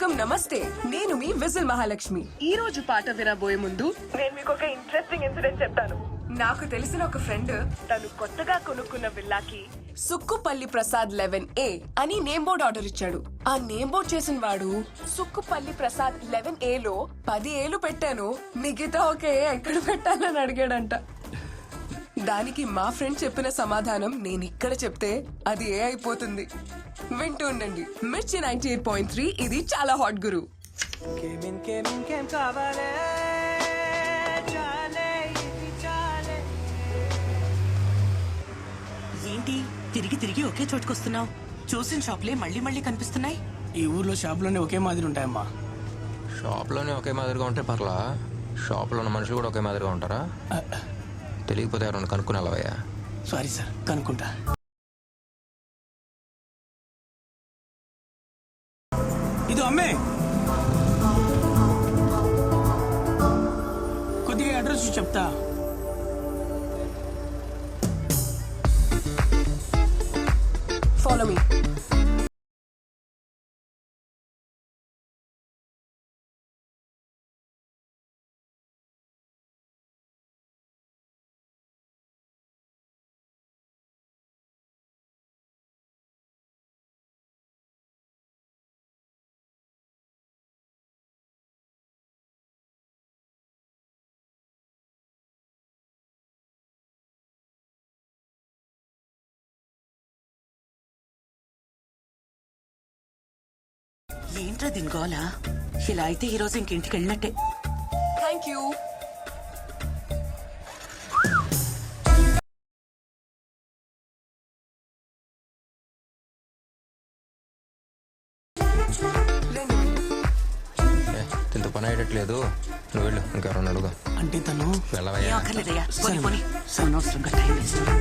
Welcome నమస్తే. నేను మీ whistle Mahalakshmi. ఈ రోజు పాట వినబోయే ముందు నేను మీకు ఒక ఇంట్రెస్టింగ్ ఇన్సిడెంట్ చెప్తాను. నాకు తెలిసిన ఒక ఫ్రెండ్ తను కొత్తగా కొనుక్కున్న విల్లాకి సుక్కుపల్లి ప్రసాద్ 11A అని నేమ్ బోర్డ్ ఆర్డర్ ఇచ్చాడు. ఆ నేమ్ బోర్డ్ చేసిన వాడు సుక్కుపల్లి ప్రసాద్ 11A లో 10 ఏలు పెట్టాను, మిగతా ఒక ఏ ఎక్కడ పెట్టాలని అడిగాడంట. దానికి మా ఫ్రెండ్ చెప్పిన సమాధానం నేను ఇక్కడ చెప్తే అది ఏ అయిపోతుంది. వింటూ ఉండండి మిర్చి 98.3. ఇది చాలా హాట్ గురు. ఏంటి తిరిగి తిరిగి ఒకే చోటుకొస్తున్నావు? చూసిన షాప్లే మళ్ళీ మళ్ళీ కనిపిస్తున్నాయి. ఈ ఊర్లో షాపులోనే ఒకే మాదిరి ఉంటాయమ్మా. షాప్లోనే ఒకే మాదిరిగా ఉంటే పర్లా, షాప్లో ఉన్న మనుషులు కూడా ఒకే మాదిరిగా ఉంటారా? తెలియకపోతే ఎవరన్నా కనుక్కునేలావయ్యా. Sorry sir, కనుక్కుంటా. ఇది అమ్మే, కొద్దిగా అడ్రస్ చెప్తా. Follow me. ఏంట్రా దీని గోలా? ఇలా అయితే ఈ రోజు ఇంకింటికి వెళ్ళినట్టే. Thank you. ఇంత పని అయ్యట్లేదు, నువ్వు వెళ్ళు, ఇంకెవరన్నా అడుగు. అంటే తను వెళ్ళవయ్యా. అక్కర్లేదయ్యా, సరే. పోనీ అనవసరంగా టైం వేస్ట్.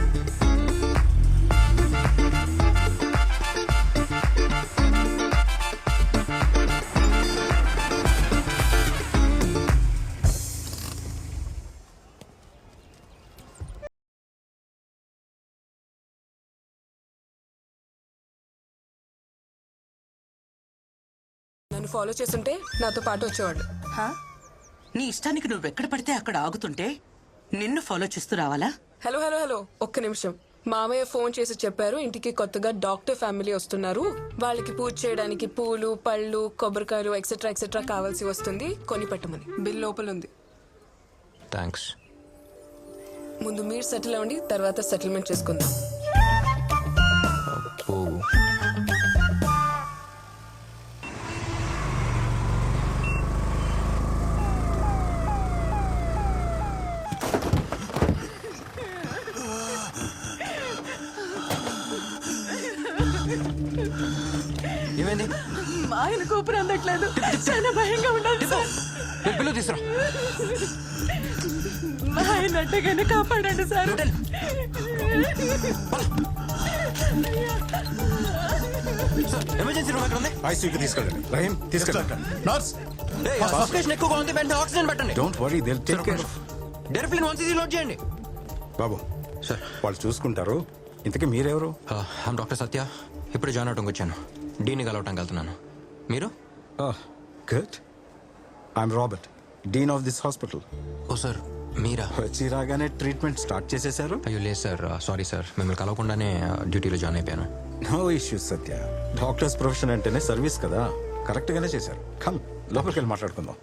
నన్ను ఫాలో చేస్తుంటే నాతో పాటు వచ్చేవాడు. హా? నీ ఇష్టానికి నువ్వెక్కడ పడితే అక్కడ ఆగుతుంటే నిన్ను ఫాలో చేస్తూ రావాలా? హలో హలో హలో, ఒక్క నిమిషం. మామయ్య ఫోన్ చేసి చెప్పారు ఇంటికి కొత్తగా డాక్టర్ ఫ్యామిలీ వస్తున్నారు, వాళ్ళకి పూజ చేయడానికి పూలు పళ్ళు కొబ్బరికాయలు ఎక్సెట్రా ఎక్సెట్రా కావాల్సి వస్తుంది, కొని పెట్టమని. బిల్ లోపల ఉంది. థ్యాంక్స్. ముందు మీరు సెటిల్ అవ్వండి, తర్వాత సెటిల్మెంట్ చేసుకుందాం. అబ్బో. ఏమైంది? మా ఆయన కూపర్ అందట్లేదు, చాలా భయంగా ఉండాలి సార్. పిల్లలు తీసురా. మా ఆయన అట్టగానే కాపాడండి సార్. ఎమర్జెన్సీ రూమ్ ఎక్కడ ఉంది? ఐసీయూకి తీసుకెళ్ళండి. రహీం తీసుకెళ్ళండి. నర్స్, సఫికేషన్ ఎక్కువగా ఉంది, వెంటనే ఆక్సిజన్ పెట్టండి. Don't worry, they will take care of. Deriphyllin 1cc load చేయండి. బాబు సార్, వాళ్ళు చూసుకుంటారు. ఇంతకీ మీరెవరు? I'm doctor Satya. ఇప్పుడే జాయిన్ అవడానికి వచ్చాను. డీని కలవటానికి వెళ్తున్నాను. మీరు? Good. I'm Robert, dean of this hospital. ఓ సార్, మీరా? వచ్చి రాగానే ట్రీట్మెంట్ స్టార్ట్ చేసేశారు. అయ్యో లేదు సార్, సారీ సార్, మిమ్మల్ని కలవకుండానే డ్యూటీలో జాయిన్ అయిపోయాను. నో ఇష్యూస్ సత్య, డాక్టర్స్ ప్రొఫెషన్ అంటేనే సర్వీస్ కదా. కరెక్ట్ గానే చేశారు. కమ్, లోపలికి వెళ్ళి మాట్లాడుకుందాం.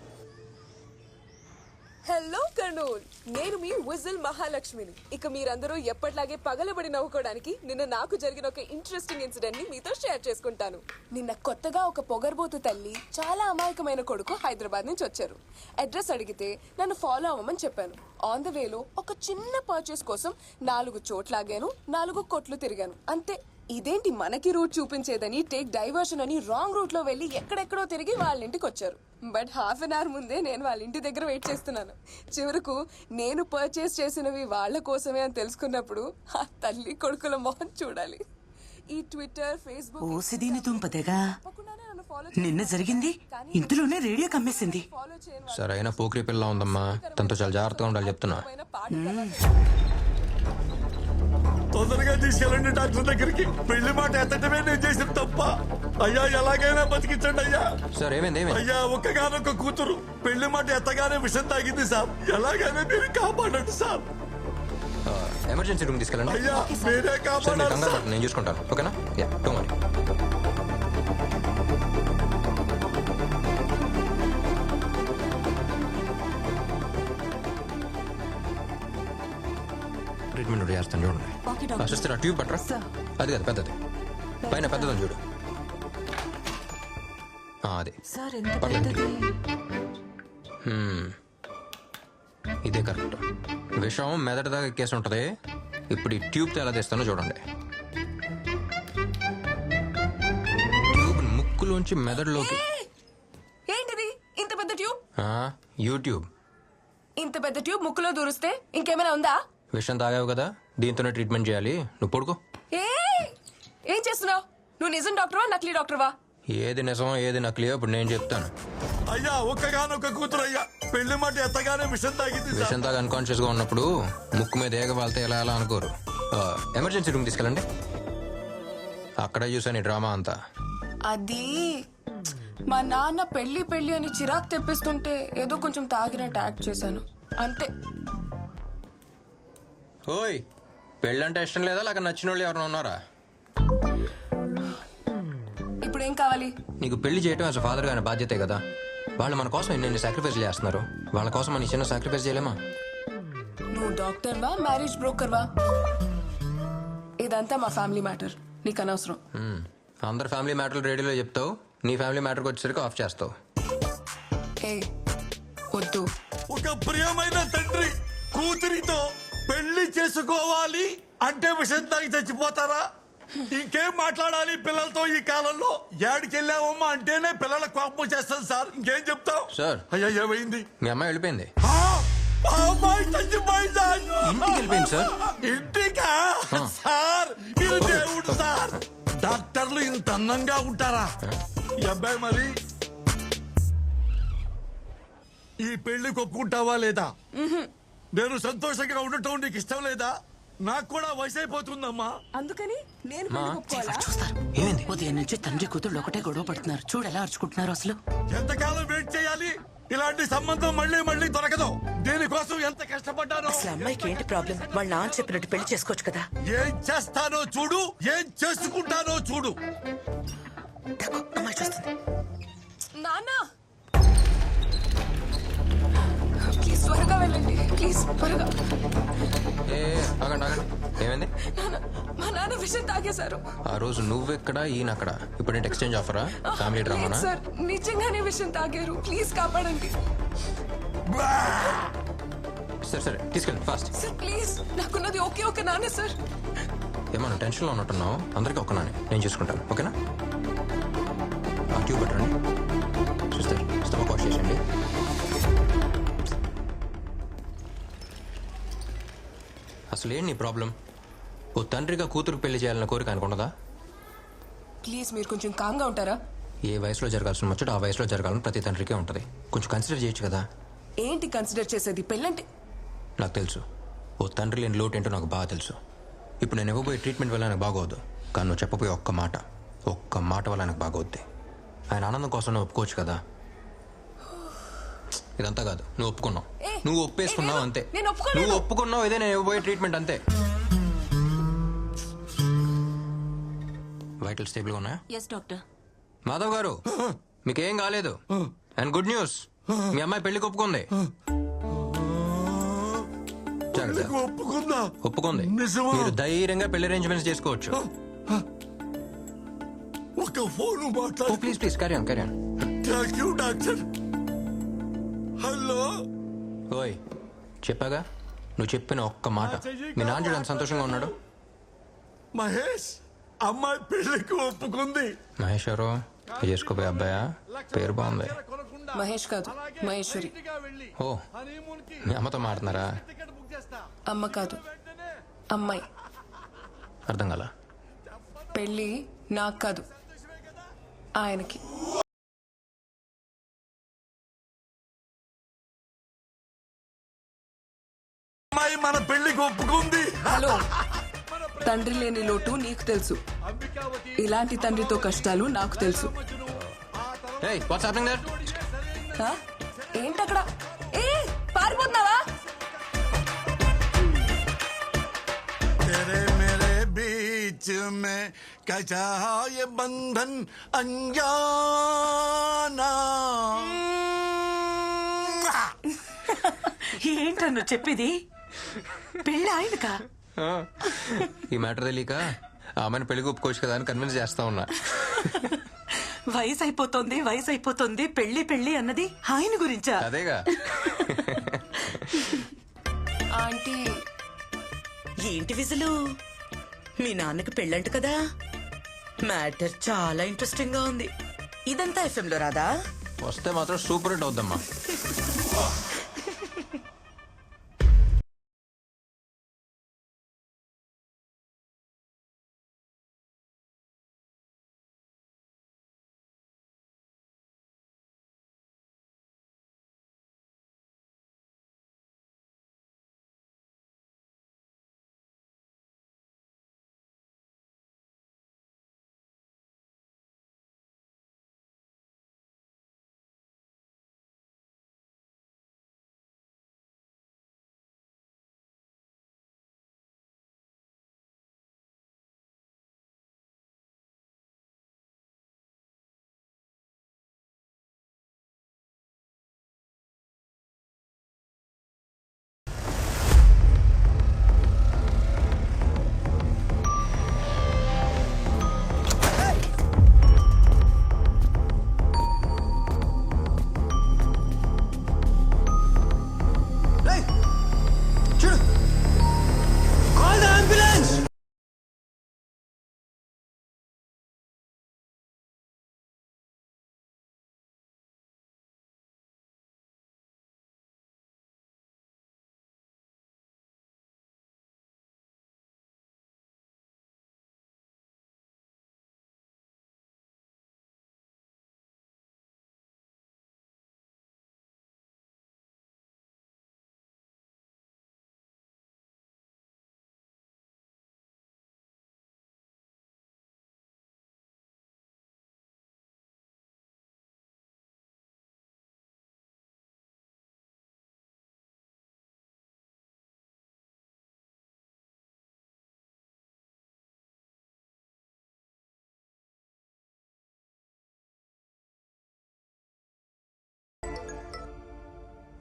హలో కర్నూల్, నేను మీ విజిల్ మహాలక్ష్మిని. ఇక మీరందరూ ఎప్పటిలాగే పగలబడి నవ్వుకోవడానికి నిన్న నాకు జరిగిన ఒక ఇంట్రెస్టింగ్ ఇన్సిడెంట్ ని మీతో షేర్ చేసుకుంటాను. నిన్న కొత్తగా ఒక పొగర్బోతు తల్లి చాలా అమాయకమైన కొడుకు హైదరాబాద్ నుంచి వచ్చారు. అడ్రస్ అడిగితే నన్ను ఫాలో అవ్వమని చెప్పాను. ఆన్ ద వేలో ఒక చిన్న పర్చేస్ కోసం 4 చోట్లాగాను, 4 కొట్లు తిరిగాను, అంతే. ఇదేంటి మనకి రూట్ చూపించేదని టేక్ డైవర్షన్ అని రాంగ్ రూట్ లో వెళ్లి ఎక్కడెక్కడో తిరిగి వాళ్ళ ఇంటికి వచ్చారు. బట్ హాఫ్ అన్ అవర్ ముందే నేను వాళ్ళ ఇంటి దగ్గర వెయిట్ చేస్తున్నాను. చివరకు నేను పర్చేస్ చేసినవి వాళ్ళ కోసమే అని తెలుసుకున్నప్పుడు ఆ తల్లి కొడుకుల మొహం చూడాలి. ఈ ట్విట్టర్, ఫేస్బుక్ ఓసిదీని దుంపదేగా నిన్న జరిగింది. ఇంతలోనే రేడియో కమ్మేసింది. సరైన పోకిరి పిల్ల ఉందమ్మా, తనతో చాలా జాగ్రత్తగా ఉండాలి చెప్తున్నా. తొందరగా తీసుకెళ్ళండి డాక్టర్ దగ్గరికి. పెళ్లి మాట ఎత్తటమే నేను చేసిన తప్ప. అయ్యా ఎలాగైనా బతికించండి అయ్యా. సార్ ఏమైంది ఏమైంది అయ్యా ఒక్కగానొక్క కూతురు పెళ్లి మాట ఎత్తగానే విషం తాగింది సార్. ఎలాగైనా మీరు కాపాడండి సార్. ఎమర్జెన్సీ రూమ్ తీసుకెళ్ళండి. అయ్యా మీరే సార్ మీరు కాపాడాలి కంగారు సార్. పడకండి, నేను చూసుకుంటాను. ఓకేనా? Yeah, don't worry. ట్రీట్మెంట్ చేస్తాను చూడండి. సిస్టర్ ఆ ట్యూబ్ పట్టరా. అది కాదు పెద్దది, పైన పెద్దదని చూడు. అది పర్లేదు. ఇదే కరెక్ట్. విషం మెదడు దాకా ఎక్కేసి ఉంటుంది. ఇప్పుడు ఈ ట్యూబ్తో ఎలా తీస్తానో చూడండి. ట్యూబ్ ముక్కులోంచి మెదడులోకి. ఏంటిది ఇంత పెద్ద ట్యూబ్? యూట్యూబ్. ఇంత పెద్ద ట్యూబ్ ముక్కులో దూరిస్తే ఇంకేమైనా ఉందా? విషం తాగావు కదా, దీంతోనే ట్రీట్మెంట్ చేయాలి. నువ్వు పడుకో. ఏం చేస్తున్నావు? నువ్వు నిజం డాక్టర్వా నకిలీ డాక్టర్వా? ఏది నిజమో ఏది నకిలీయో ఇప్పుడు నేను చెప్తాను. అయ్యా ఒక్కగానొక్క కూతురు అయ్యా పెళ్లి మాట ఎత్తగానే విషం తాగింది సార్. విషం తాగా అన్కాన్షియస్ గా ఉన్నప్పుడు ముక్కు మీద ఏగ వాళ్తే ఎలా ఎలా అనుకోరు. ఎమర్జెన్సీ రూమ్ తీసుకెళ్ళండి. అక్కడే చూసాను ఈ డ్రామా అంతా. అది మా నాన్న పెళ్లి పెళ్లి అని చిరాకు తెప్పిస్తుంటే ఏదో కొంచెం తాగినట్టు యాక్ట్ చేశాను అంతే. ఓయ్, పెళ్ళంటే ఇష్టం లేదా లేక నచ్చిన వాళ్ళు ఎవరైనా ఉన్నారా? ఇప్పుడు ఏం కావాలి? నీకు పెళ్లి చేయడం యాజ్ ఫాదర్ గారి బాధ్యతే కదా. వాళ్ళు మన కోసం ఎన్ని సాక్రిఫైస్ చేస్తున్నారు. వాళ్ళ కోసం మన చిన్న సాక్రిఫైస్ చేయలేమా? నువ్వు డాక్టర్వా మ్యారేజ్ బ్రోకర్వా? ఇదంతా మా ఫ్యామిలీ మ్యాటర్, నీకు అనవసరం. అందరు ఫ్యామిలీ మ్యాటర్లు రేడియోలో చెప్తావు, నీ ఫ్యామిలీ మ్యాటర్కి వచ్చేసరికి ఆఫ్ చేస్తావు. ఏ వద్దు. ఒక ప్రియమైన తండ్రి కూతురితో పెళ్లి చేసుకోవాలి అంటే విషం తాగి చచ్చిపోతారా? ఇంకేం మాట్లాడాలి పిల్లలతో ఈ కాలంలో? ఏడికెళ్ళావమ్మా అంటేనే పిల్లల కోపం చేస్తాను సార్. ఇంకేం చెప్తావు సార్? అయ్యా ఏమైంది? మీ అమ్మాయి వెళ్ళిపోయింది. ఆ అమ్మాయి చచ్చిపోయిందా? ఇంటికి వెళ్ళిపోయింది సార్. ఇంటికా? సార్ మీరు దేవుడు సార్. డాక్టర్లు ఇంత అందంగా ఉంటారా? ఈ అబ్బాయి మరి ఈ పెళ్లికి ఒప్పుకుంటావా లేదా? నేను సంతోషంగా ఉండటం నీకు ఇష్టం లేదా? నాకు కూడా వయసు అయిపోతుందమ్మా. అందుకని నేను మా చూస్తారు. ఏమైంది? ఉదయం నుంచి తండ్రి కూతుళ్ళు ఒకటే గొడవ పడుతున్నారు. చూడు ఎలా అరుచుకుంటున్నారు అసలు. ఎంతకాలం వెయిట్ చేయాలి? ఇలాంటి సంబంధం మళ్ళీ మళ్ళీ దొరకదు. దీనికోసం ఎంత కష్టపడ్డానో. అసలు అమ్మాయికి ఏంటి ప్రాబ్లం? వాళ్ళ నాన్న చెప్పినట్టు పెళ్లి చేసుకోవచ్చు కదా. ఏం చేస్తానో చూడు, ఏం చేసుకుంటానో చూడు. తక్కువ అమ్మాయి చూస్తుంది. నాన్న ప్లీజ్ త్వరగా వెళ్ళండి, ప్లీజ్ త్వరగా. ఏ ఆగండి ఆగండి. ఏమైంది? మా నాన్న విషయం తాగేశారు. ఆ రోజు నువ్వెక్కడ ఈయన అక్కడ. ఇప్పుడు ఏంటి ఎక్స్చేంజ్ ఆఫరా? ఫ్యామిలీ డ్రామానా? సార్ నిజంగానే విషయం తాగారు, ప్లీజ్ కాపాడండి సరే సరే తీసుకెళ్ళండి ఫాస్ట్. సార్. ప్లీజ్ నాకున్నది ఒకే ఒక నాన్న సార్. ఏమన్నా టెన్షన్లో ఉన్నట్టున్నావు. అందరికీ ఒక్క నానే, నేను చూసుకుంటాను. ఓకేనా? ఆ ట్యూబ్ పెట్టండి. చూస్తారు స్టమక్ వాష్ చేసేయండి. అసలు ఏంటి నీ ప్రాబ్లం? ఓ తండ్రిగా కూతురు పెళ్లి చేయాలన్న కోరిక అనుకున్నదా? ప్లీజ్ మీరు కొంచెం కామ్గా ఉంటారా? ఏ వయసులో జరగాల్సిన ముచ్చట ఆ వయసులో జరగాలని ప్రతి తండ్రికే ఉంటుంది. కొంచెం కన్సిడర్ చేయొచ్చు కదా. ఏంటి కన్సిడర్ చేసేది? పెళ్ళంటే నాకు తెలుసు, ఓ తండ్రి లేని లోటు ఏంటో నాకు బాగా తెలుసు. ఇప్పుడు నేను ఇవ్వబోయే ట్రీట్మెంట్ వల్ల నాకు బాగోద్దు, కానీ నువ్వు చెప్పబోయే ఒక్క మాట వల్ల నాకు బాగోద్ది. ఆయన ఆనందం కోసం నువ్వు ఒప్పుకోవచ్చు కదా. ఇదంతా కాదు, నువ్వు ఒప్పుకున్నావు, నువ్వు ఒప్పేసుకున్నావు అంతే. నేను ఒప్పుకోలేదు. నువ్వు ఒప్పుకున్నావు, ఇదే నేను ఇవ్వబోయే ట్రీట్మెంట్ అంతే. వైటల్ స్టేబుల్గా ఉన్నాయా? Yes doctor. మాధవ్ గారు మీకేం కాలేదు. అండ్ గుడ్ న్యూస్, మీ అమ్మాయి పెళ్లికి ఒప్పుకుంది. జాగ్రత్త. ఒప్పుకుందా? ఒప్పుకుంది. నిజమా? మీరు ధైర్యంగా పెళ్లి అరేంజ్మెంట్స్ చేసుకోవచ్చు. ఒక ఫోన్ మాట్లాడు. Please please carry on. Thank you doctor. Hello. ఓయ్ చెప్పాగా, నువ్వు చెప్పిన ఒక్క మాట. మీ నాన్న చూడు ఎంత సంతోషంగా ఉన్నాడు. మహేష్ అమ్మాయి పెళ్లికి ఒప్పుకుంది. మహేష్ ఎవరు? చేసుకోపోయే అబ్బాయా? పేరు బాగుంది. మహేష్ కాదు, మహేశ్వరి. ఓ, మీ అమ్మతో మాట్లాడుతున్నారా? అమ్మ కాదు, అమ్మాయి. అర్థం కాల. పెళ్ళి నాకు కాదు, ఆయనకి. అమ్మాయి మన పెళ్లికి ఒప్పుకుంది. హలో, తండ్రి లేని లోటు నీకు తెలుసు, ఇలాంటి తండ్రితో కష్టాలు నాకు తెలుసు. Hey, what's happening there? ఆ? ఏంటక్కడ? ఏ పారిపోతున్నావా? तेरे मेरे बीच में कैसा ये बंधन अनजाना. ఏంటన్ను చెప్పేది? పెళ్ళి ఆయనకా? ఈ మ్యాటర్ తెలియక ఆ అమ్మాయిని పెళ్లికి ఒప్పుకోవచ్చు కదా అని కన్విన్స్ చేస్తా ఉన్నా. వయసు అయిపోతుంది పెళ్లి పెళ్లి అన్నది ఆయన గురించా? అదేగా. ఆంటీ ఏంటి విజులు? మీ నాన్నకి పెళ్ళంట కదా? మ్యాటర్ చాలా ఇంట్రెస్టింగ్ గా ఉంది. ఇదంతా FM లో రాదా? వస్తే మాత్రం సూపర్ హిట్ అవుద్దమ్మా.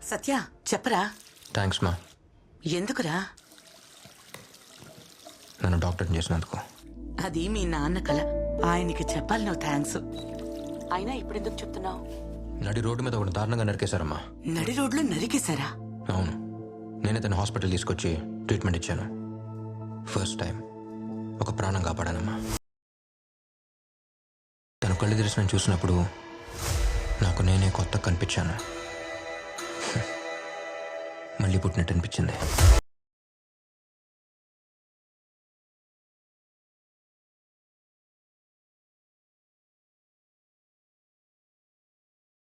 సత్య చెప్పరా? థ్యాంక్స్ మా. ఎందుకురా? నన్ను డాక్టర్ని చేసినందుకు. అది మీ నాన్న కల, ఆయనకి చెప్పాలి నువ్వు థ్యాంక్స్. అయినా ఇప్పుడెందుకు చెప్తున్నావు? నడి రోడ్డు మీద ఒకటి దారుణంగా నరికేశారమ్మా. నడి రోడ్లో నరికేశారా? అవును, నేనే తన హాస్పిటల్ తీసుకొచ్చి ట్రీట్మెంట్ ఇచ్చాను. ఫస్ట్ టైం ఒక ప్రాణం కాపాడానమ్మా. తను కళ్ళు తెరిచి నన్ను చూసినప్పుడు నాకు నేనే కొత్త కనిపించాను. మళ్ళీ పుట్టినట్టు అనిపించింది.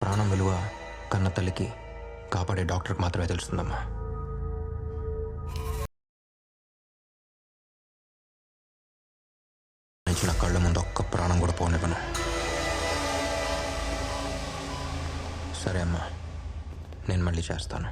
ప్రాణం విలువ కన్న తల్లికి కాపాడే డాక్టర్కి మాత్రమే తెలుస్తుందమ్మా. నుంచి నా కళ్ళ ముందు ఒక్క ప్రాణం కూడా పోనివ్వను. సరే అమ్మా, నేను మళ్ళీ చేస్తాను.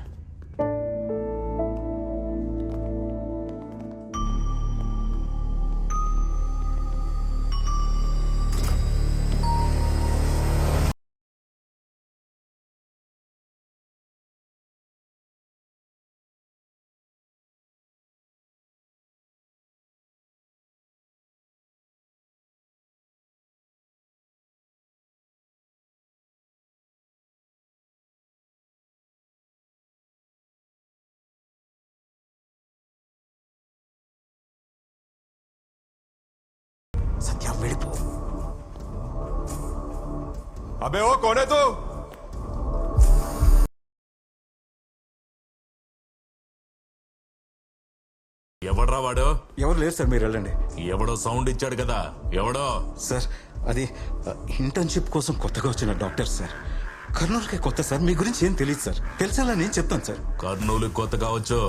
సత్య వెళ్ళిపో. अबे वो कौन है तू? ఎవడ్రా వాడు? ఎవరు లేరు సార్, మీరు వెళ్ళండి. ఎవడో సౌండ్ ఇచ్చాడు కదా, ఎవడో? సార్ అది ఇంటర్న్షిప్ కోసం కొత్తగా వచ్చిన డాక్టర్ సార్. కర్నూలుకి కొత్త సార్, మీ గురించి ఏం తెలియదు సార్. తెలిసేలా నేను చెప్తాను సార్. కర్నూలు కొత్త కావచ్చు,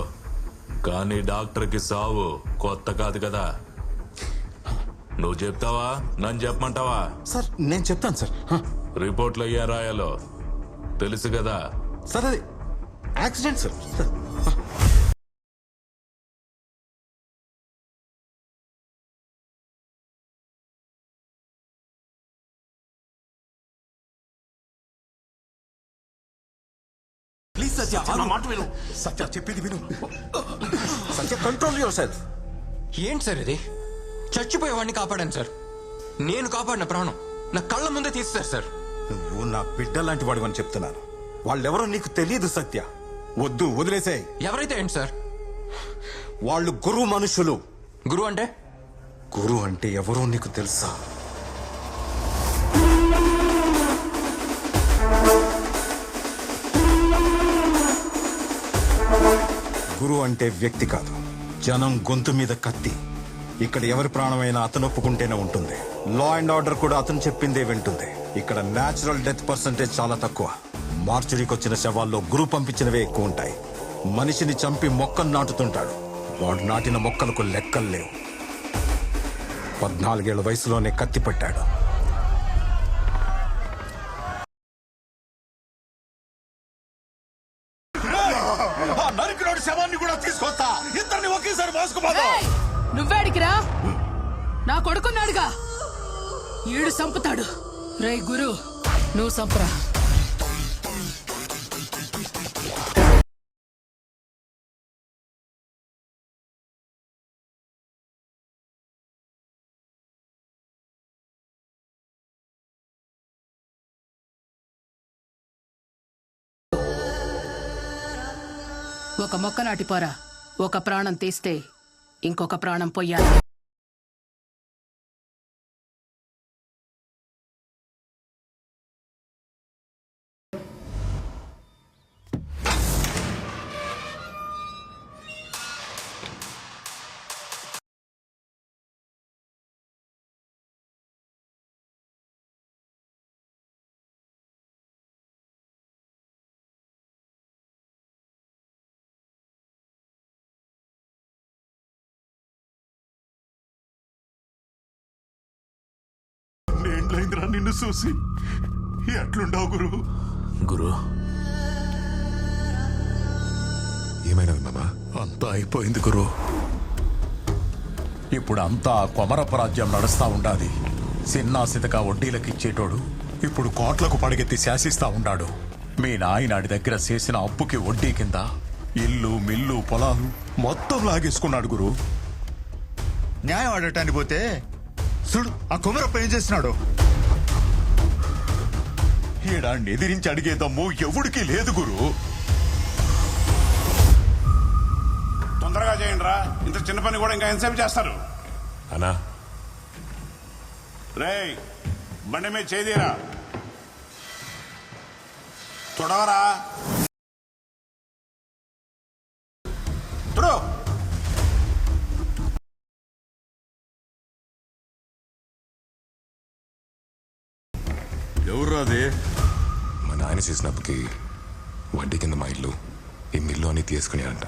కానీ డాక్టర్ కి సావు కొత్త కాదు కదా. నువ్వు చెప్తావా నన్ను చెప్పమంటావా? సార్ నేను చెప్తాను సార్. రిపోర్ట్లో ఏం రాయాలో తెలుసు కదా. సార్ అది యాక్సిడెంట్ సార్. ప్లీజ్ సత్య నా మాట విను. సత్య చెప్పింది విను. సత్య కంట్రోల్ యువర్ సెల్ఫ్. ఏంటి సార్ ఇది? చచ్చిపోయేవాడిని కాపాడాను సార్. నేను కాపాడిన ప్రాణం నా కళ్ళ ముందే తీస్తారు సార్. నువ్వు నా బిడ్డ లాంటి వాడు అని చెప్తున్నాను. వాళ్ళెవరో నీకు తెలియదు సత్య. వద్దు, వదిలేసాయి. ఎవరైతే ఏంటి సార్? వాళ్ళు గురువు మనుషులు. గురువు అంటే? గురువు అంటే ఎవరో నీకు తెలుసా? గురువు అంటే వ్యక్తి కాదు, జనం గొంతు మీద కత్తి. ఇక్కడ ఎవరి ప్రాణమైనా అతను ఒప్పుకుంటేనే ఉంటుంది. లా అండ్ ఆర్డర్ కూడా అతను చెప్పిందే వింటుంది. ఇక్కడ నేచురల్ డెత్ పర్సంటేజ్ చాలా తక్కువ. మార్చురీకి వచ్చిన శవాల్లో గురువు పంపించినవే ఎక్కువ ఉంటాయి. మనిషిని చంపి మొక్కను నాటుతుంటాడు. వాడు నాటిన మొక్కలకు లెక్కలు లేవు. 14 ఏళ్ల వయసులోనే కత్తి పట్టాడు. నరికినోడి శవాన్ని కూడా తీసుకొస్తా. ఇద్దరిని ఒకేసారి మోసుకుపోతాం. నువ్వేడికిరా? నా కొడుకున్నాడుగా, ఈడు సంపుతాడు. రే గురు, నువ్వు సంపరా. ఒక మొక్క నాటిపోరా. ఒక ప్రాణం తీస్తే ఇంకొక ప్రాణం పొయ్యాలి. ఏంట్లయిందిరా నిన్ను చూసి? ఎట్లుండవు గురు? గురు ఏమైనవి మామా? అంతా అయిపోయింది గురు. ఇప్పుడు అంతా కొమరపరాజ్యం నడుస్తా ఉండాది. సిన్నా సితక వడ్డీలకిచ్చేటోడు ఇప్పుడు కోట్లకు పడిగెత్తి శాసిస్తా ఉండాడు. మీ నాయనాడి దగ్గర చేసిన అప్పుకి వడ్డీ కింద ఇల్లు మిల్లు పొలాలు మొత్తం లాగేసుకున్నాడు గురు. న్యాయం ఆడటానికి పోతే చూడు ఆ కుమరప్ప ఏం చేస్తున్నాడు. ఈడాన్ని ఎదిరించి అడిగే దమ్ము ఎవడికి లేదు గురు. తొందరగా చేయండి రా. ఇంత చిన్న పని కూడా ఇంకా ఎంతసేపు చేస్తారు? అనా రేయ్, బండి మీద చేదిరా. తొడవరా. తొడవ. ఎవరు అది? మా నాయన చేసిన అప్పుకి వడ్డీ కింద మా ఇల్లు ఈ మిల్లు అని తీసుకునేదంట.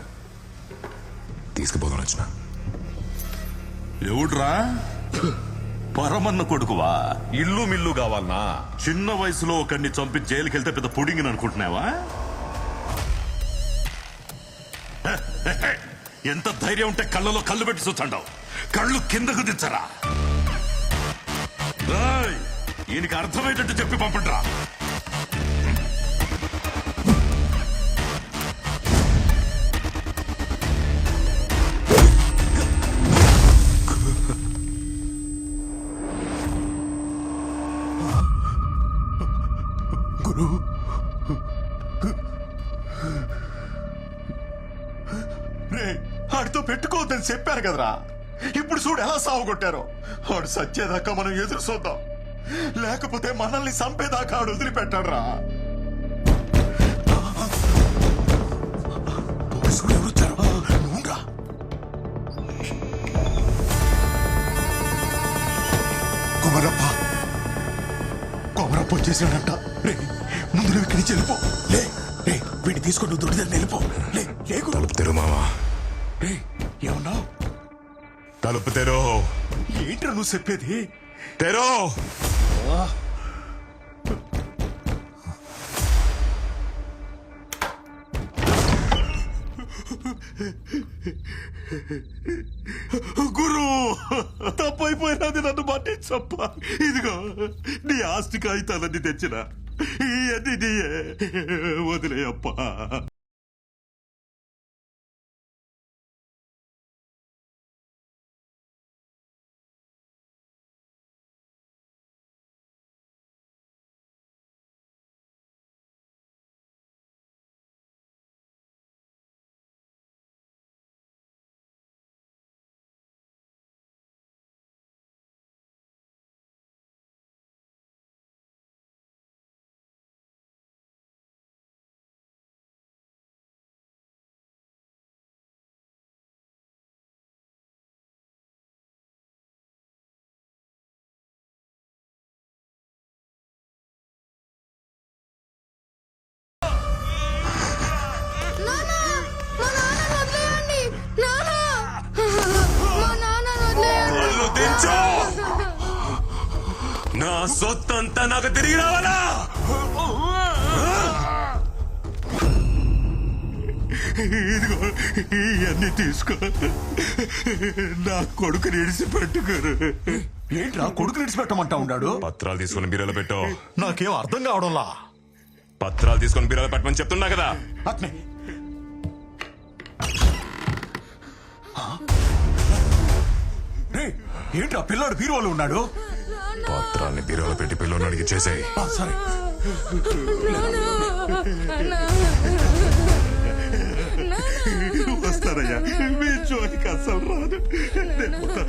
తీసుకుపోదాని వచ్చిన. ఎవడ్రా? పరమన్న కొడుకువా? ఇల్లు మిల్లు కావాలనా? చిన్న వయసులో ఒకరిని చంపి జైలుకి వెళ్తే పెద్ద పుడింగిని అనుకుంటున్నావా? ఎంత ధైర్యం ఉంటే కళ్ళలో కళ్ళు పెట్టి చూస్తాండావు. కళ్ళు కిందకు దిచ్చరా. ఈయనకి అర్థమయ్యేటట్టు చెప్పి పంపండిరా. గురు రే, ఆడితో పెట్టుకోవద్దని చెప్పారు కదరా. ఇప్పుడు చూడు ఎలా సాగుకొట్టారో. వాడు సచ్చేదాకా మనం ఎదురు చూద్దాం. లేకపోతే మనల్ని చంపేదాకా ఆడు వదిలిపెట్టాడు రా. పోలీసులు ఎవరు వచ్చారు? నువ్వురా. కొమరప్ప వచ్చేసాడంట. రే, ముందు నువ్వు ఇక్కడి నుంచి వెళ్ళిపో. లే రే, వీడిని తీసుకొని నువ్వు దొడిదాన్ని వెళ్ళిపో. లే లేకు. తలుపు తెరు మామా. రే, ఏమన్నావు? తలుపు తెరో. ఏంట్రా నువ్వు చెప్పేది? తెరో. గురు తప్పైపోయినది, నన్ను మన్నించప్ప. ఇదిగో నీ ఆస్తి కాగితాలన్నీ తెచ్చిన ఇవన్నీ నీయే, వదిలేయప్పా. కళ్ళు తెంచు. నా సొత్తంతా నాకు తిరిగి రావాలా? ఇదిగో ఇవన్నీ తీసుకో, నా కొడుకుని ఇడిసి పెట్టుకోరు. ఏంట్రా కొడుకు నిడిచిపెట్టమంటా ఉన్నాడు? పత్రాలు తీసుకుని బీరోలో పెట్టు. నాకేం అర్థం కావడంలా. పత్రాలు తీసుకుని బీరోలో పెట్టమని చెప్తున్నా కదా. అట్నే ఏంట్రా పిల్లాడు బీరువాలో ఉన్నాడు? పత్రాన్ని బీరోలో పెట్టి పిల్లని అడిగి చేసేయి. సరే. వస్తారయ్యా, మీ జోలికి అసలు రాదు. నేను పోతా.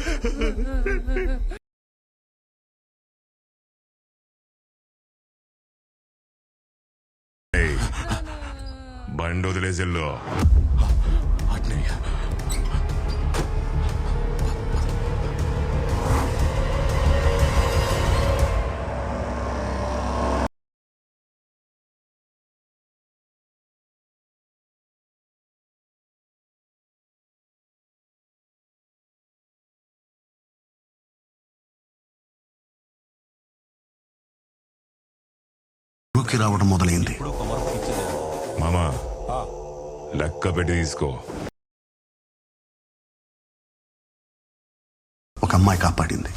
బండి వదిలేసిల్లో. ఊరికి రావడం మొదలైంది. మామా లెక్క పెట్టి తీసుకో. ఒక అమ్మాయి కాపాడింది.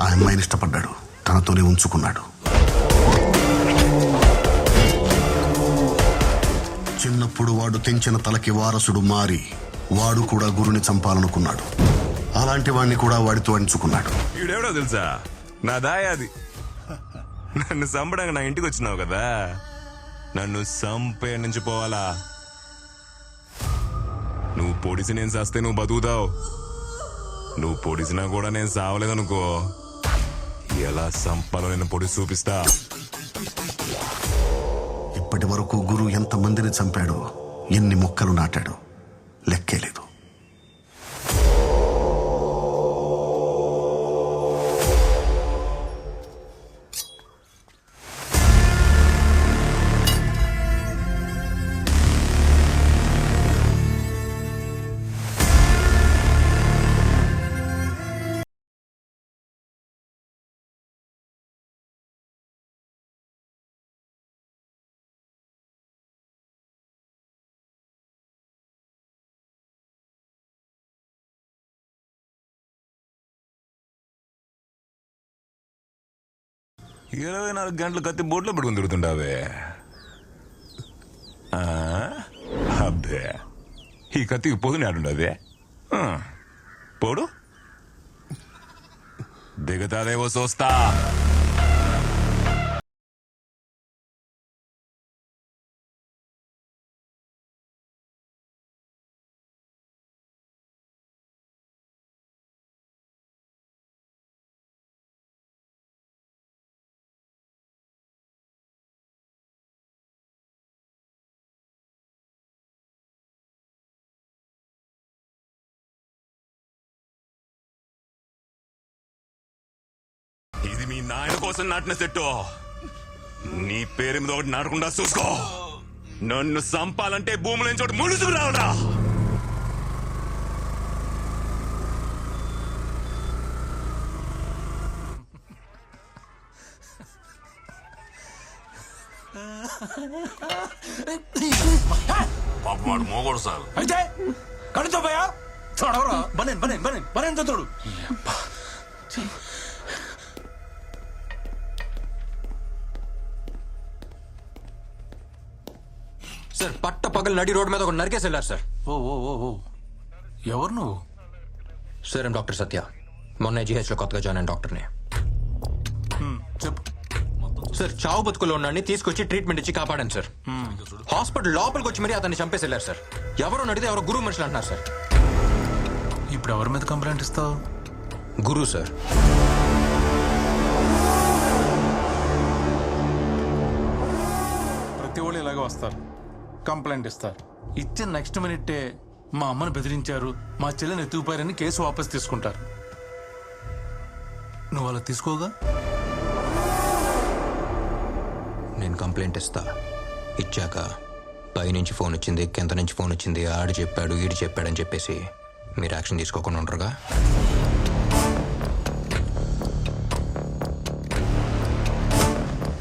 ఆ అమ్మాయిని ఇష్టపడ్డాడు, తనతోనే ఉంచుకున్నాడు. చిన్నప్పుడు వాడు తెంచిన తలకి వారసుడు మారి వాడు కూడా గురుని చంపాలనుకున్నాడు. అలాంటి వాడిని కూడా వాడితో అంచుకున్నాడు. ఈడెవడో తెలుసా? నా దాయాది. నన్ను చంపడానికి నా ఇంటికి వచ్చినావు కదా, నన్ను చంపే నుంచి పోవాలా? నువ్వు పొడిసి నేను చస్తే నువ్వు బతుకుతావు. నువ్వు పొడిసినా కూడా నేను సావలేదనుకో, ఎలా చంపాలో నేను పొడిసి చూపిస్తా. ఇప్పటి వరకు గురు ఎంతమందిని చంపాడో, ఎన్ని మొక్కలు నాటాడో లెక్కే లేదు. ఇరవై 24 గంటలు కత్తి బోట్లో పెట్టుకుని తిరుగుతుండావే. అబ్బే, ఈ కత్తికి పొదుని ఆడుండదే. పోడు దిగతాదేవో చూస్తా. ఇది మీ నాయన కోసం నాటిన చెట్టు. నీ పేరు మీద ఒకటి నాటకుండా చూసుకో. నన్ను చంపాలంటే భూముల నుంచి ఒకటి ములుసుకు రావడా. వాడు మోగోడు సార్. అయితే కడుతో పోయా చూడవరా బనేన్ బనేన్ బనేన్ బనేన్ తోడు. సార్ పట్ట పగలు నడి రోడ్డు మీద ఒక నరికేసి వెళ్ళారు సార్. ఓ ఓ ఓ ఓ ఎవరు నువ్వు? సార్ I'm డాక్టర్ సత్య. మొన్న జీహెచ్లో కొత్తగా జాయిన్ అయిన డాక్టర్ని. చెప్పు. సార్ చావు బతుకులో ఉన్నాన్ని తీసుకొచ్చి ట్రీట్మెంట్ ఇచ్చి కాపాడాను సార్. హాస్పిటల్ లోపలికి వచ్చి మరీ అతన్ని చంపేసి వెళ్ళారు సార్. ఎవరో నడితే ఎవరో గురువు మనుషులు అంటున్నారు సార్. ఇప్పుడు ఎవరి మీద కంప్లైంట్ ఇస్తావు? గురువు సార్. ప్రతి వాళ్ళు ఇలాగే వస్తారు, కంప్లైంట్ ఇస్తారు. ఇచ్చిన నెక్స్ట్ మినిట్టే మా అమ్మని బెదిరించారు, మా చెల్లెని ఎత్తుకుపోయారని కేసు వాపస్ తీసుకుంటారు. నువ్వు అలా తీసుకోగా? నేను కంప్లైంట్ ఇస్తా. ఇచ్చాక పైనుంచి ఫోన్ వచ్చింది, కింద నుంచి ఫోన్ వచ్చింది, ఆడు చెప్పాడు ఈడు చెప్పాడని చెప్పేసి మీరు యాక్షన్ తీసుకోకుండా ఉండరుగా?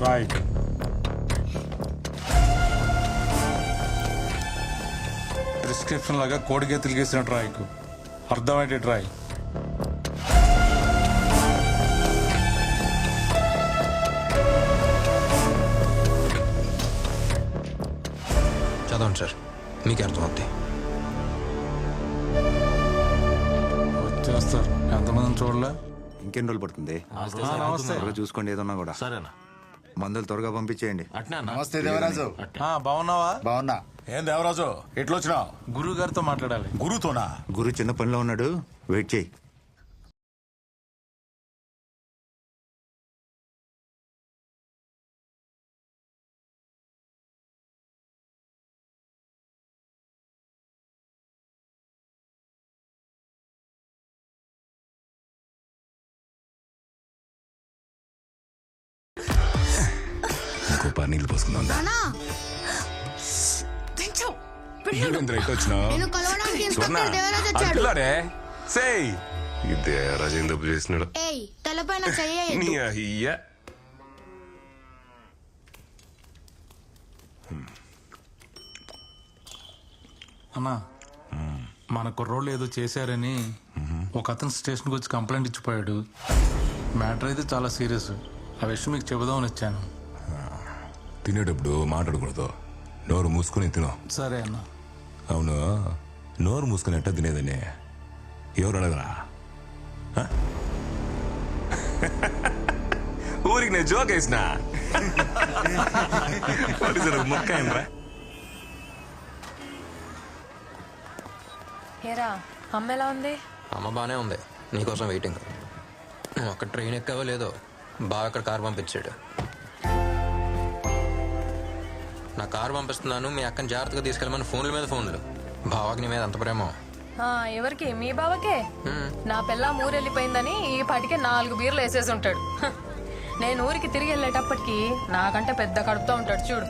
రైట్. ప్రిస్క్రిప్షన్ లాగా కోడిగే తిరిగేసిన ట్రాయ్కు అర్థమైతే ట్రాయ్. చదవండి సార్, మీకే అర్థమవుతాయి. వచ్చేస్తారు. ఎంతమందిని చూడలే? ఇంకెన్ని రోజులు పడుతుంది? నమస్తే. త్వరగా చూసుకోండి ఏదన్నా కూడా. సరేనా? మందులు త్వరగా పంపించేయండి. నమస్తే దేవరాజు. బాగున్నావా? బాగున్నా. ఏం దేవరాజు ఎట్లొచ్చినా? గురువు గారితో మాట్లాడాలి. గురుతోనా? గురు చిన్న పనిలో ఉన్నాడు, వెయిట్ చేయి. ఇంకో పారు నీళ్ళు పోసుకుందాం. ఈ దేవరాజు ఏం తప్పు చేసినాడు? నీ అయ్యా. అన్నా, మన కుర్రోళ్ళు ఏదో చేశారని ఒక అతను స్టేషన్కి వచ్చి కంప్లైంట్ ఇచ్చిపోయాడు. మ్యాటర్ అయితే చాలా సీరియస్. ఆ విషయం మీకు చెబుదామని వచ్చాను. తినేటప్పుడు మాట్లాడకూడదు, నోరు మూసుకుని తిను. సరే అన్న. అవును, నోరు మూసుకుని ఎట్ట తినేదని ఎవరు అడగరా? ఊరికి నేను జోక్ వేసిన మొక్క ఏంట్రా? ఏరా అమ్మ ఎలా ఉంది? అమ్మ బానే ఉంది, నీకోసం వెయిటింగ్. నువ్వు అక్కడ ట్రైన్ ఎక్కావో లేదో, బాగా అక్కడ కారు పంపించాడు. నా కారు పంపిస్తున్నాను, మీ అక్కని జాగ్రత్తగా తీసుకెళ్ళమని ఫోన్ల మీద ఫోన్లు. బావాకి నీ మీద అంత ప్రేమ. ఎవరికి? మీ బావకే. నా పిల్ల ఊరెళ్ళిపోయిందని ఈ పాటికే 4 బీర్లు వేసేసి ఉంటాడు. నేను ఊరికి తిరిగి వెళ్ళేటప్పటికి నాకంటే పెద్ద కడుపుతో ఉంటాడు చూడు.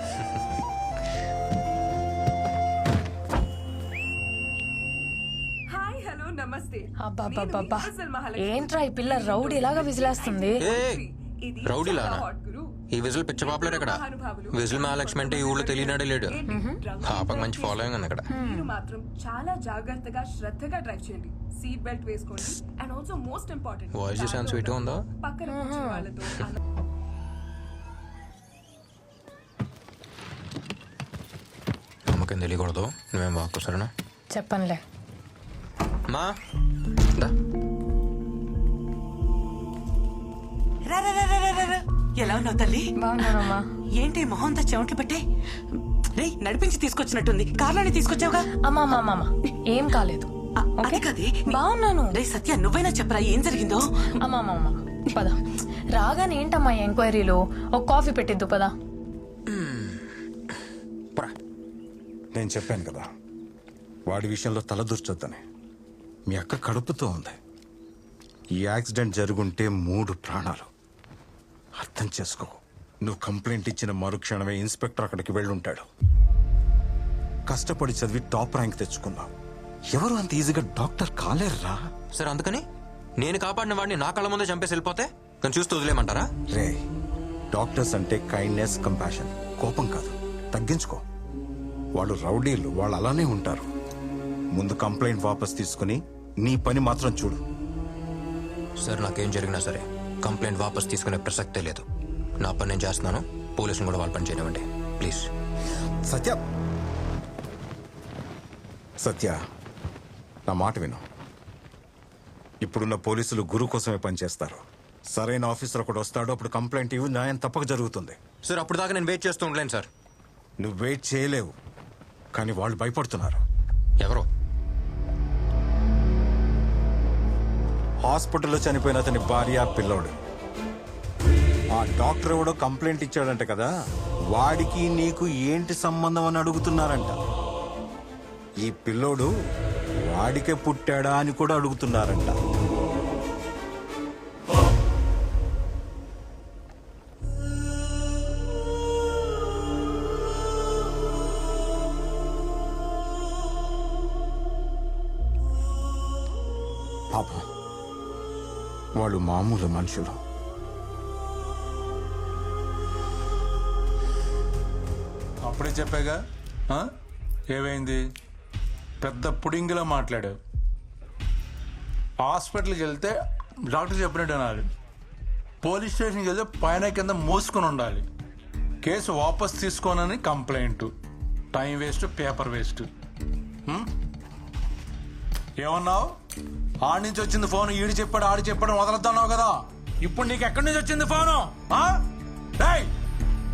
హాయ్ హలో నమస్తే. అబ్బా ఏంట్రా ఈ పిల్ల రౌడీలాగా విజిలేస్తుంది. రౌడీలానా? ఈ విజిల్ పిచ్చ పాపులర్ ఇక్కడ. విజిల్ మహాలక్ష్మి అంటే ఈ ఊళ్ళో తెలియనాడే లేడు. పాపకు మంచి ఫాలోయింగ్ ఉంది అక్కడ. మీరు మాత్రం చాలా జాగ్రత్తగా శ్రద్ధగా డ్రైవ్ చేయండి. సీట్ బెల్ట్ వేసుకోండి. And also most important, voice చూసాను స్వీట్ ఉందో. పక్కన కూర్చున్న వాళ్ళతో అమ్మకేం తెలియకూడదు, నువ్వేం వాక్కు సరేనా? చెప్పనులే. మా దా. ఎలా ఉన్నావు తల్లి? బాగున్నానమ్మా. ఏంటి మొహం అంతా చెమట్లు పట్టే? రే నడిపించి తీసుకొచ్చినట్టుంది, కార్లోనే తీసుకొచ్చావుగా. అమ్మా ఏం కాలేదు. అది కదే. బాగున్నాను. రే సత్య, నువ్వైనా చెప్పరా ఏం జరిగిందో? అమ్మా పద. రాగానే ఏంటమ్మా ఎంక్వైరీలో? ఒక కాఫీ పెట్టిద్దు పద. నేను చెప్పాను కదా, వాడి విషయంలో తలదూర్చొద్దని. మీ అక్క కడుపుతో ఉంది. ఈ యాక్సిడెంట్ జరుగుంటే 3 ప్రాణాలు. అర్థం చేసుకో. నువ్వు కంప్లైంట్ ఇచ్చిన మరుక్షణమే ఇన్స్పెక్టర్ అక్కడికి వెళ్ళుంటాడు. కష్టపడి చదివి టాప్ ర్యాంక్ తెచ్చుకున్నావు. ఎవరు అంత ఈజీగా డాక్టర్ కాలేరురా. సరే అందుకని నేను కాపాడిన వాడిని నా కళ్ళ ముందే చంపేసి వెళ్ళిపోతే నేను చూస్తూ వదిలేయమంటారా? రే, డాక్టర్స్ అంటే కైండ్నెస్, కంపాషన్, కోపం కాదు. తగ్గించుకో. వాళ్ళు రౌడీలు, వాళ్ళు అలానే ఉంటారు. ముందు కంప్లైంట్ వాపస్ తీసుకుని నీ పని మాత్రం చూడు. సార్ నాకేం జరిగినా సరే కంప్లైంట్ వాపస్ తీసుకునే ప్రసక్తే లేదు. నా పని నేను చేస్తున్నాను, పోలీసుని కూడా వాళ్ళ పని చేయనివ్వండి ప్లీజ్. సత్య, సత్య, నా మాట విను. ఇప్పుడున్న పోలీసులు గురు కోసమే పనిచేస్తారు. సరైన ఆఫీసర్ ఒకటి వస్తాడు, అప్పుడు కంప్లైంట్ ఇవ్వు, న్యాయం తప్పక జరుగుతుంది. సార్ అప్పుడు దాకా నేను వెయిట్ చేస్తూ ఉండలేను సార్. నువ్వు వెయిట్ చేయలేవు, కానీ వాళ్ళు భయపడుతున్నారు. ఎవరు? హాస్పిటల్లో చనిపోయిన అతని భార్య, పిల్లోడు. ఆ డాక్టర్ ఎవడో కంప్లైంట్ ఇచ్చాడంట కదా, వాడికి నీకు ఏంటి సంబంధం అని అడుగుతున్నారంట. ఈ పిల్లోడు వాడికే పుట్టాడా అని కూడా అడుగుతున్నారంట. పాపం, వాళ్ళు మామూలు మనుషులు. అప్పుడే చెప్పాగా ఏమైంది? పెద్ద పుడింగిలా మాట్లాడావు. హాస్పిటల్కి వెళ్తే డాక్టర్ చెప్పినట్టు అనాలి. పోలీస్ స్టేషన్కి వెళ్తే పైన కింద మోసుకొని ఉండాలి. కేసు వాపస్ తీసుకోనని complaint. Time waste, paper waste. ఏమన్నావు? ఆడి నుంచి వచ్చింది ఫోన్, ఈడు చెప్పాడు ఆడి చెప్పాడు వదలొద్దన్నావు కదా. ఇప్పుడు నీకు ఎక్కడి నుంచి వచ్చింది ఫోను?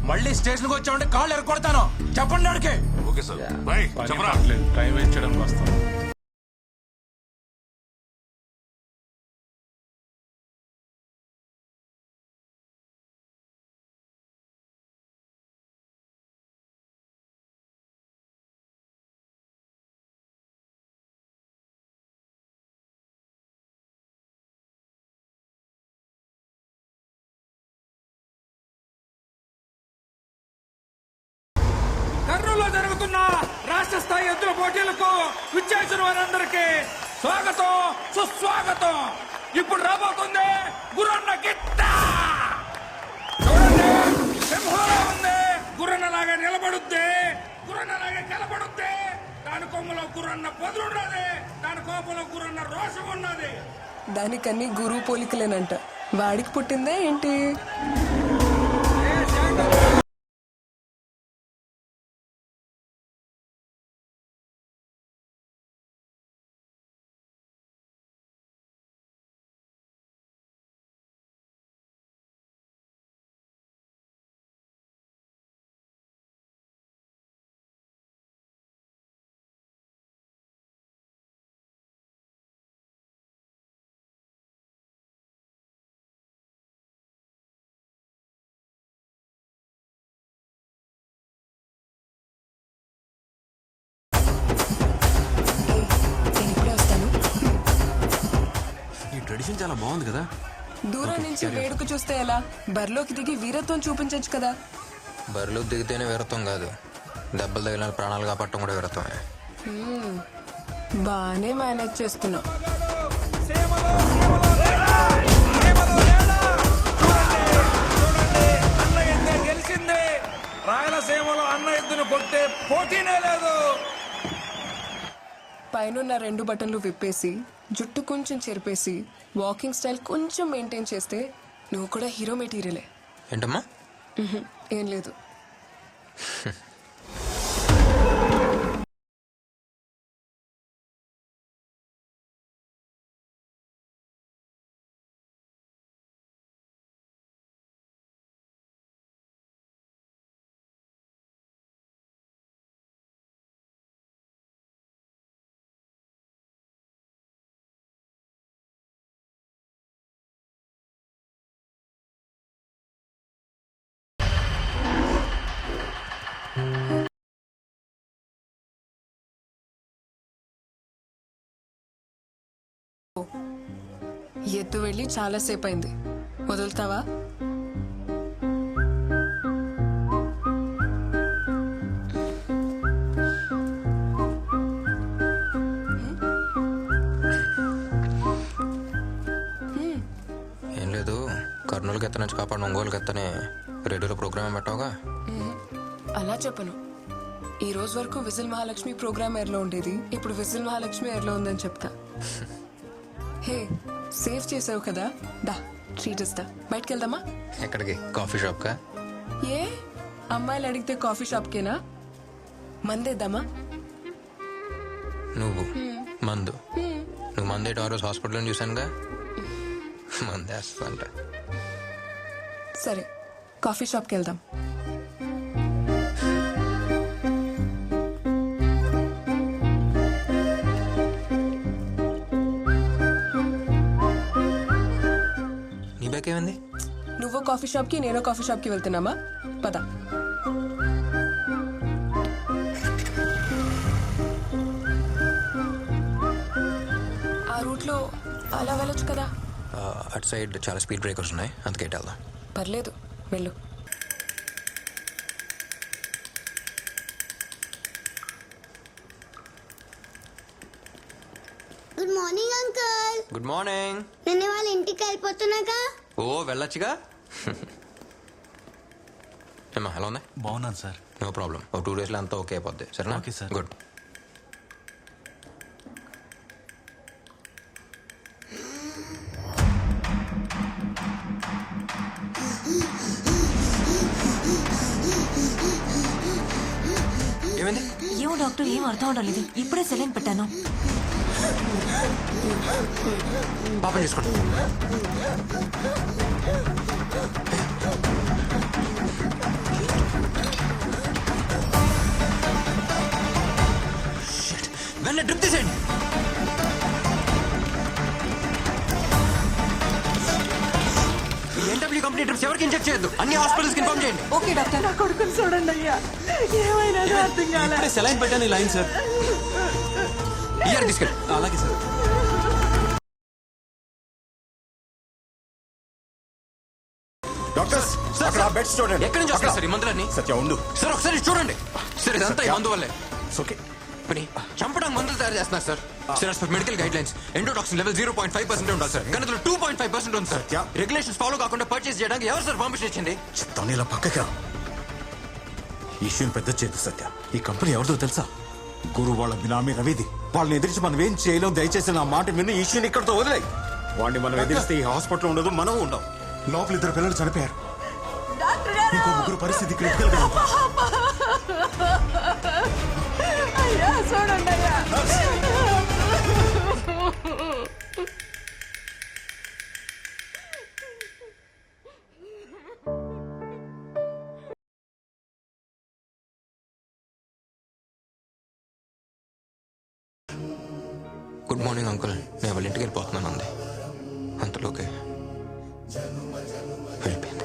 మళ్ళీ స్టేషన్కి వచ్చామంటే కాళ్ళు ఎరగొడతాను. చెప్పండి అడికే. టైం వేస్ట్ చేయడానికి వస్తాను. కర్నూలులో జరుగుతున్న రాష్ట్ర స్థాయి ఎద్దుల పోటీలకు విచ్చేసిన వారందరికీ స్వాగతం, సుస్వాగతం. ఇప్పుడు రాబోతుంది గురన్న గిట్ట. చూడండి, సింహంలో ఉంది. గుర్రన్నలాగా నిలబడుద్ది, గుర్రన్నలాగా నిలబడుద్ది. దాని కొమ్మలో గుర్రన్న పొదులున్నది, దాని కోపంలో గుర్రన్న రోషం ఉన్నది. దానికన్నీ గురువు పోలికలేనంట. వాడికి పుట్టిందే ఏంటి? ట్రెడిషన్ చాలా బాగుంది కదా. దూరం నుంచి వేడుక చూస్తే ఎలా? బరిలోకి దిగి వీరత్వం చూపించచ్చు కదా. బరిలో దిగితేనే వీరత్వం కాదు, దెబ్బలు తగిలిన ప్రాణాలు కాపాడటం కూడా వీరత్వమే. బానే మేనేజ్ చేస్తున్నా. గెలిచింది. రాయలసీమలో అన్న ఎద్దును కొట్టే పోటీనే లేదు. పైనున్న 2 బటన్లు విప్పేసి, జుట్టు కొంచెం చెరిపేసి, వాకింగ్ స్టైల్ కొంచెం మెయింటైన్ చేస్తే నువ్వు కూడా హీరో మెటీరియలే. ఏంటమ్మా? ఏం లేదు. ఎత్తు వెళ్ళి చాలాసేపు అయింది. వదులుతావా? ఏం లేదు, కర్నూలుకి ఎత్త నుంచి కాపాడు ఒంగోలుకి ఎత్తనే రేడియోలో ప్రోగ్రామ్ పెట్టావుగా. అలా చెప్పను. ఈ రోజు వరకు విజిల్ మహాలక్ష్మి ప్రోగ్రామ్ ఎయిర్లో ఉండేది, ఇప్పుడు విజిల్ మహాలక్ష్మి ఎయిర్లో ఉందని చెప్తా. హే, సేవ్ చేసావు కదా, దా ట్రీట్ ఇస్తా. బయటకు వెళ్దామా? ఎక్కడికి? కాఫీ షాప్కా? ఏ అమ్మాయిలు అడిగితే కాఫీ షాప్కేనా? మందేద్దామా? నువ్వు మందు? నువ్వు మందేటి ఆ రోజు హాస్పిటల్లో చూసానుగా. మందేస్తా. సరే, కాఫీ షాప్కి వెళ్దాం. నీ బ్యాక్ ఏమైంది? నువ్వు కాఫీ షాప్కి, నేను కాఫీ షాప్కి వెళ్తున్నామా? పద. ఆ రూట్లో అలా వెళ్ళొచ్చు కదా. అటు సైడ్ చాలా స్పీడ్ బ్రేకర్స్ ఉన్నాయి, అందుకే ఇటు వెళ్దాం. పర్లేదు, వెళ్ళు. Good morning uncle. Good morning. నేను వాళ్ళ ఇంటికి వెళ్ళిపోతున్నాగా. ఓ వెళ్ళొచ్చుగా. ఏమా ఎలా ఉంది? బాగున్నాను సార్. No problem. ఓ 2 డేస్లో అంతా ఓకే అయిపోద్ది. సరేనా? Okay sir. గుడ్. ఏమైంది? ఏమో డాక్టర్, ఏం అర్థం అవడం లేదు. ఇప్పుడే సెలైన్ పెట్టాను. పాపం చేసుకోండి. వెన్న డ్రిప్ తీసేయండి. ఎన్డబ్ల్యూ కంపెనీ డ్రిప్స్ ఎవరికి ఇంజెక్ట్ చేయొద్దు. అన్ని హాస్పిటల్స్కి ఇన్ఫార్మ్ చేయండి. Okay doctor. నా కొడుకుని చూడండి అయ్యా, ఏమైనా అర్థం కాలే. సెలైన్ పెట్టాను, లైన్ సార్. ఇయర్ తీసుకెళ్ళి. అలాగే సార్. డాక్టర్స్, అక్కడ ఆ బెడ్స్ చూడండి. ఎక్కడి నుంచి వస్తాయి సార్ ఈ మందులన్నీ? సత్య ఉండు. సార్ ఒకసారి చూడండి సార్, ఇదంతా ఈ మందు వల్లే. ఓకే. పని చంపడానికి మందులు తయారు చేస్తున్నారు sir. Sir as per medical guide lines endotoxin level 0.5% ఉండాలి సార్, కానీ అందులో 2.5% ఉంది సార్. రెగ్యులేషన్స్ ఫాలో కాకుండా పర్చేస్ చేయడానికి ఎవరు సార్ పర్మిషన్ ఇచ్చింది? చెప్తాను, ఇలా పక్కకి రా. ఈ ఇష్యూని పెద్ద చేయదు సత్య. ఈ కంపెనీ ఎవరిదో తెలుసా? గురు వాళ్ళ బినామీ రవిది. వాళ్ళని ఎదిరించి మనం ఏం చేయలేం. దయచేసి నా మాట విని ఈ ఇష్యూని ఇక్కడితో వదిలేయి. వాడిని మనం ఎదిరిస్తే ఈ హాస్పిటల్ ఉండదు, మనం ఉండం. లోపల 2 పిల్లలు చనిపోయారు. ఇంకో 3 పరిస్థితి క్రిటికల్ గా ఉంది. అయ్యా చూడండి అయ్యా. గుడ్ మార్నింగ్ అంకుల్, నేను వాళ్ళ ఇంటికి వెళ్ళిపోతున్నాను అంది. అంతలోకే వెళ్ళిపోయింది.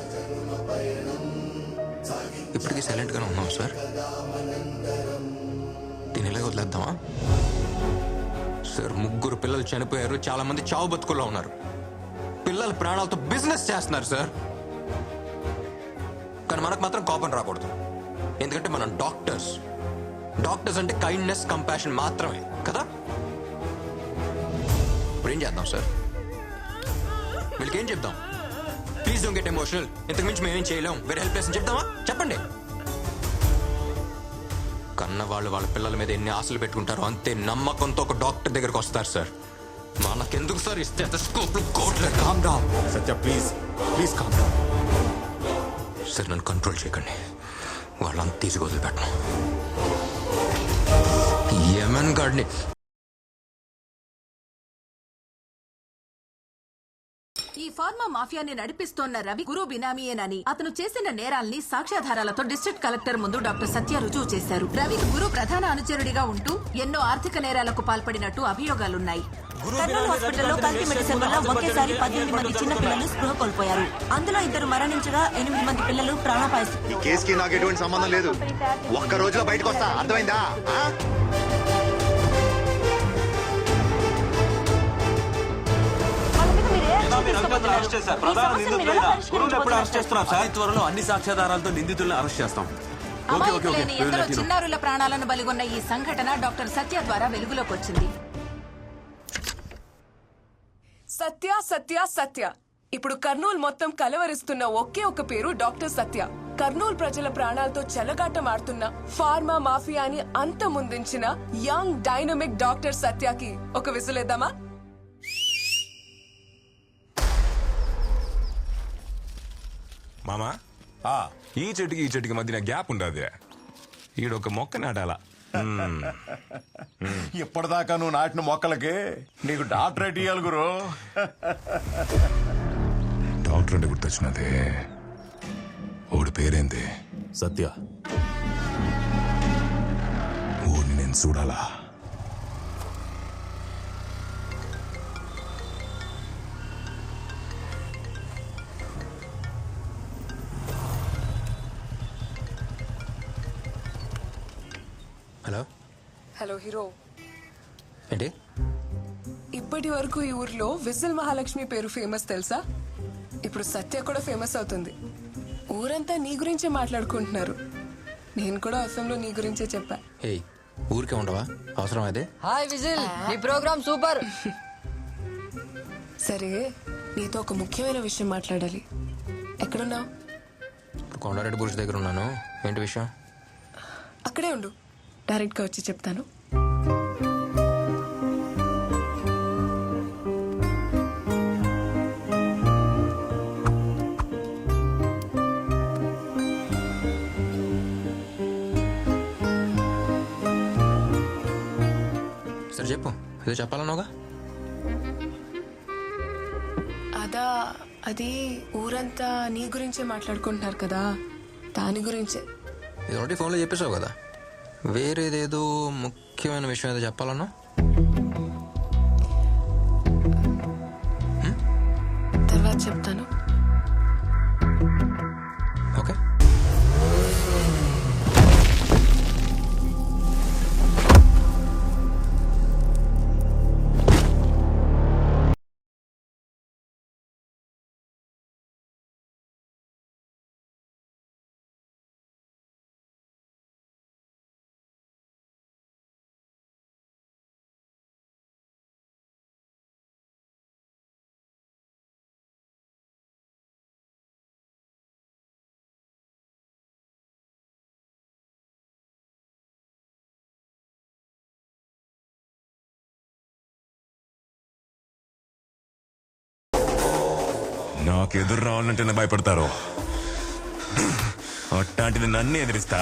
ఇప్పటికీ సైలెంట్గానే ఉన్నాం సార్. దీని ఇలాగ వదిలేద్దామా సార్? 3 పిల్లలు చనిపోయారు, చాలా మంది చావు బతుకుల్లో ఉన్నారు. పిల్లల ప్రాణాలతో బిజినెస్ చేస్తున్నారు సార్. కానీ మనకు మాత్రం కోపం రాకూడదు, ఎందుకంటే మనం డాక్టర్స్. డాక్టర్స్ అంటే కైండ్నెస్, కంపాషన్ మాత్రమే కదా. ఇప్పుడు ఏం చేద్దాం సార్? వీళ్ళకి ఏం చెప్దాం? ప్లీజ్ డోంట్ గెట్ ఎమోషనల్, ఇంతకు మించి మేమేం చేయలేం, వేరే హెల్ప్ అని చెప్దామా? చెప్పండి. కన్న వాళ్ళు వాళ్ళ పిల్లల మీద ఎన్ని ఆశలు పెట్టుకుంటారో అంతే నమ్మకంతో ఒక డాక్టర్ దగ్గరకు వస్తారు సార్. మనకెందుకు సార్ ఇస్తే స్కోప్లు కోట్లేదు. Calm down Satya, please please calm down. Sir నన్ను కంట్రోల్ చేయకండి, వాళ్ళంతా ఈజీగా వదిలిపెట్టను. యమన్ గాడిని ఈ ఫార్మా మాఫియాని నడిపిస్తోన్న రవి గురు బినామీయేనని, అతను చేసిన నేరాల్ని సాక్ష్యాధారాలతో డిస్ట్రిక్ట్ కలెక్టర్ ముందు డాక్టర్ సత్య రుజువు చేశారు. రవి గురు ప్రధాన అనుచరుడిగా ఉంటూ ఎన్నో ఆర్థిక నేరాలకు పాల్పడినట్టు అభియోగాలున్నాయి. కర్నూలు హాస్పిటల్లో కల్తీ మెడిసిన్ వల్ల ఒకేసారి 18 మంది చిన్న పిల్లలు స్పృహ కోల్పోయారు. అందులో 2 మరణించగా 8 మంది పిల్లలు ప్రాణాపాయ. ఈ కేసుకి నాకు ఎటువంటి సంబంధం లేదు. ఒక్క రోజులో బయటకు వస్తా, అర్థమైందా? త్వరలో అన్ని సాక్ష్యాధారాలతో నిందితులను అరెస్ట్ చేస్తాం. అమాయకులైన ఎందరో చిన్నారుల ప్రాణాలను బలిగొన్న ఈ సంఘటన డాక్టర్ సత్య ద్వారా వెలుగులోకి వచ్చింది. సత్య సత్య సత్య. ఇప్పుడు కర్నూలు మొత్తం కలవరిస్తున్న ఒకే ఒక పేరు డాక్టర్ సత్య. కర్నూలు ప్రజల ప్రాణాలతో చెలగాటమాడుతున్న ఫార్మా మాఫియాని అంతమొందించిన యంగ్ డైనమిక్ డాక్టర్ సత్యకి ఒక విసులేద్దామా? మామా ఈ చెట్టుకి మధ్యన గ్యాప్ ఉండదు. ఈడొక మొక్క నాటాలా. ఇప్పటిదాకా నువ్వు నాటిన మొక్కలకి నీకు డాక్టరేట్ ఇయ్యాలి గురు. డాక్టర్ అంటే గుర్తొచ్చినది. ఓడి పేరేంది? సత్య. ఊరిని నేను చూడాలా. హలో హలో హీరో, ఏంటి? ఇప్పటి వరకు ఈ ఊర్లో విజిల్ మహాలక్ష్మి పేరు ఫేమస్ తెలుసా? ఇప్పుడు సత్య కూడా ఫేమస్ అవుతుంది. ఊరంతా నీ గురించే మాట్లాడుకుంటున్నారు. నేను కూడా ఎఫ్ఎంలో నీ గురించే చెప్పా. హే, ఊరికే ఉండవా? అవసరం అదే. హాయ్ విజిల్, ఈ ప్రోగ్రామ్ సూపర్. సరే, నీతో ఒక ముఖ్యమైన విషయం మాట్లాడాలి. ఎక్కడున్నావు? ఇప్పుడు కొండారెడ్డి పురుషు దగ్గర ఉన్నాను. ఏంటి విషయం? అక్కడే ఉండు, డైరెక్ట్గా వచ్చి చెప్తాను. సరే చెప్పు, ఏదో చెప్పాలన్నావుగా. అది ఊరంతా నీ గురించే మాట్లాడుకుంటున్నారు కదా, దాని గురించే. ఇది ఒకటి ఫోన్లో చెప్పేసావు కదా. వేరేదేదో ముఖ్యమైన విషయం ఏదో చెప్పాలన్నా. తర్వాత చెప్తాను. ఓకే. నాకు ఎదురు రావాలంటేనే భయపడతారు. అట్లాంటిది నన్ను ఎదిరిస్తా.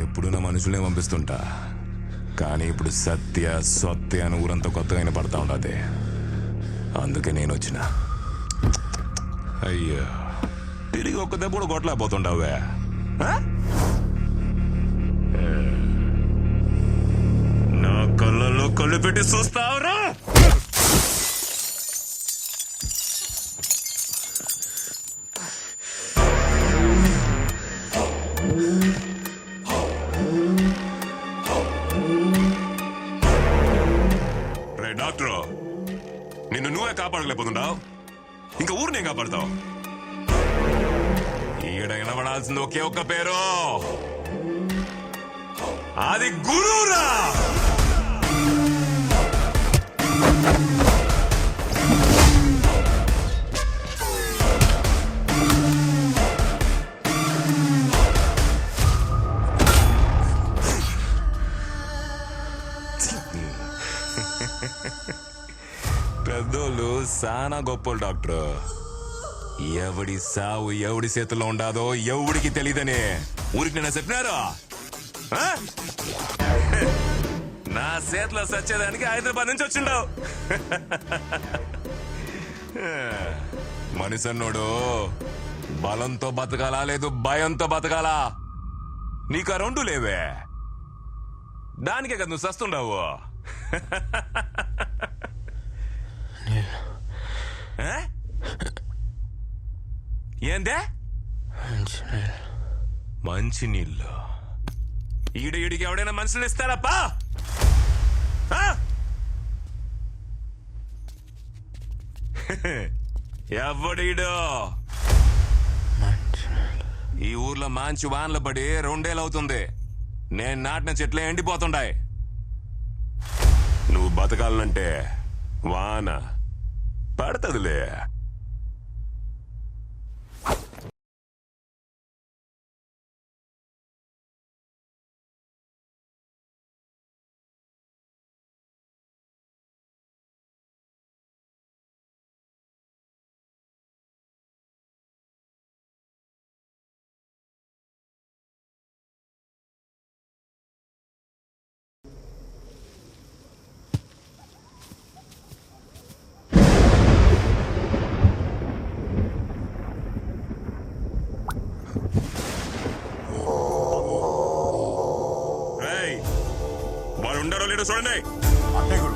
ఎప్పుడు నా మనుషులే పంపిస్తుంటా, కానీ ఇప్పుడు సత్య సత్య అని ఊరంతా కొత్తగా అయినా పడతా ఉండదు. అందుకే నేను వచ్చిన. అయ్యో, తిరిగి ఒక్క దెబ్బ కూడా కొట్టలేకపోతుండవే. నా కళ్ళల్లో కళ్ళు పెట్టి చూస్తావురా. డాక్టర్, నిన్ను నువ్వే కాపాడలేకపోతున్నావు, ఇంకా ఊరినే కాపాడతావు. ఈడ వినబడాల్సింది ఒకే ఒక్క పేరు, అది గురువురా. పెద్దోళ్ళు సానా గొప్పలు డాక్టర్. ఎవడి సావు ఎవడి చేతుల్లో ఉండాదో ఎవడికి తెలియదని ఊరికి నేను చెప్పినారు. నా చేతిలో సచ్చేదానికి హైదరాబాద్ నుంచి వచ్చిండవు. మనిషి అన్నోడు బలంతో బతకాలా లేదు భయంతో బతకాలా? నీకు ఆ రెండు లేవే, దానికే కదా నువ్వు సస్తుండవు. ఏందే మంచి నీళ్ళు? ఈడికి ఎవడైనా మనుషులు ఇస్తారప్పా? ఎవడీడు? ఈ ఊర్లో మంచి వానలు పడి 2 ఏళ్ళు అవుతుంది. నేను నాటిన చెట్లే ఎండిపోతుండాయి. నువ్వు బతకాలంటే వాన పడతదిలే. వాడు ఉండారో లేడో చూడండి. అంటే గురు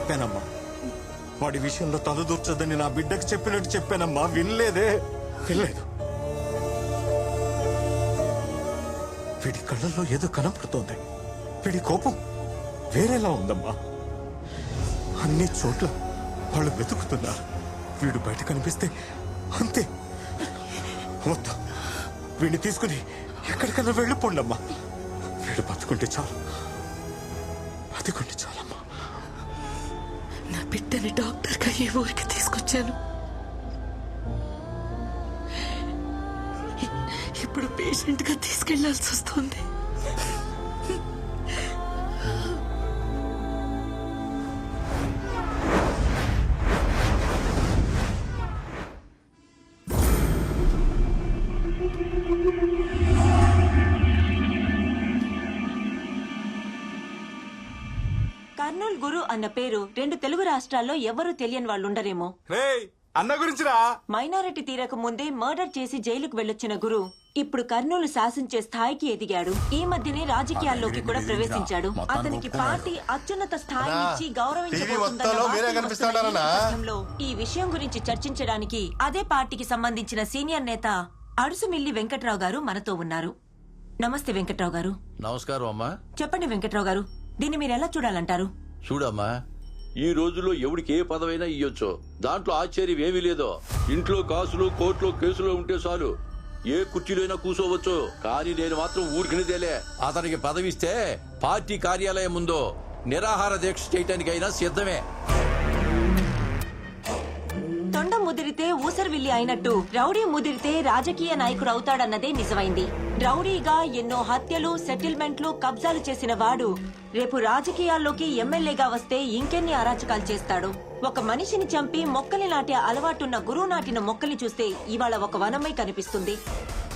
చెప్పానమ్మా, వాడి విషయంలో తలదూర్చొద్దని నా బిడ్డకు చెప్పినట్టు చెప్పానమ్మా. వినలేదు. వీడి కళ్ళల్లో ఏదో కనపడుతోంది. వీడి కోపం వేరేలా ఉందమ్మా. అన్ని చోట్ల వాళ్ళు వెతుకుతున్నారు. వీడు బయట కనిపిస్తే అంతే. వద్దు, వీడిని తీసుకుని ఎక్కడికన్నా వెళ్ళిపోండమ్మా. వీడు బతుకుంటే చాలు, బతుకుంటే చాలమ్మా. నా బిడ్డని డాక్టర్గా ఈ ఊరికి తీసుకొచ్చాను. ఇప్పుడు పేషెంట్ గా తీసుకెళ్లాల్సి వస్తుంది. కర్నూలు గురు అన్న పేరు 2 తెలుగు రాష్ట్రాల్లో ఎవరూ తెలియని వాళ్ళుండరేమో. అన్న గురించిరా? మైనారిటీ తీరక ముందే మర్డర్ చేసి జైలుకు వెళ్ళొచ్చిన గురు ఇప్పుడు కర్నూలు శాసించే స్థాయికి ఎదిగాడు. ఈ మధ్యనే రాజకీయాల్లోకి కూడా ప్రవేశించాడు. అతనికి పార్టీ అత్యున్నత స్థాయినిచ్చి గౌరవించబోతుందన్న ఈ విషయం గురించి చర్చించడానికి అదే పార్టీకి సంబంధించిన సీనియర్ నేత అడుసుమిల్లి వెంకట్రావు గారు మనతో ఉన్నారు. నమస్తే వెంకట్రావు గారు. నమస్కారం అమ్మా. చెప్పండి వెంకట్రావు గారు, దీన్ని మీరు ఎలా చూడాలంటారు? చూడమ్మా, ఈ రోజుల్లో ఎవడికి ఏ పదవైనా ఇయ్యొచ్చు. దాంట్లో ఆశ్చర్యం ఏమీ లేదో. ఇంట్లో కాసులు, కోర్టులో కేసులు ఉంటే చాలు, ఏ కుర్చీలైనా కూర్చోవచ్చు. కానీ నేను మాత్రం ఊరికినిదేలే. అతనికి పదవిస్తే పార్టీ కార్యాలయం ముందు నిరాహార దీక్ష చేయటానికైనా సిద్ధమే. తొండ ముదిరితే ఊసరవిల్లి అయినట్టు రౌడీ ముదిరితే రాజకీయ నాయకుడు అవుతాడన్నదే నిజమైంది. రౌడీగా ఎన్నో హత్యలు, సెటిల్మెంట్లు, కబ్జాలు చేసిన వాడు రేపు రాజకీయాల్లోకి ఎమ్మెల్యేగా వస్తే ఇంకెన్ని అరాచకాలు చేస్తాడు. ఒక మనిషిని చంపి మొక్కల్ని నాటే అలవాటున్న గురువు నాటిన మొక్కల్ని చూస్తే ఇవాళ ఒక వనమై కనిపిస్తుంది.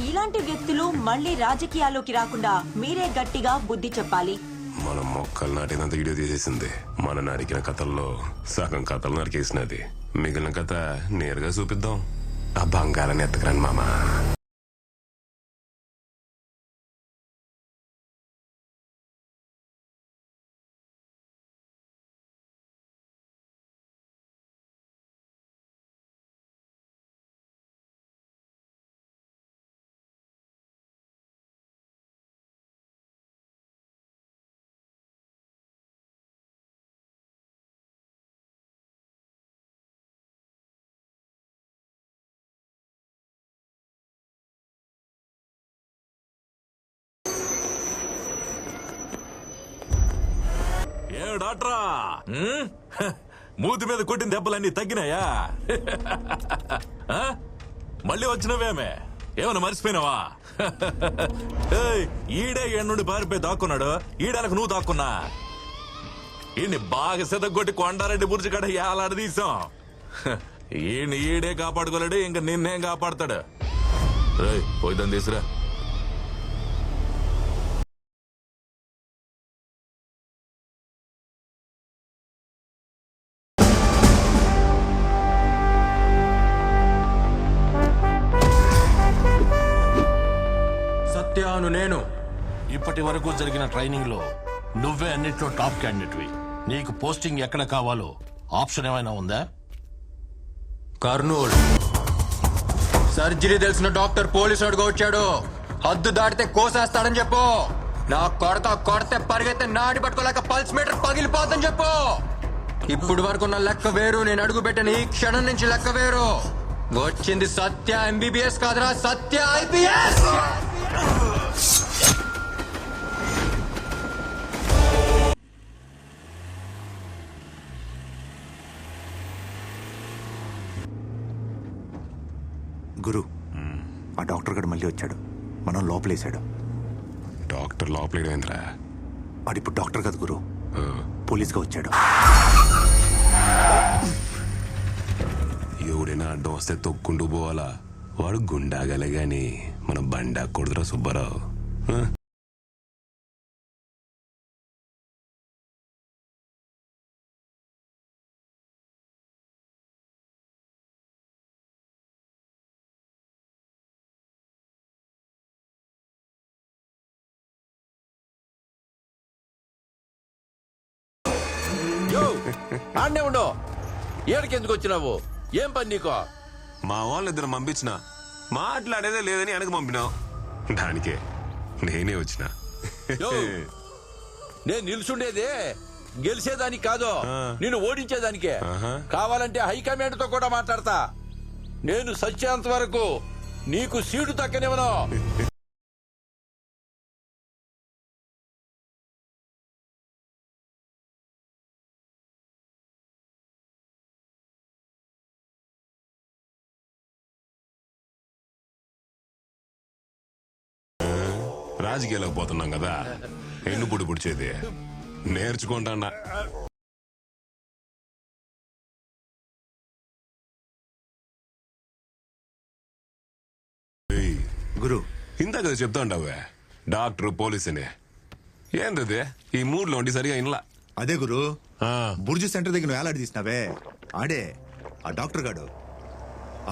ఇలాంటి వ్యక్తులు మళ్లీ రాజకీయాల్లోకి రాకుండా మీరే గట్టిగా బుద్ధి చెప్పాలి. మన మొక్కలు నాటినంత వీడియో తీసేసింది. మన నరికిన కథల్లో సగం కథలు నరికేసినది. మిగిలిన కథ నేరుగా చూపిద్దాం. ఆ బంగారాన్ని ఎత్తకరాని మామా. డాక్టరా, మూతి మీద కొట్టిన దెబ్బలన్నీ తగ్గినాయా? మళ్ళీ వచ్చినవేమే? ఏమన్నా మర్చిపోయినావా? ఈడే నుండి పారిపోయి దాక్కున్నాడు. ఈడనకు నువ్వు దాక్కున్నా. ఈయన్ని బాగా సెదగొట్టి కొండారెడ్డి బుర్జి కడ ఏలాడదీసాం. ఈడే కాపాడుకోలేడు, ఇంకా నిన్నేం కాపాడతాడు? రేయ్ పోయిద్దాం తీసురా. సత్యాను నేను. ఇప్పటి వరకు జరిగిన ట్రైనింగ్ లో నువ్వే అన్నిట్లో టాప్ క్యాండిడేట్వి. నీకు పోస్టింగ్ ఎక్కడ కావాలో ఆప్షన్ ఏమైనా ఉందా? కర్నూలు. సర్జరీ తెలిసిన డాక్టర్ పోలీసు అడుగు వచ్చాడు. హద్దు దాటితే కోసేస్తాడని చెప్పు. నా కొడితే పరిగెత్తే నాడి పట్టుకోలేక పల్స్ మీటర్ పగిలిపోతుందని చెప్పు. ఇప్పుడు వరకు నా లెక్క వేరు, నేను అడుగు పెట్టిన ఈ క్షణం నుంచి లెక్క వేరు. వచ్చింది సత్య ఎంబీబీఎస్ కాదురా, సత్య ఐపీఎస్. గురు, ఆ డాక్టర్ గడు మళ్ళీ వచ్చాడు. మనం లోపలేసాడు. డాక్టర్ లోపలేదేంద్రా? వాడిప్పుడు డాక్టర్ కాదు గురు, పోలీస్గా వచ్చాడు. ఎవడైనా అడ్డం వస్తే తొక్కుంటూ పోవాలా? వాడు గుండాగలే గాని మన బండా కొడుతురా సుబ్బారావు. ఆడనే ఉండో, ఏడికెందుకు వచ్చినావు? ఏం పని నీకో? మా వాళ్ళని ఇద్దరు పంపించిన, మాట్లాడేదే లేదని వెనక పంపినావు. దానికే నేనే వచ్చిన. నేను నిల్చుండేదే గెలిచేదానికి కాదు, నిన్ను ఓడించేదానికే. కావాలంటే హైకమాండ్ తో కూడా మాట్లాడతా. నేను సత్యాంత వరకు నీకు సీటు దక్కనివ్వను. రాజకీయాలకు పోతున్నాం కదా, ఎన్ను పుడి పుడిచేది నేర్చుకుంటాన్నా. గురు, ఇంత కదా చెప్తా ఉంటావే డాక్టర్ పోలీస్ అని. ఏందది ఈ మూడ్లో ఉండి సరిగా ఇన్లా? అదే గురు, బుర్జు సెంటర్ దగ్గర నువ్వు ఏలాడి తీసినావే, ఆడే ఆ డాక్టర్ గాడు.